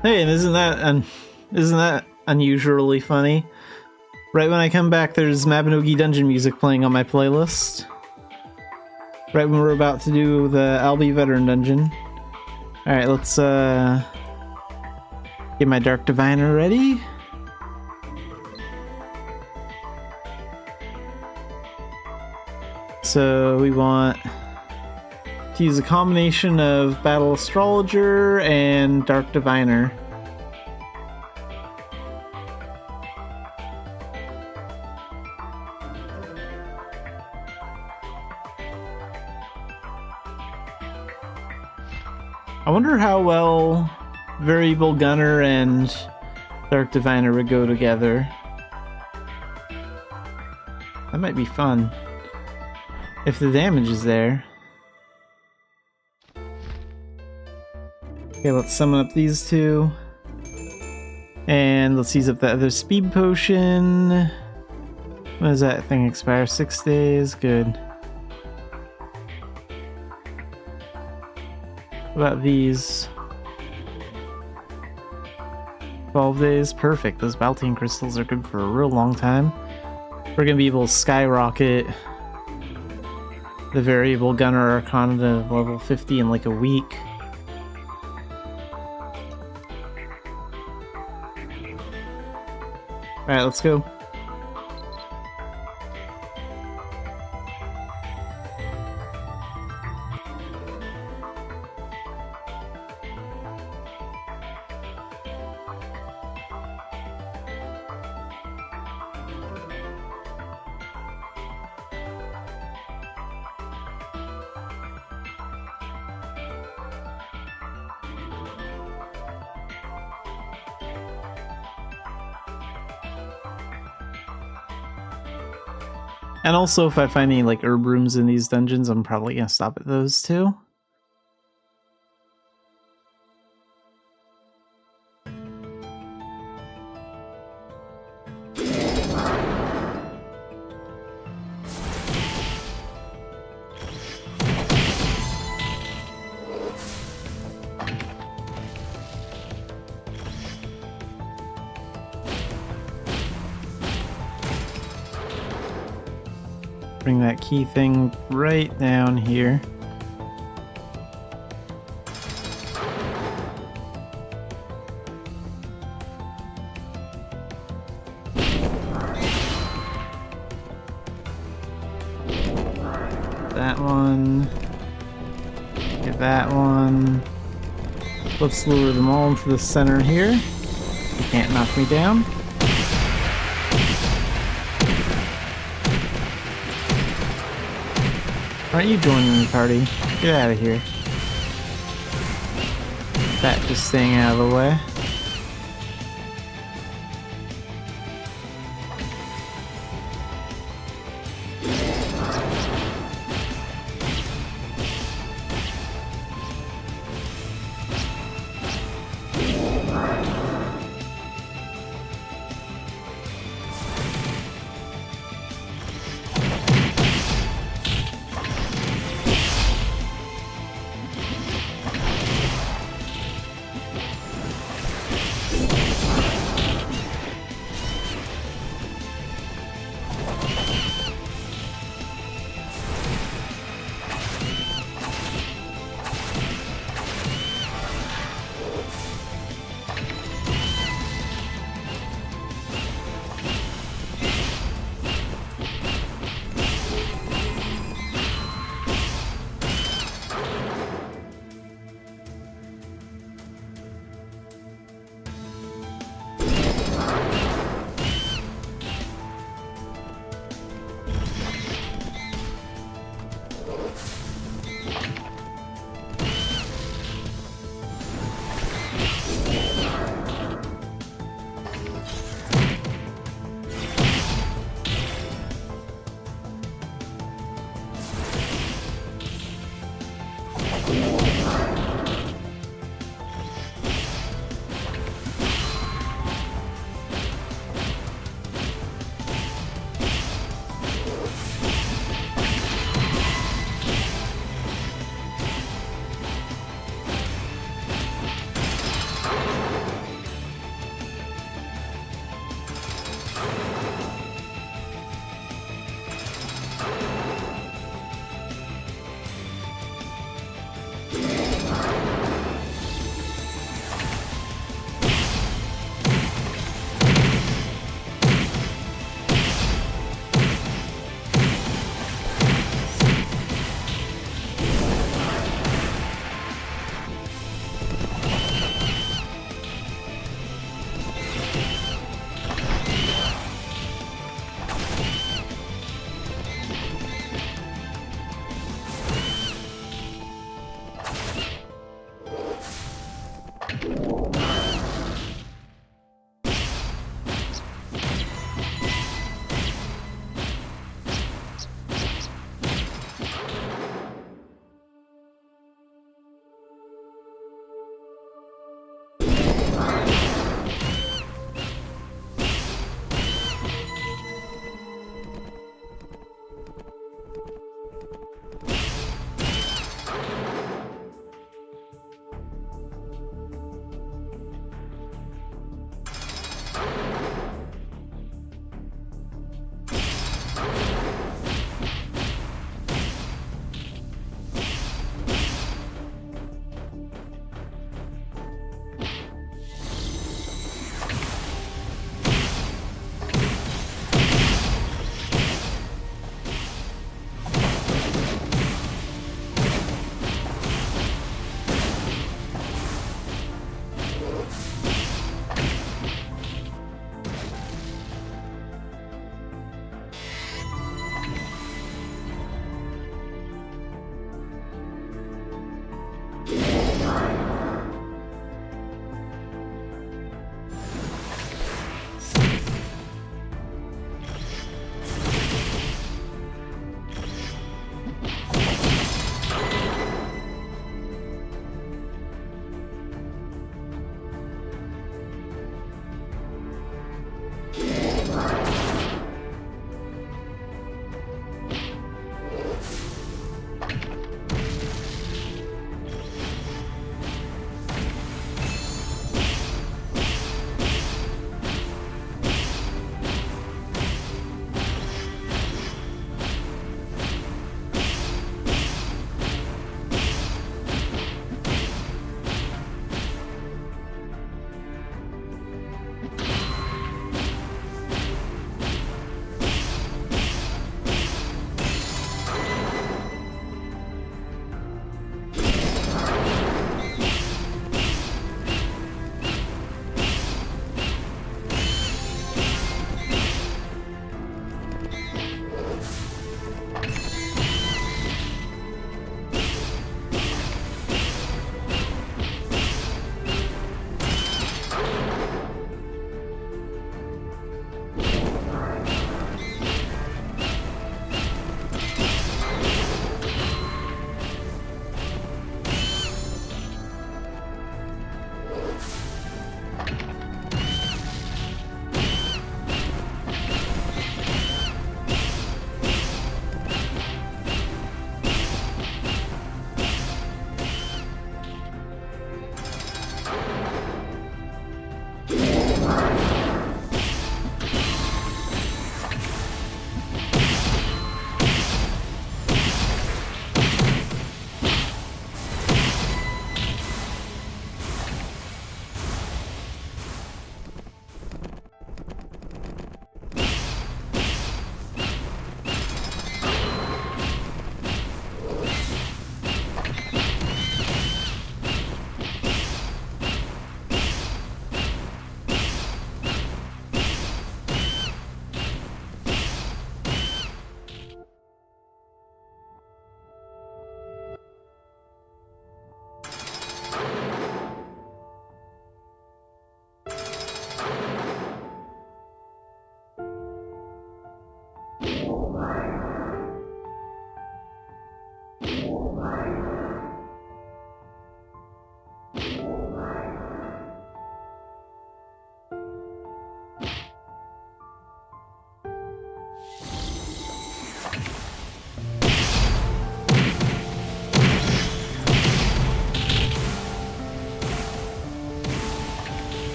Hey, and isn't that unusually funny? Right when I come back, there's Mabinogi dungeon music playing on my playlist. Right when we're about to do the Albi Veteran dungeon. Alright, let's get my Dark Diviner ready. So we want to use a combination of Battle Astrologer and Dark Diviner. I wonder how well Variable Gunner and Dark Diviner would go together. That might be fun. If the damage is there. Okay, let's summon up these two. And let's use up the other speed potion. When does that thing expire? 6 days? Good. What about these? 12 days? Perfect. Those Baltine crystals are good for a real long time. We're gonna be able to skyrocket the Variable Gunner Arcana to level 50 in like a week. Alright, let's go. And also, if I find any like herb rooms in these dungeons, I'm probably gonna stop at those too. Bring that key thing right down here. That one. Get that one. Let's lure them all into the center here. You can't knock me down. Aren't you joining the party? Get out of here. That just staying out of the way.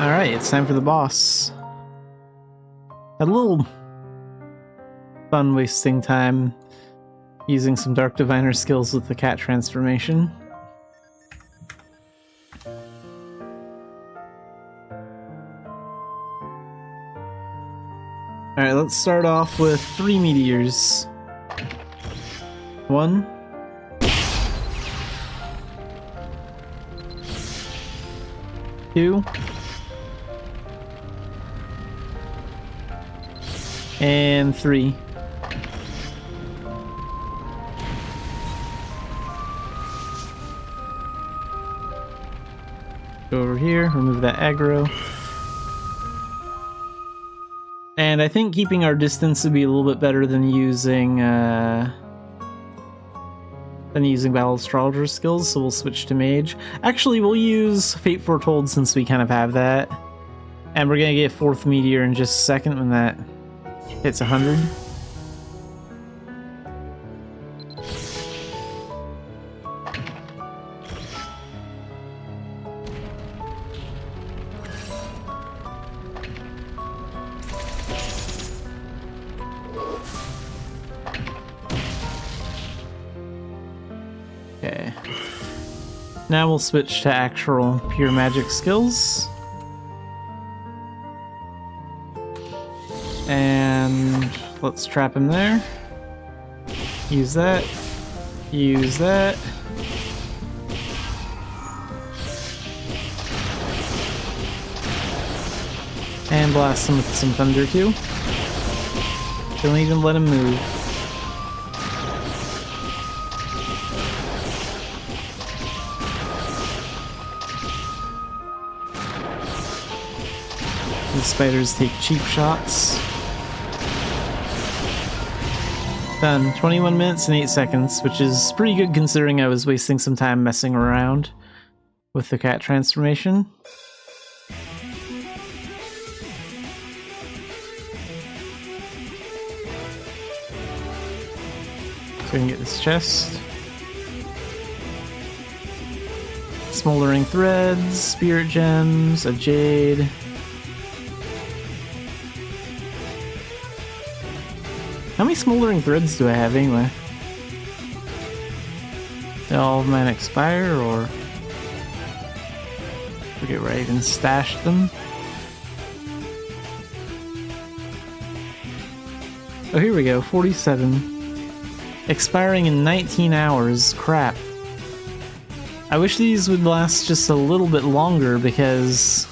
Alright, it's time for the boss. Had a little fun wasting time using some Dark Diviner skills with the cat transformation. Alright, let's start off with 3 meteors. 1, 2. And 3. Go over here, remove that aggro. And I think keeping our distance would be a little bit better than using Battle Astrologer skills, so we'll switch to Mage. Actually, we'll use Fate Foretold since we kind of have that. And we're gonna get 4th Meteor in just a second when that hits 100. Okay. Now we'll switch to actual pure magic skills. And let's trap him there. Use that. Use that. And blast him with some thunder too. Don't even let him move. The spiders take cheap shots. Done. 21 minutes and 8 seconds, which is pretty good considering I was wasting some time messing around with the cat transformation. So we can get this chest. Smoldering threads, spirit gems, a jade. How many smoldering threads do I have anyway? Did all of mine expire, or forget where I even stashed them? Oh, here we go, 47. Expiring in 19 hours, crap. I wish these would last just a little bit longer because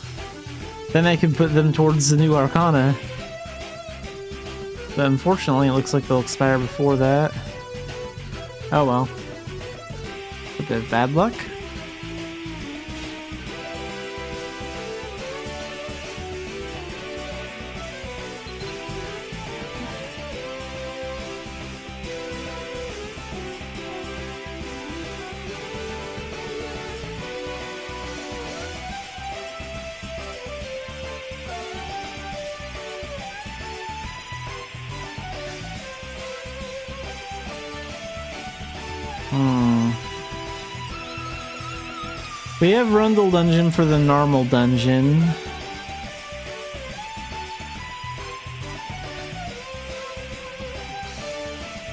then I could put them towards the new Arcana. But unfortunately, it looks like they'll expire before that. Oh well. A bit of bad luck. We have Rundle Dungeon for the normal dungeon.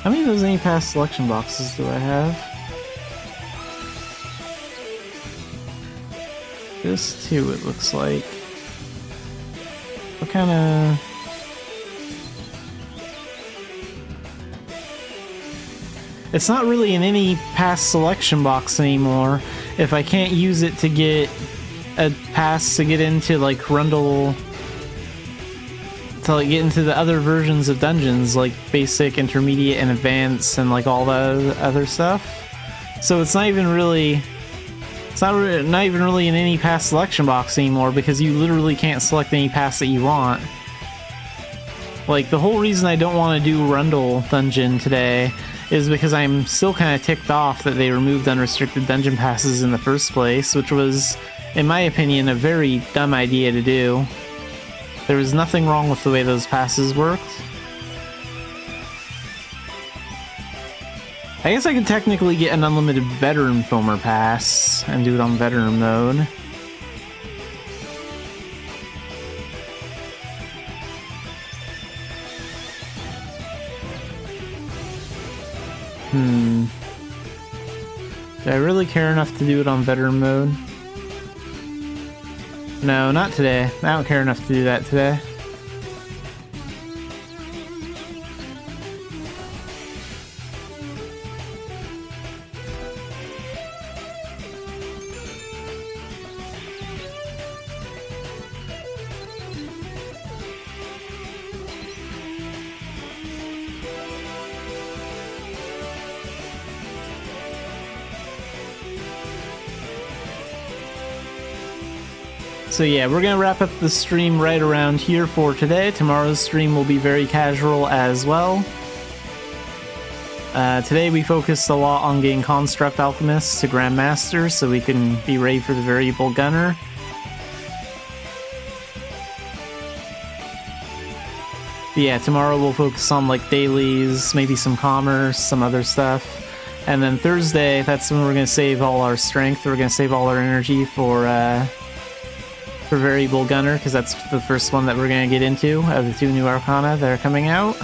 How many of those any past selection boxes do I have? This too, it looks like. What kind of... It's not really in any past selection box anymore. If I can't use it to get a pass to get into like Rundle, to like get into the other versions of dungeons like basic, intermediate, and advanced, and like all the other stuff. So it's not even really, not even really in any past selection box anymore because you literally can't select any pass that you want. Like the whole reason I don't want to do Rundle Dungeon today is because I'm still kind of ticked off that they removed unrestricted dungeon passes in the first place, which was, in my opinion, a very dumb idea to do. There was nothing wrong with the way those passes worked. I guess I could technically get an unlimited veteran Foamer pass and do it on veteran mode. Do I really care enough to do it on veteran mode? No, not today. I don't care enough to do that today. So yeah, we're gonna wrap up the stream right around here for today. Tomorrow's stream will be very casual as well. Today we focused a lot on getting Construct Alchemist to Grandmaster so we can be ready for the Variable Gunner. But yeah, tomorrow we'll focus on like dailies, maybe some commerce, some other stuff. And then Thursday, that's when we're going to save all our strength. We're going to save all our energy for Variable Gunner, because that's the first one that we're going to get into out of the 2 new Arcana that are coming out.